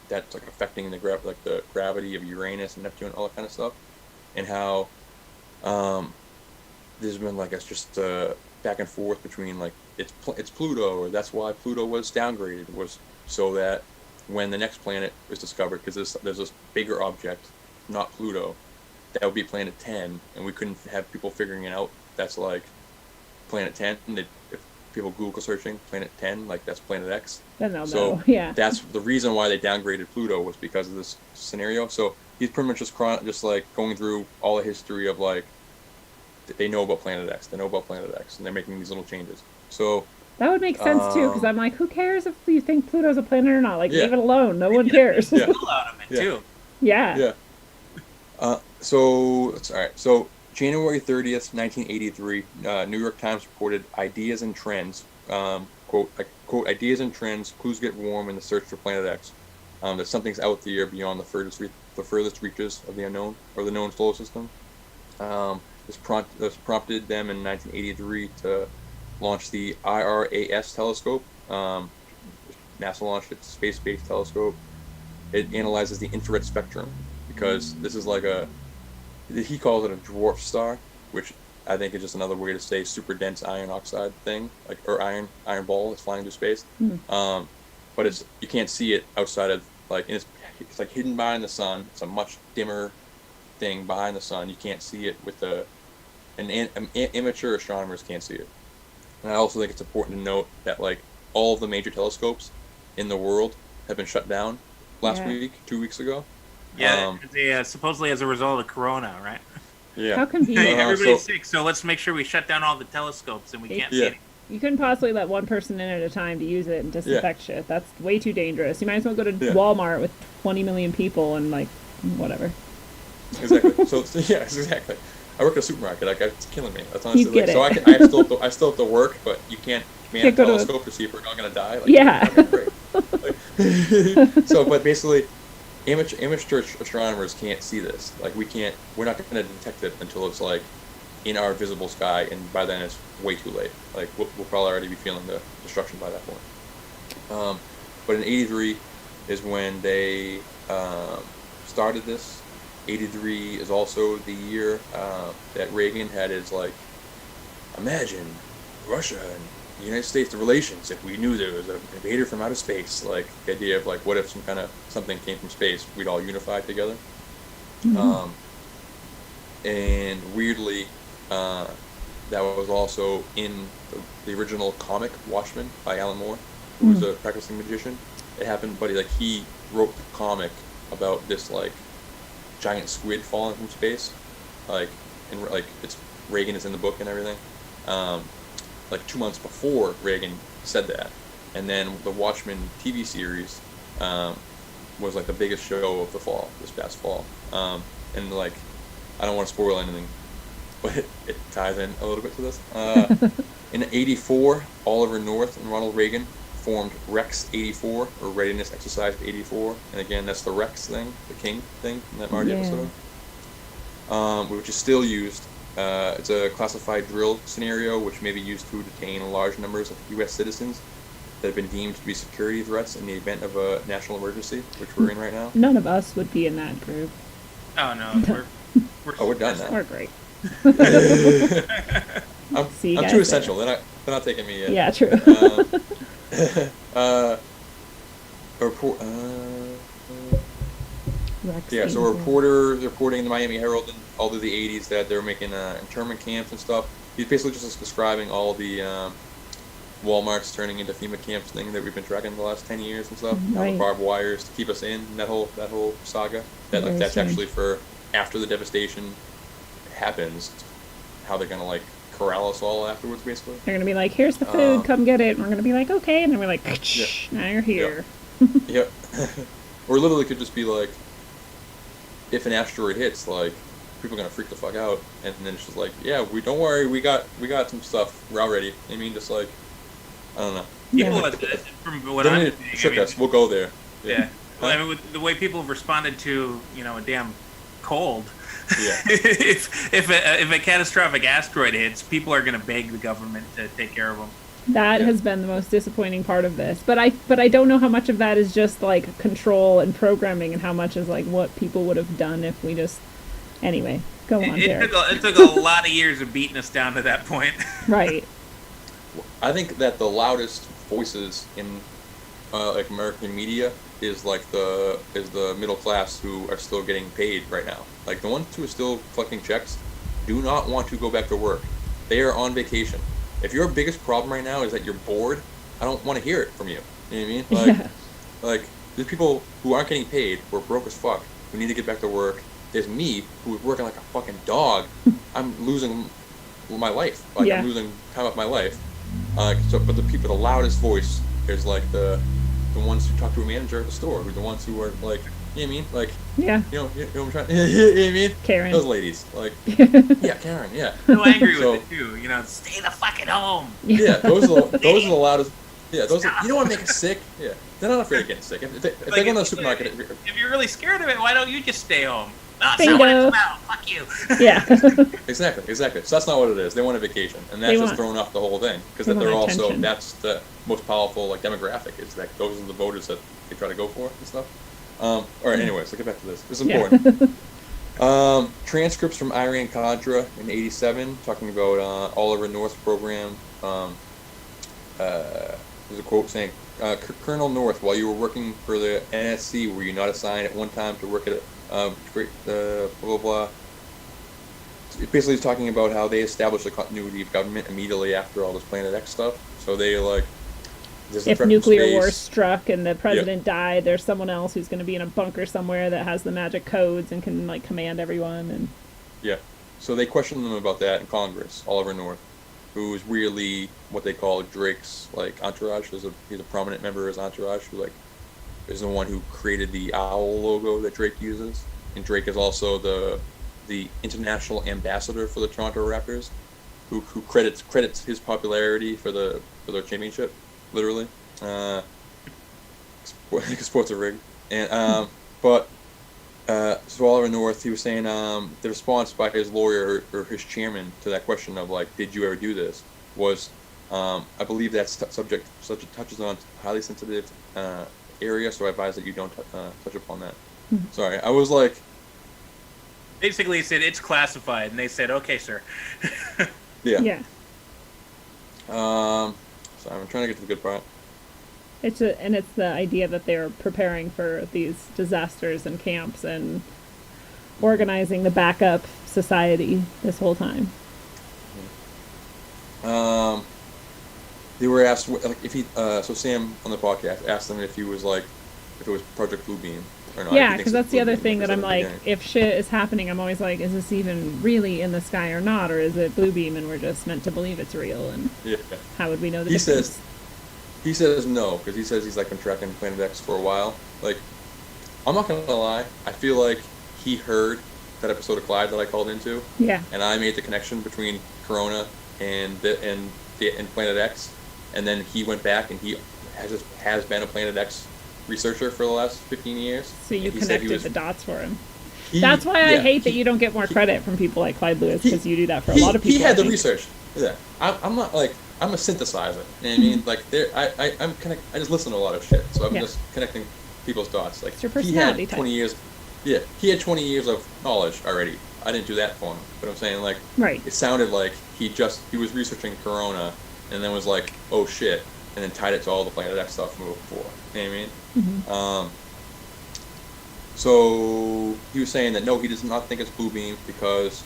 that's like affecting the gravity of Uranus and Neptune, all that kind of stuff, and how there's been like just back and forth between like it's Pluto, or that's why Pluto was downgraded, was so that when the next planet was discovered, because there's this bigger object, not Pluto, that would be planet 10, and we couldn't have people figuring it out. That's like planet 10. If people Google searching planet 10, like that's planet X. Then they'll So know. Yeah. that's the reason why they downgraded Pluto, was because of this scenario. So he's pretty much just like going through all the history of like they know about planet X, and they're making these little changes. So That would make sense too, because I'm like, who cares if you think Pluto's a planet or not? Like, Yeah. leave it alone. No one cares. Yeah. Pull out of it, Yeah. too. Yeah. Yeah. So that's all right. So January 30th, 1983, New York Times reported ideas and trends. Quote ideas and trends. Clues get warm in the search for Planet X. That something's out there beyond the furthest reaches of the unknown or the known solar system. This prompted them in 1983 to launch the IRAS telescope, NASA launched its space-based telescope. It analyzes the infrared spectrum because this is like he calls it a dwarf star, which I think is just another way to say super dense iron oxide thing, like or iron ball that's flying through space. But you can't see it outside of like it's like hidden behind the sun. It's a much dimmer thing behind the sun. You can't see it with amateur astronomers can't see it. And I also think it's important to note that like all of the major telescopes in the world have been shut down last week, 2 weeks ago. Yeah, supposedly as a result of Corona, right? Yeah. How convenient. Everybody's sick, so let's make sure we shut down all the telescopes and we can't see anything. You couldn't possibly let one person in at a time to use it and disinfect shit. That's way too dangerous. You might as well go to Walmart with 20 million people and, like, whatever. Exactly. So, exactly. I work at a supermarket. Like, it's killing me. That's honestly, You get so it. I still have to work, but you can't man a go telescope to see if we're not going to die. Like, Yeah. Great. Like, so, but basically, amateur astronomers can't see this. Like, we're not going to detect it until it's, like, in our visible sky, and by then it's way too late. Like, we'll probably already be feeling the destruction by that point. But in 83 is when they started this. 83 is also the year that Reagan had his, like, imagine Russia and the United States, the relations, if we knew there was an invader from outer space. Like, the idea of, like, what if something came from space, we'd all unify together. And weirdly, that was also in the original comic Watchmen by Alan Moore, who was a practicing magician. It happened, but he wrote the comic about this, like, giant squid falling from space, like, and like it's Reagan is in the book and everything. Like 2 months before Reagan said that, and then the Watchmen TV series was like the biggest show of the fall, this past fall. And like, I don't want to spoil anything, but it ties in a little bit to this. In 84, Oliver North and Ronald Reagan formed Rex 84, or Readiness Exercise 84, and again, that's the Rex thing, the King thing in that Marty episode, which is still used. It's a classified drill scenario which may be used to detain large numbers of U.S. citizens that have been deemed to be security threats in the event of a national emergency, which we're in right now. None of us would be in that group. Oh no, we're done now. We're great. I'm too essential. They're not taking me yet. Yeah, true. So a reporter reporting in the Miami Herald all through the 80s that they were making internment camps and stuff. He's basically just describing all the Walmarts turning into FEMA camps thing that we've been tracking the last 10 years and stuff. All the barbed wires to keep us in that whole saga. That's actually for after the devastation happens, how they're gonna like corral us all afterwards, basically. They're gonna be like, "Here's the food, come get it." And we're gonna be like, "Okay," and then we're like, "Now you're here." Yep. Or literally could just be like, if an asteroid hits, like, people are gonna freak the fuck out, and then it's just like, yeah, don't worry, we got some stuff, we're all ready. I mean, just like, I don't know. People, from what I'm trick us, we'll go there. Yeah. Well, I mean, with the way people have responded to, a damn cold. Yeah. if a catastrophic asteroid hits, people are gonna beg the government to take care of them. That has been the most disappointing part of this. But I don't know how much of that is just like control and programming and how much is like what people would have done if we just... Anyway, go on, Derek. It took a lot of years of beating us down to that point. Right. I think that the loudest voices in like American media is the middle class who are still getting paid right now. Like the ones who are still collecting checks do not want to go back to work. They are on vacation. If your biggest problem right now is that you're bored, I don't want to hear it from you. You know what I mean? Like there's people who aren't getting paid, who are broke as fuck, who need to get back to work. There's me, who is working like a fucking dog. I'm losing my life. Like I'm losing time of my life. But the loudest voice is like the ones who talk to a manager at the store, who are the ones who are like, you know what I mean? Like, you know what I'm trying. You know what I mean? Karen. Those ladies, like, yeah, Karen, yeah. So angry with it too. Stay the fucking home. Yeah, those are the loudest. Yeah, those. You don't want to make us sick. Yeah, they're not afraid of getting sick. If they go to the supermarket, if you're really scared of it, why don't you just stay home? So when Bingo. it's out, fuck you. Yeah. Exactly. So that's not what it is. They want a vacation, and that's just throwing off the whole thing because they they're want also attention. that's the most powerful like demographic is that those are the voters that they try to go for and stuff. All right. Anyways, let's get back to this. This is important. Transcripts from Iran Contra in '87 talking about Oliver North's program. There's a quote saying, "Colonel North, while you were working for the NSC, were you not assigned at one time to work at blah blah blah?" It basically is talking about how they established the continuity of government immediately after all this Planet X stuff. So they there's a If threat from nuclear war space. struck and the president died, there's someone else who's going to be in a bunker somewhere that has the magic codes and can like command everyone. And Yeah. So they questioned them about that in Congress, Oliver North, who is weirdly what they call Drake's like entourage. He's a prominent member of his entourage who like is the one who created the owl logo that Drake uses. And Drake is also the international ambassador for the Toronto Raptors, who credits his popularity for their championship, literally. Sports are rigged. And so Oliver North, he was saying the response by his lawyer or his chairman to that question of like, did you ever do this, was I believe that subject touches on highly sensitive area, so I advise that you don't touch upon that. Sorry, I was like, Basically, he said it's classified, and they said, "Okay, sir." yeah, sorry, I'm trying to get to the good part. it's the idea that they're preparing for these disasters and camps and organizing the backup society this whole time. They were asked like if he so Sam on the podcast asked them if it was Project Bluebeam or not. Yeah, because that's the other thing that I'm like, if shit is happening, I'm always like, is this even really in the sky or not, or is it blue beam and we're just meant to believe it's real? And Yeah. how would we know the He difference? He says no, because he says he's like been tracking Planet X for a while. Like, I'm not gonna lie, I feel like he heard that episode of Clyde that I called into, Yeah. and I made the connection between Corona and Planet X, and then he went back and he has been a Planet X researcher for the last 15 years. So you and he said he connected was- the dots for him. he- That's why I yeah, hate that he- you don't get more credit from people like Clyde Lewis, because you do that for a he- lot of people. He had I the think. research. Yeah, I'm not like I'm a synthesizer. You know what I mean? Like I just listen to a lot of shit, so I'm Yeah. just connecting people's dots. Like It's your he personality had type. 20 years. Yeah, he had 20 years of knowledge already. I didn't do that for him, but I'm saying like Right. it sounded like he was researching Corona and then was like, oh shit, and then tied it to all the Planet X stuff from before. You know what I mean? Mm-hmm. So he was saying that no, he does not think it's blue beam because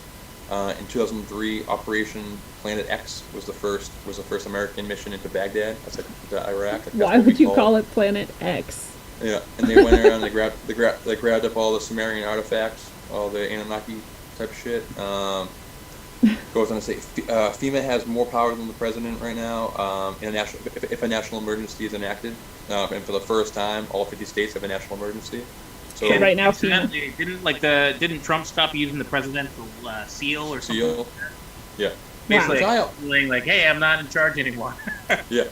in 2003, Operation Planet X was the first American mission into Baghdad. That's like to Iraq. Like, Why would you call it Planet X? Yeah, and they went around and they grabbed up all the Sumerian artifacts, all the Anunnaki type of shit. Goes on to say FEMA has more power than the president right now. If a national emergency is enacted, and for the first time, all 50 states have a national emergency. So Yeah, right now, Incidentally, didn't Trump stop using the presidential seal or something? Seal. Like that? Yeah. Basically, Wow. saying like, "Hey, I'm not in charge anymore." Yeah.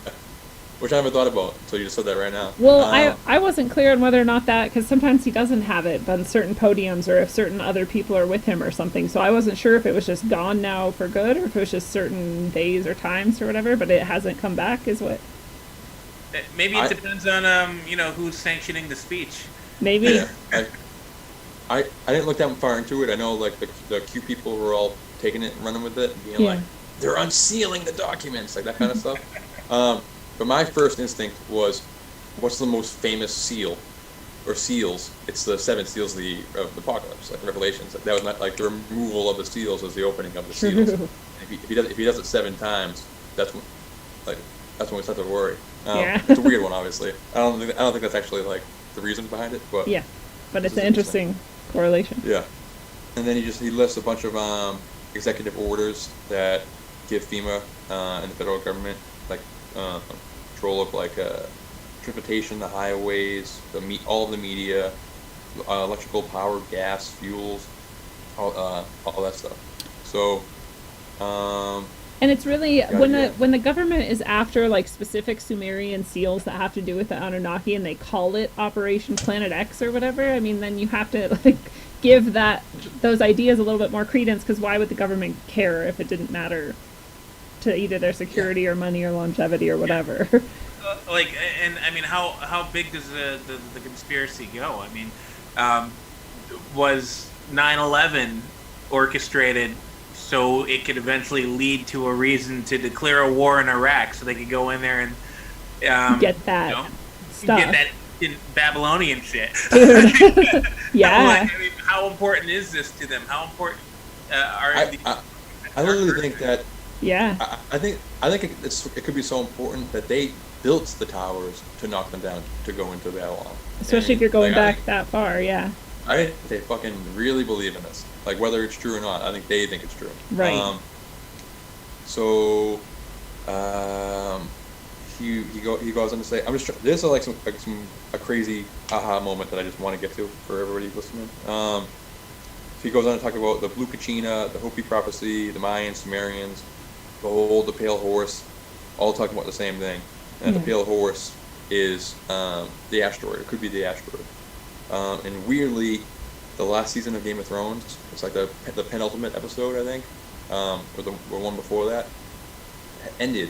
Which I haven't thought about until you just said that right now. Well, I wasn't clear on whether or not that, because sometimes he doesn't have it on certain podiums or if certain other people are with him or something. So I wasn't sure if it was just gone now for good or if it was just certain days or times or whatever, but it hasn't come back is what. Maybe it depends on who's sanctioning the speech. Maybe. Yeah. I didn't look that far into it. I know like the Q people were all taking it and running with it and being Yeah. like, they're unsealing the documents, like that kind of stuff. But my first instinct was, what's the most famous seal, or seals? It's the 7 seals of the apocalypse, like Revelations. Like, that was not like the removal of the seals was the opening of the seals. True. If he does it 7 times, that's when we start to worry. Yeah. It's a weird one, obviously. I don't think that's actually like the reason behind it, but Yeah, but it's This an is interesting correlation. yeah. And then he lists a bunch of executive orders that give FEMA and the federal government like control of like transportation, the highways, all of the media, electrical power, gas, fuels, all that stuff. So. And it's really Yeah, when yeah. the government is after like specific Sumerian seals that have to do with the Anunnaki and they call it Operation Planet X or whatever. I mean, then you have to like give those ideas a little bit more credence, because why would the government care if it didn't matter to either their security or money or longevity or whatever? Like, and I mean, how big does the conspiracy go? I mean, was 9/11 orchestrated so it could eventually lead to a reason to declare a war in Iraq, so they could go in there and get that stuff, get that Babylonian shit? Yeah. Like, I mean, how important is this to them? How important are these? I literally think that. Yeah. I think it could be so important that they built the towers to knock them down to go into Babylon. Especially if you're going back that far, yeah. I think they fucking really believe in this. Like, whether it's true or not, I think they think it's true. Right. He goes on to say, this is like a crazy aha moment that I just want to get to for everybody listening. So he goes on to talk about the Blue Kachina, the Hopi prophecy, the Mayans, Sumerians, the Pale Horse, all talking about the same thing. And the Pale Horse is the asteroid. It could be the asteroid. And weirdly, the last season of Game of Thrones, it's like the penultimate episode, I think, or the one before that, ended.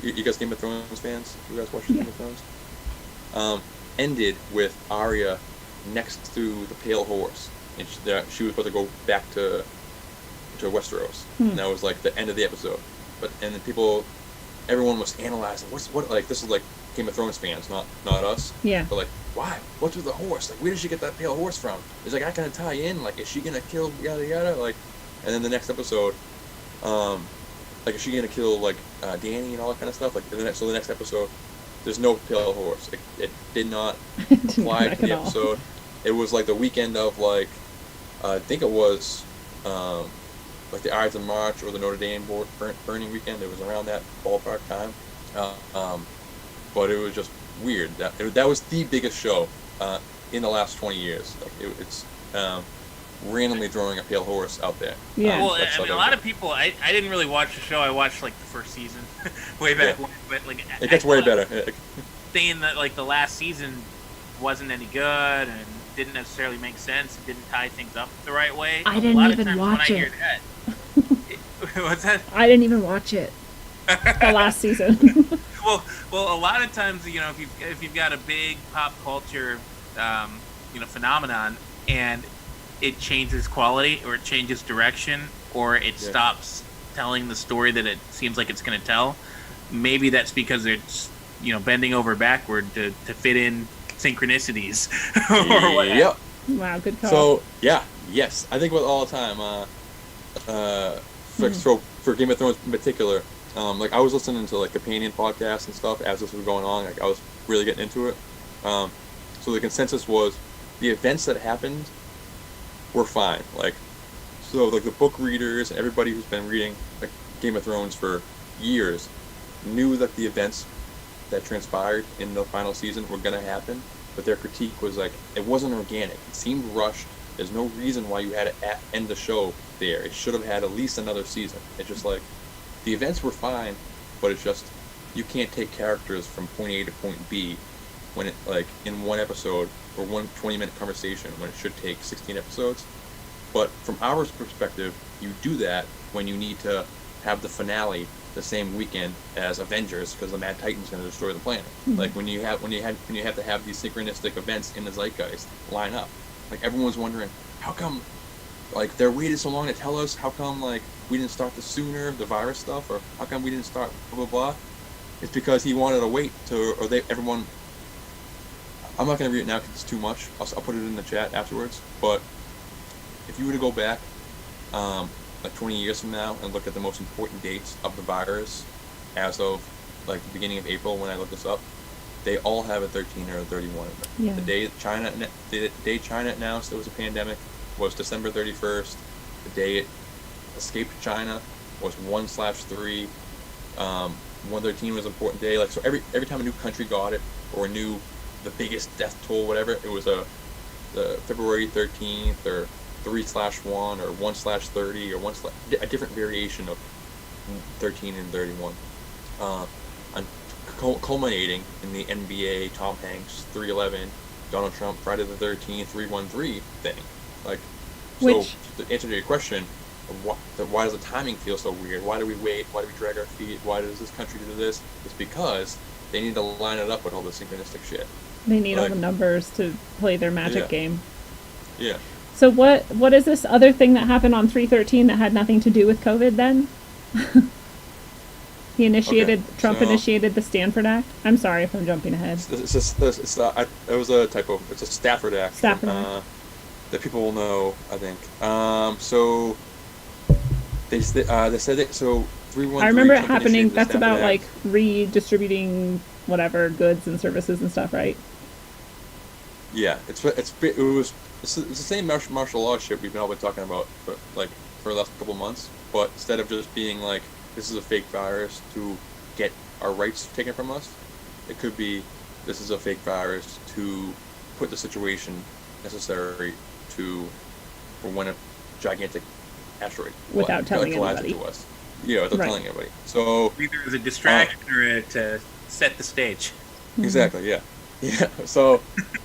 You guys Game of Thrones fans? You guys watch Game of Thrones? Ended with Arya next to the Pale Horse, and she was about to go back to Westeros. And that was like the end of the episode. And then everyone was analyzing what like, this is like Game of Thrones fans, not us. Yeah. But like, why? What's with the horse? Like, where did she get that Pale Horse from? It's like, I kind of tie in. Like, is she gonna kill yada yada? Like, and then the next episode, like, is she gonna kill like Dany and all that kind of stuff? Like, the next episode, there's no Pale Horse. It did not apply to the episode. It was like the weekend of like, I think it was like the Ides of March or the Notre Dame burning weekend. It was around that ballpark time. But it was just weird. That was the biggest show in the last 20 years. Like, it's randomly throwing a Pale Horse out there. Yeah. Well, I mean, a lot of people. I didn't really watch the show. I watched like the first season, way back when. But like, it gets way better. Saying that like the last season wasn't any good and didn't necessarily make sense. It didn't tie things up the right way. I didn't even watch it. What's that? I didn't even watch it. The last season. Well, a lot of times, you know, if you've got a big pop culture, phenomenon, and it changes quality, or it changes direction, or it stops telling the story that it seems like it's going to tell, maybe that's because it's, bending over backward to fit in synchronicities or whatever. Yep. Wow, good call. So yes, I think with all the time, for Game of Thrones in particular. Like, I was listening to like companion podcasts and stuff as this was going on. Like, I was really getting into it. So the consensus was the events that happened were fine. Like, so like the book readers and everybody who's been reading like Game of Thrones for years knew that the events that transpired in the final season were gonna happen. But their critique was like, it wasn't organic. It seemed rushed. There's no reason why you had to end the show there. It should have had at least another season. It's just like, the events were fine, but it's just, you can't take characters from point A to point B when it, like, in one episode or one 20-minute conversation when it should take 16 episodes. But from our perspective, you do that when you need to have the finale the same weekend as Avengers because the Mad Titan's going to destroy the planet. Mm-hmm. Like, when you have to have these synchronistic events in the zeitgeist line up. Like, everyone's wondering, how come, like, they waited so long to tell us? How come, like, we didn't start this sooner, the virus stuff, or how come we didn't start blah blah blah? It's because he wanted to wait everyone. I'm not going to read it now because it's too much. I'll put it in the chat afterwards. But if you were to go back, like 20 years from now, and look at the most important dates of the virus, as of like the beginning of April when I looked this up, they all have a 13 or a 31 in them. Yeah. The day China announced there was a pandemic was December 31st. The day it escaped China was 1/3. 113 was an important day. Like, so every time a new country got it, or knew the biggest death toll, whatever, it was the February 13th or 3/1 or 1/30 or a different variation of 13 and 31. And culminating in the NBA Tom Hanks 3/11, Donald Trump Friday the 13th 3/13 thing. Like, Which, so to answer your question, why does the timing feel so weird? Why do we wait? Why do we drag our feet? Why does this country do this? It's because they need to line it up with all the synchronistic shit. they need all the numbers to play their magic game. Yeah. So what is this other thing that happened on 3/13 that had nothing to do with COVID then? Trump initiated the Stanford Act. I'm sorry if I'm jumping ahead. It was a typo. It's a Stafford Act. Stafford Act. That people will know, I think. So they said it. So 313. I remember it Trump happening. initiated the That's Stafford about Act. like redistributing whatever goods and services and stuff, right? Yeah, it's the same martial law shit we've been talking about for the last couple months. But instead of just being like, this is a fake virus to get our rights taken from us, it could be, this is a fake virus to put the situation necessary for when a gigantic asteroid without telling anybody to us. Yeah, without telling anybody. So either as a distraction or to set the stage. Exactly. Yeah. Yeah. So,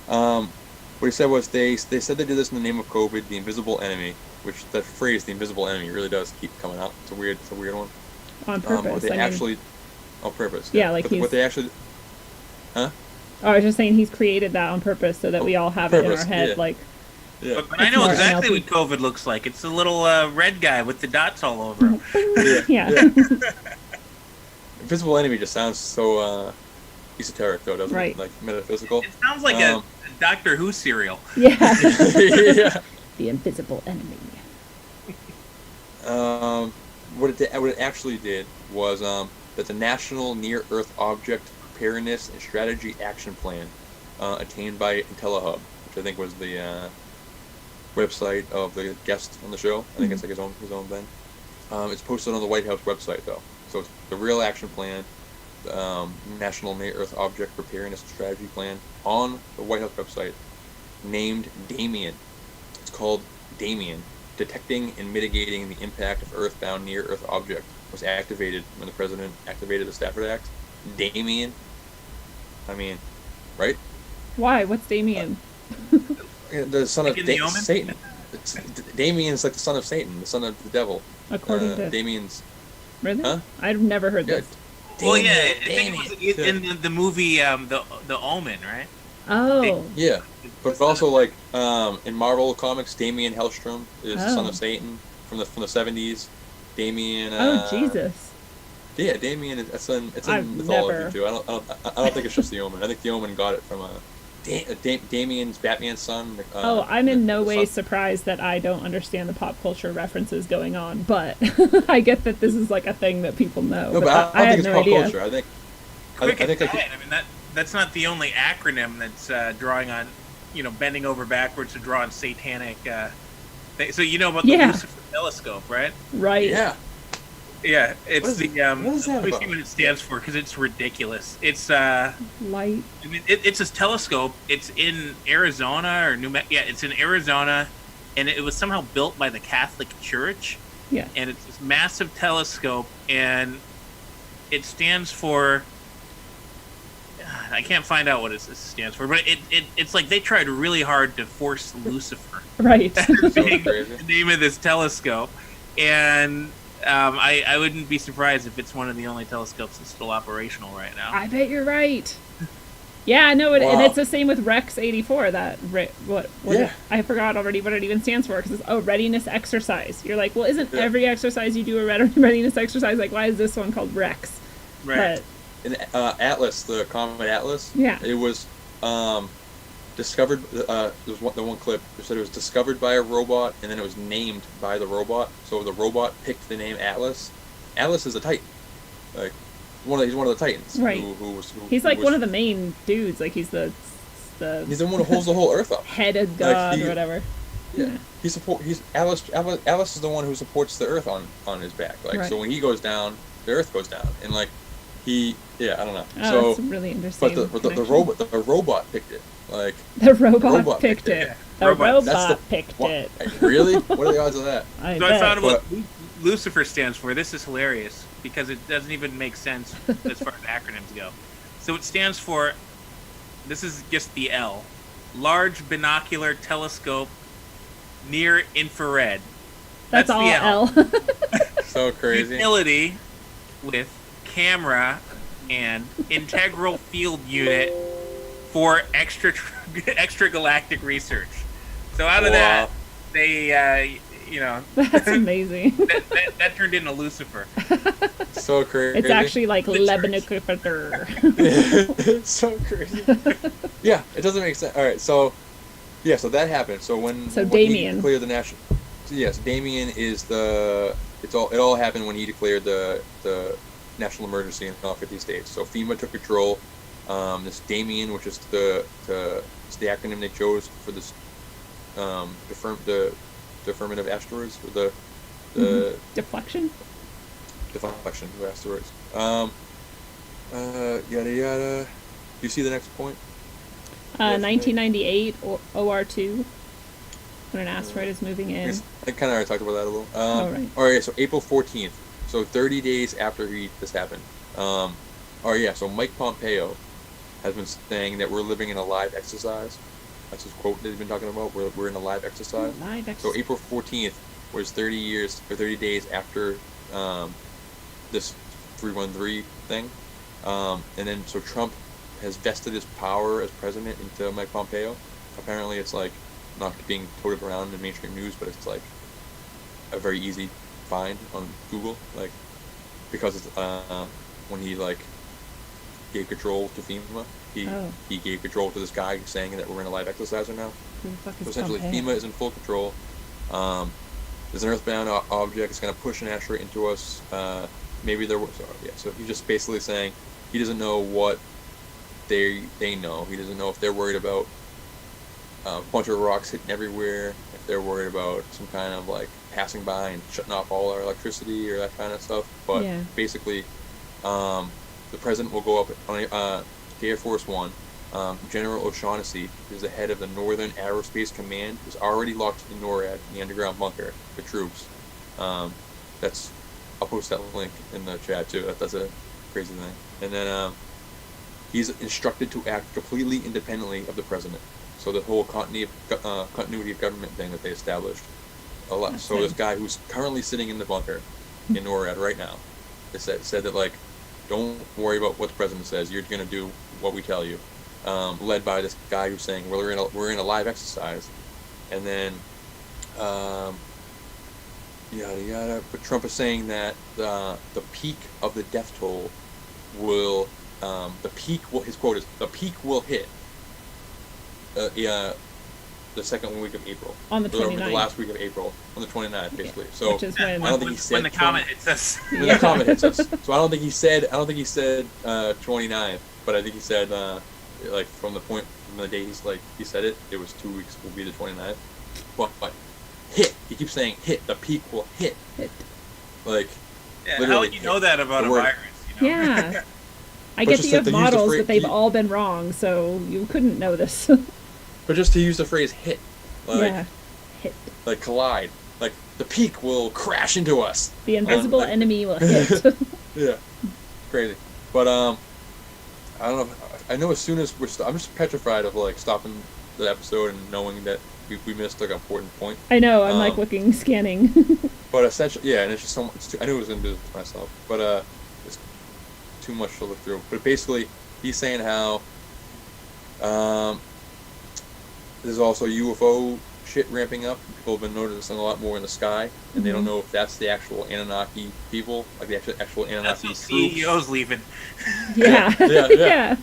what he said was they said they did this in the name of COVID, the invisible enemy. Which that phrase, the invisible enemy, really does keep coming out. It's a weird one. On purpose. On purpose. Yeah, like what they actually. Huh? Oh, I was just saying he's created that on purpose so that we all have it in our head. Yeah. Yeah. But I know exactly what COVID looks like. It's a little red guy with the dots all over him. Yeah. Invisible enemy just sounds so esoteric, though, doesn't it? Like metaphysical. It sounds like a Doctor Who serial. Yeah. Yeah. The invisible enemy. What it actually did was that the National Near Earth Object Preparedness and Strategy Action Plan, attained by IntelliHub, which I think was the website of the guest on the show. I think it's like his own thing. It's posted on the White House website though, so it's the real action plan, National Near Earth Object Preparedness and Strategy Plan on the White House website, named Damien. It's called Damien. Detecting and mitigating the impact of Earthbound near-Earth object was activated when the president activated the Stafford Act. Damien. I mean, right? Why? What's Damien? The son of Satan. Damien is like the son of Satan, the son of the devil. According to Damien's. Really? Huh? I've never heard this. Well, yeah, I think it was in the movie the Omen, right? Oh. Yeah, but also like in Marvel comics, Damien Hellstrom is the son of Satan from the 70s. Damien. Oh Jesus. Yeah, Damien. It's in mythology too. I don't think it's just the Omen. I think the Omen got it from Damien's Batman's son. I'm in no way surprised that I don't understand the pop culture references going on, but I get that this is like a thing that people know. No, but I don't think it's pop idea. culture. I think. I mean that's not the only acronym that's drawing on, bending over backwards to draw on satanic. So you know about the Lucifer telescope, right? Right. Yeah. Yeah, it's what is that let me about? see what it stands for because it's ridiculous. It's light. It's a telescope. It's in Arizona or New Mexico. Yeah, it's in Arizona, and it was somehow built by the Catholic Church. Yeah. And it's this massive telescope, and it stands for. I can't find out what it stands for, but it's like they tried really hard to force Lucifer. Right. The name of this telescope, and. I wouldn't be surprised if it's one of the only telescopes that's still operational right now. I bet you're right. Yeah, no, and it's the same with Rex 84. I forgot already what it even stands for because it's readiness exercise. You're like, well, isn't every exercise you do a readiness exercise? Like, why is this one called Rex? Right. In Atlas, the Comet Atlas. Yeah. It was discovered. There was the one clip that said it was discovered by a robot, and then it was named by the robot. So the robot picked the name Atlas. Atlas is a Titan, like he's one of the Titans. Right. He's one of the main dudes. Like he's the he's the one who holds the whole Earth up. Head of God or whatever. Yeah. Atlas is the one who supports the Earth on his back. Like so when he goes down, the Earth goes down, and like I don't know. Oh, that's really interesting. But the robot picked it. Like the robot picked it. The robot picked it. Really? What are the odds of that? I found out what Lucifer stands for. This is hilarious because it doesn't even make sense as far as acronyms go. So it stands for, this is just the L, Large Binocular Telescope near infrared. That's the all L. So crazy. Utility with camera and integral field unit for extragalactic research. So out of that, they, That's amazing. that turned into Lucifer. So crazy. It's actually like Lebanon. So crazy. Yeah, it doesn't make sense. All right, so that happened. So when Damien he declared the national. So yes, Damien is the. It all happened when he declared the national emergency in all 50 states. So FEMA took control. This Damien, which is the acronym they chose for this the deferment of asteroids, or the deflection of asteroids. Yada yada. Do you see the next point? 1998 OR2, when an asteroid is moving in. I kind of already talked about that a little. Right. All right, so April 14th, so 30 days after this happened. So Mike Pompeo has been saying that we're living in a live exercise. That's his quote that he's been talking about. We're in a live exercise. So April 14th was 30 days after this 313 thing. And then so Trump has vested his power as president into Mike Pompeo. Apparently it's like not being toted around in mainstream news, but it's like a very easy find on Google, like, because it's when he like gave control to FEMA. He gave control to this guy saying that we're in a live exercise now. Who the fuck is So essentially, Pompeo? FEMA is in full control. There's an earthbound object. It's going to push an asteroid into us. Maybe there was. So he's just basically saying he doesn't know what they know. He doesn't know if they're worried about a bunch of rocks hitting everywhere. If they're worried about some kind of like passing by and shutting off all our electricity or that kind of stuff. But basically, the president will go up on Air Force One. General O'Shaughnessy, who's the head of the Northern Aerospace Command, is already locked in NORAD, in the underground bunker, for troops. I'll post that link in the chat too. That's a crazy thing. And then he's instructed to act completely independently of the president. So the whole continuity of government thing that they established. So this guy who's currently sitting in the bunker in NORAD right now, said that like, don't worry about what the president says. You're going to do what we tell you. Led by this guy who's saying we're in a live exercise, and then yada yada. But Trump is saying that the peak of the death toll will his quote is, the peak will hit the second week of April, on the 29th, the last week of April, on the 29th, basically. So which is when, I don't think he said when the comet hits us. When the comet hits us. So I don't think he said 29th, but I think he said like from the day he said it was 2 weeks will be the 29th. But hit. He keeps saying hit. The peak will hit. Like, how would you know that about a virus? You know? Yeah. I get that you have models, but they've all been wrong, so you couldn't know this. But just to use the phrase hit, like, hit. Like collide, like the peak will crash into us. The invisible enemy will hit. Yeah, crazy. But I don't know. I know as soon as I'm just petrified of like stopping the episode and knowing that we missed like an important point. I know. I'm like scanning. But essentially, and it's just so much. I knew I was gonna do this myself, but it's too much to look through. But basically, he's saying how there's also UFO shit ramping up. People have been noticing a lot more in the sky, and they don't know if that's the actual Anunnaki people, like the actual Anunnaki That's troops. CEO's leaving. Yeah.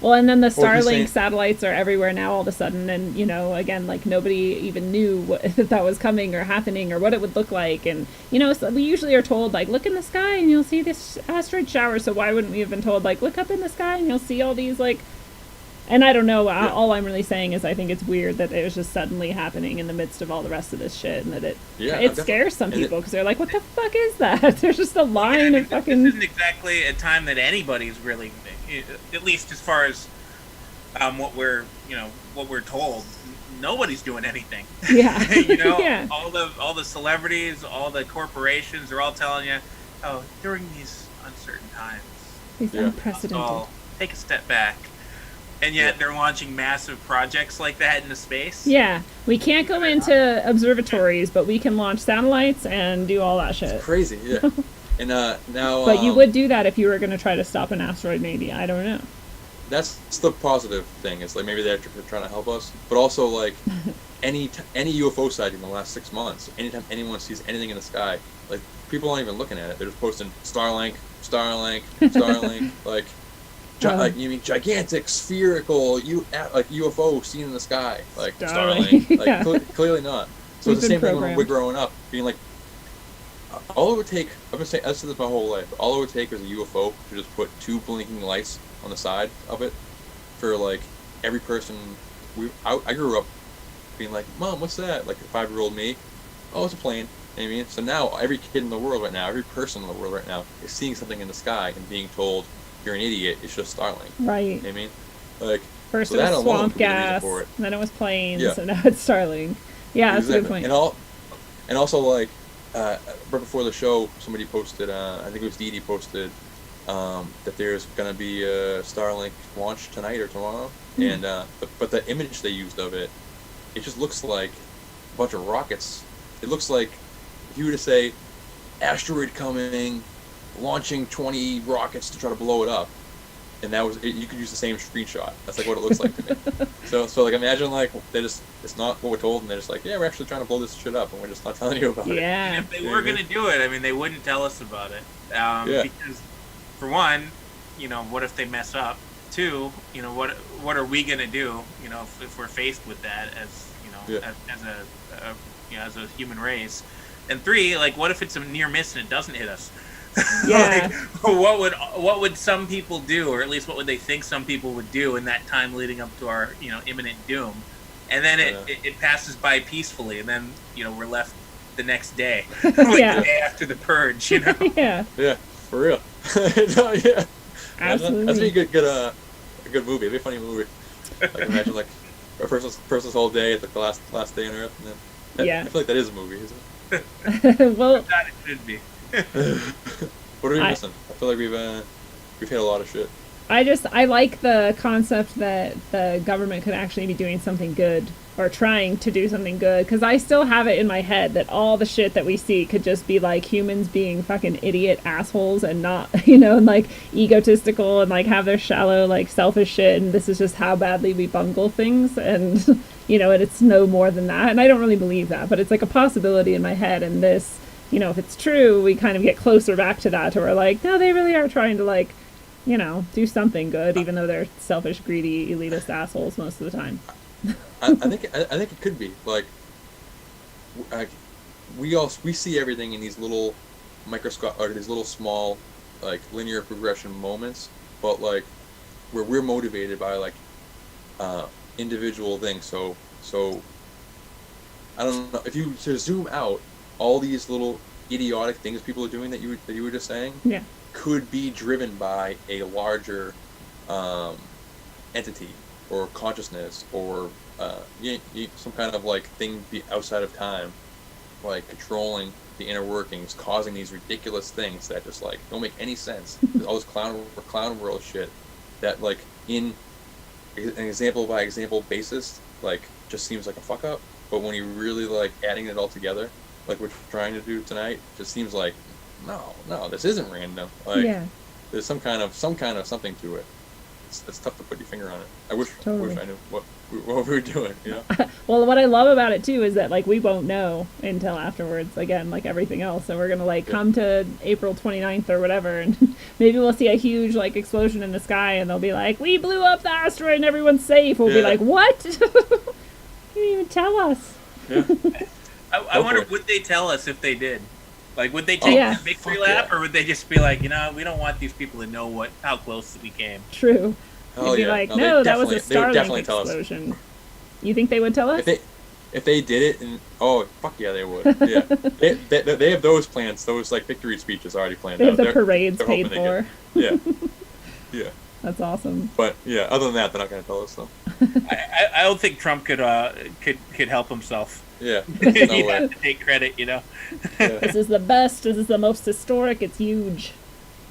Well, and then the Starlink satellites are everywhere now all of a sudden, and again, like nobody even knew that was coming or happening or what it would look like, and so we usually are told like look in the sky and you'll see this asteroid shower. So why wouldn't we have been told like look up in the sky and you'll see all these like. And I don't know, all I'm really saying is I think it's weird that it was just suddenly happening in the midst of all the rest of this shit, and that it scares some people because they're like, what the fuck is that? There's just a line of fucking... This isn't exactly a time that anybody's really, at least as far as what we're told, nobody's doing anything. Yeah. Yeah. All the celebrities, all the corporations are all telling you, oh, during these uncertain times, These unprecedented. take a step back. And yet they're launching massive projects like that into space. Yeah, we can't go into observatories, but we can launch satellites and do all that shit. It's crazy, yeah. And now. But you would do that if you were going to try to stop an asteroid, maybe. I don't know. That's the positive thing. It's like maybe they're trying to help us, but also like any UFO sighting in the last 6 months, anytime anyone sees anything in the sky, like people aren't even looking at it. They're just posting Starlink, like. Like you mean gigantic spherical like UFO seen in the sky, like Starlink, like clearly not. So it's the same thing when we're growing up, being like, all it would take. I've been saying, I've said this my whole life. All it would take was a UFO to just put 2 blinking lights on the side of it, for like every person. I grew up being like, Mom, what's that? Like a 5-year-old me, oh, it's a plane. You know what I mean? So now every kid in the world right now, every person in the world right now is seeing something in the sky and being told, you're an idiot, it's just Starlink. Right. You know what I mean? Like, first so it was swamp gas, then it was planes, and now it's Starlink. Yeah, that's a good point. And also, like, right before the show, somebody posted, I think it was Dee Dee posted, that there's going to be a Starlink launch tonight or tomorrow. And but the image they used of it, it just looks like a bunch of rockets. It looks like if you were to say, asteroid coming, launching 20 rockets to try to blow it up, and that was it, you could use the same screenshot. That's like what it looks like to me. So like imagine like it's not what we're told, and they're just like, yeah, we're actually trying to blow this shit up, and we're just not telling you about it. Yeah. And if they were gonna do it, I mean, they wouldn't tell us about it. Because for one, what if they mess up? 2, what are we gonna do? If we're faced with that as a human race. And 3, like, what if it's a near miss and it doesn't hit us? Yeah. Like, what would some people do, or at least what would they think some people would do in that time leading up to our imminent doom? And then it passes by peacefully, and then we're left the next day, like the day after the purge. Yeah. Yeah, for real. No, yeah. Absolutely. That's a good movie. It'd be a funny movie. Like imagine like a person's whole day at the last day on Earth, and then I feel like that is a movie, isn't it? Well, I thought it should be. What are we missing? I feel like we've hit a lot of shit. I like the concept that the government could actually be doing something good, or trying to do something good, because I still have it in my head that all the shit that we see could just be like humans being fucking idiot assholes and not, and like egotistical and like have their shallow, like selfish shit, and this is just how badly we bungle things, and and it's no more than that. And I don't really believe that, but it's like a possibility in my head, and this, if it's true, we kind of get closer back to that, to where like, no, they really are trying to like, do something good, even though they're selfish, greedy, elitist assholes most of the time. I think it could be like we see everything in these little microscope, or these little small like linear progression moments, but like where we're motivated by like individual things. So I don't know if you to zoom out, all these little idiotic things people are doing that you were just saying, could be driven by a larger entity or consciousness, or some kind of like thing be outside of time, like controlling the inner workings, causing these ridiculous things that just like don't make any sense. All this clown world shit that like in an example by example basis like just seems like a fuck up, but when you really like adding it all together, like we're trying to do tonight, just seems like no, this isn't random. Like there's some kind of something to it. It's tough to put your finger on it. I wish I knew what we were doing, Well, what I love about it too is that like we won't know until afterwards, again, like everything else. So we're gonna like come to April 29th or whatever, and maybe we'll see a huge like explosion in the sky, and they'll be like, we blew up the asteroid and everyone's safe. We'll be like, what? You didn't even tell us. I wonder, would they tell us if they did? Like, would they take a victory lap, or would they just be like, we don't want these people to know how close we came? True. They'd be like, no, that was a Starlink explosion. You think they would tell us? If they did it, and fuck yeah, they would. Yeah, they have those plans. Those like victory speeches already planned. They have the parades paid for. Yeah. That's awesome. But yeah, other than that, they're not going to tell us though. I don't think Trump could help himself. Yeah, he'd have to take credit, This is the best. This is the most historic. It's huge.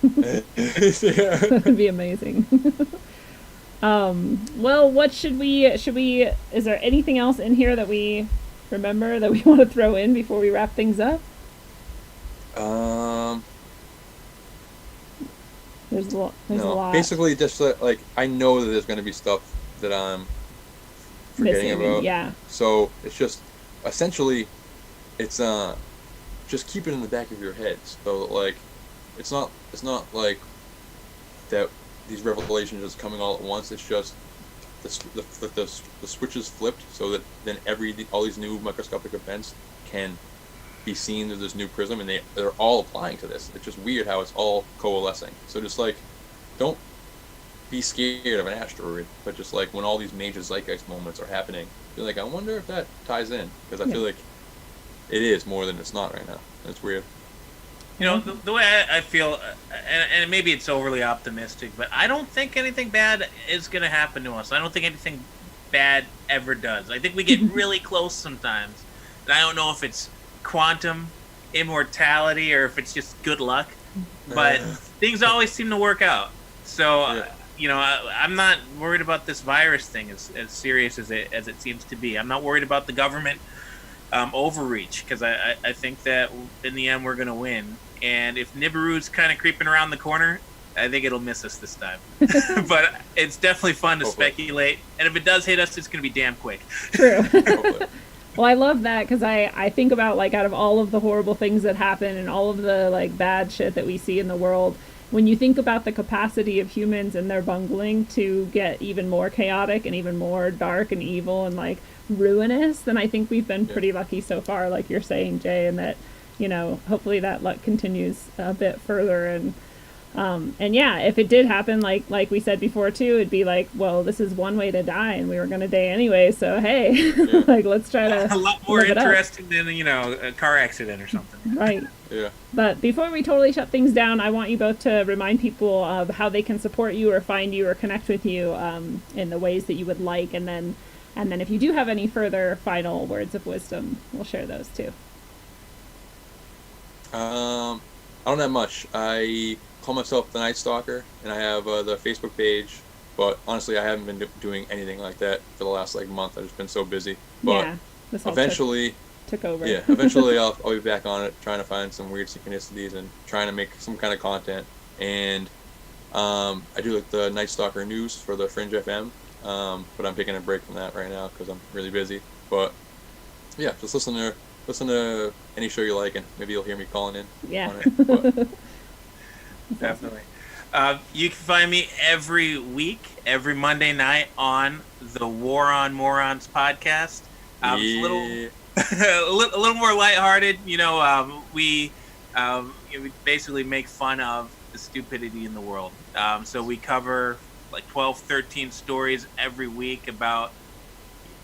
That'd be amazing. Well, what should we, is there anything else in here that we remember that we want to throw in before we wrap things up? There's a lot. Basically, just like I know that there's going to be stuff that I'm forgetting about. Yeah. So it's just essentially, it's just keep it in the back of your head. So like, it's not like that. These revelations just coming all at once. It's just the switch is flipped, so that then all these new microscopic events can be seen through this new prism, and they're all applying to this. It's just weird how it's all coalescing. So just like, don't be scared of an asteroid, but just like when all these major zeitgeist moments are happening, you're like, I wonder if that ties in, because I feel like it is more than it's not right now. It's weird. You know, the way I feel, and maybe it's overly optimistic, but I don't think anything bad is going to happen to us. I don't think anything bad ever does. I think we get really close sometimes. And I don't know if it's quantum immortality or if it's just good luck, but things always seem to work out. So, you know, I'm not worried about this virus thing as serious as it seems to be. I'm not worried about the government overreach, because I think that in the end we're going to win. And if Nibiru's kind of creeping around the corner, I think it'll miss us this time. But it's definitely fun to speculate. And if it does hit us, it's going to be damn quick. True. Well, I love that, because I think about, like, out of all of the horrible things that happen and all of the, like, bad shit that we see in the world, when you think about the capacity of humans and their bungling to get even more chaotic and even more dark and evil and, like, ruinous, then I think we've been pretty lucky so far, like you're saying, Jay, and that, you know, hopefully that luck continues a bit further. And yeah, if it did happen, like we said before too, it'd be like, well, this is one way to die, and we were going to die anyway, so hey, like, let's try to a lot more interesting than, you know, a car accident or something. Right. Yeah. But before we totally shut things down, I want you both to remind people of how they can support you or find you or connect with you in the ways that you would like, and then if you do have any further final words of wisdom, we'll share those too. I don't have much. I call myself the Night Stalker, and I have the Facebook page, but honestly I haven't been doing anything like that for the last month. I've just been so busy. But this eventually took over. Yeah, eventually I'll be back on it, trying to find some weird synchronicities and trying to make some kind of content. And I do like the Night Stalker news for the Fringe FM, but I'm taking a break from that right now because I'm really busy. But yeah, just listen to any show you like, and maybe you'll hear me calling in. Yeah. On it. But, definitely. You can find me every week, every Monday night on the War on Morons podcast. It's a little more lighthearted. You know, we basically make fun of the stupidity in the world. So we cover like 12, 13 stories every week about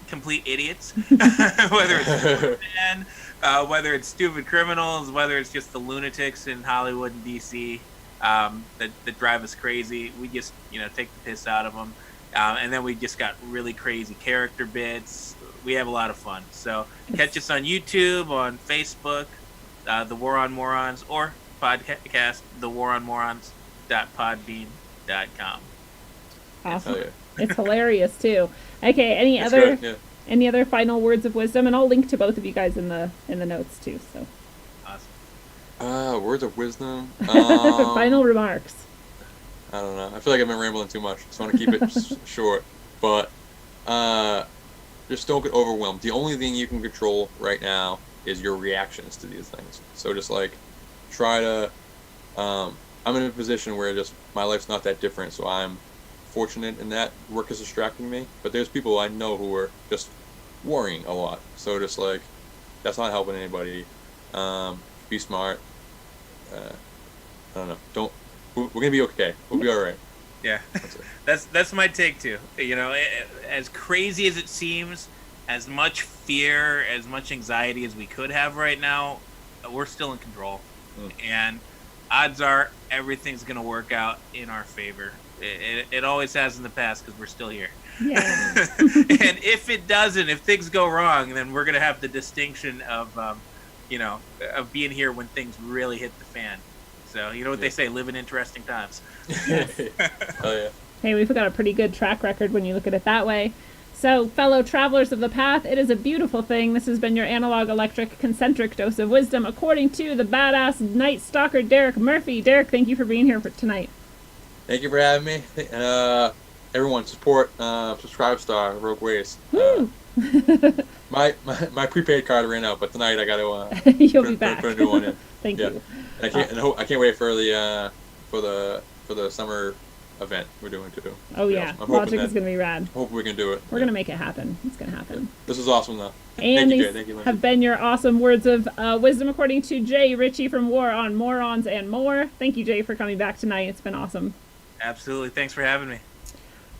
complete idiots, whether it's man, whether it's stupid criminals, whether it's just the lunatics in Hollywood and DC that drive us crazy. We just, take the piss out of them. And then we just got really crazy character bits. We have a lot of fun. So catch us on YouTube, on Facebook, The War on Morons, or podcast, thewaronmorons.podbean.com. Awesome. It's hilarious too. Okay, any other final words of wisdom? And I'll link to both of you guys in the notes too. So awesome. Words of wisdom. Final remarks. I don't know. I feel like I've been rambling too much. Just want to keep it short. But just don't get overwhelmed. The only thing you can control right now is your reactions to these things. So just try to. I'm in a position where just my life's not that different, so I'm fortunate in that work is distracting me. But there's people I know who are just worrying a lot. So just that's not helping anybody. Be smart. I don't know. We're gonna be okay. We'll be all right. Yeah, that's my take too. As crazy as it seems, as much fear, as much anxiety as we could have right now, we're still in control, and odds are everything's gonna work out in our favor. It always has in the past because we're still here. Yeah. And if it doesn't, if things go wrong, then we're gonna have the distinction of of being here when things really hit the fan. So, you know what they say, live in interesting times. Oh, yeah. Hey, we've got a pretty good track record when you look at it that way. So, fellow travelers of the path, it is a beautiful thing. This has been your analog electric concentric dose of wisdom according to the badass Night Stalker Derek Murphy. Derek, thank you for being here for tonight. Thank you for having me. Everyone, support Subscribe Star Rogue Ways. My prepaid card ran out, but tonight I got to You'll be back. Put a new one in. Thank you. And I can't wait for the summer event we're doing too. Oh yeah, Logic is gonna be rad. Hope we can do it. We're gonna make it happen. It's gonna happen. This is awesome though. And Thank you, these Jay. Thank you, have been your awesome words of wisdom according to Jay Ritchie from War on Morons and More. Thank you, Jay, for coming back tonight. It's been awesome. Absolutely. Thanks for having me.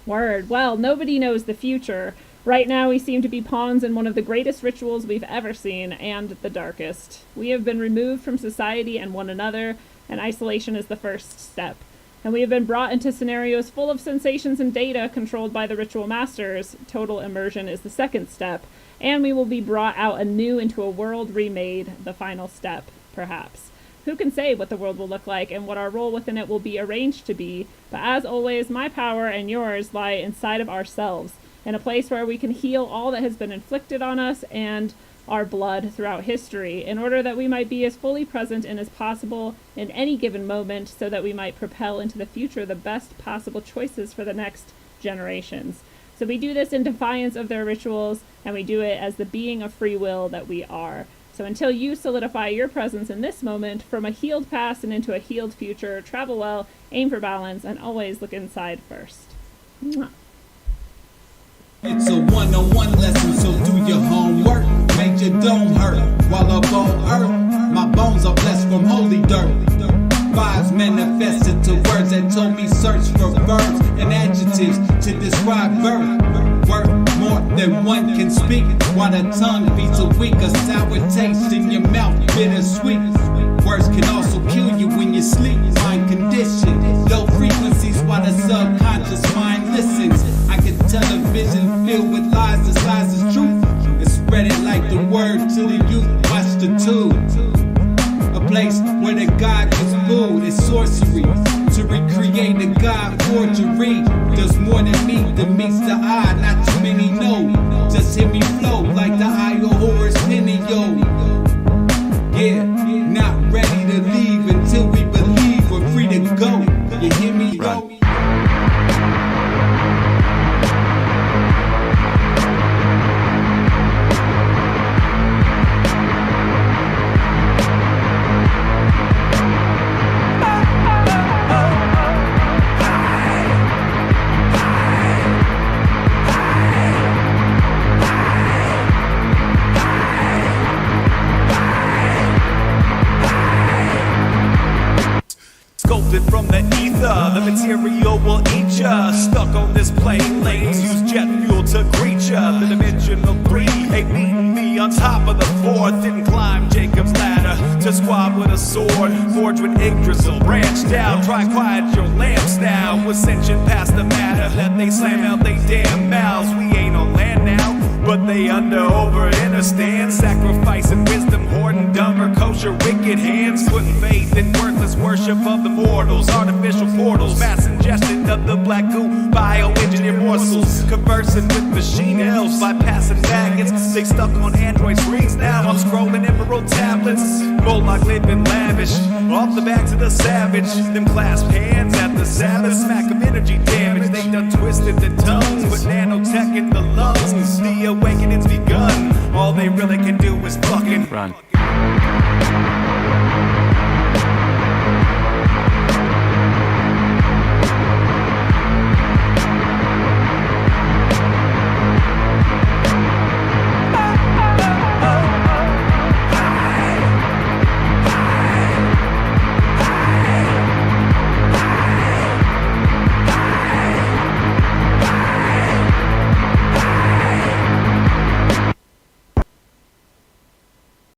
Word. Well, nobody knows the future. Right now, we seem to be pawns in one of the greatest rituals we've ever seen, and the darkest. We have been removed from society and one another, and isolation is the first step. And we have been brought into scenarios full of sensations and data controlled by the ritual masters. Total immersion is the second step. And we will be brought out anew into a world remade, the final step, perhaps. Who can say what the world will look like and what our role within it will be arranged to be? But as always, my power and yours lie inside of ourselves, in a place where we can heal all that has been inflicted on us and our blood throughout history, in order that we might be as fully present and as possible in any given moment, so that we might propel into the future the best possible choices for the next generations. So we do this in defiance of their rituals, and we do it as the being of free will that we are. So until you solidify your presence in this moment, from a healed past and into a healed future, travel well, aim for balance, and always look inside first. Mwah. It's a one-on-one lesson, so do your homework. Make your dome hurt while up on earth. My bones are blessed from holy dirt. Vibes manifested to words that told me search for verbs and adjectives to describe birth. Worth more than one can speak, while the tongue beats a weak, a sour taste in your mouth, bittersweet. Words can also kill you when you sleep. Mind condition, low frequencies while the subconscious mind listens. I can television filled with lies disguised as truth, and spread it like the word to the youth. Watch the tube. A place where the God was food is sorcery. To recreate the God forgery does more than meets the eye. Not too many know. Just hear me flow like the eye of Horus Penny, yo. Yeah, not ready to leave until we believe we're free to go. You hear me, yo? Sculpted from the ether, the material will eat ya. Stuck on this plane, lanes use jet fuel to greet ya. The dimensional three ain't beating me on top of the fourth. Didn't climb Jacob's ladder to squab with a sword. Forged with Yggdrasil, branch down, try quiet your lamps now. Ascension past the matter, that they slam out they damn mouths. We ain't on land now, but they under over understand. Sacrificing wisdom, hoarding dumber kosher wicked hands. Putting faith in worthless worship of the mortals. Artificial portals, mass ingestion of the black goo. Bioengineered morsels, conversing with machine elves. Bypassing maggots, they stuck on Android screens now. I'm scrolling emerald tablets. Moloch living lavish, off the backs of the savage. Them clasped hands at the Sabbath. Smack of energy damage, they done twisted the tongues. Put nanotech in the lungs. The awakening's begun. All they really can do is fucking run.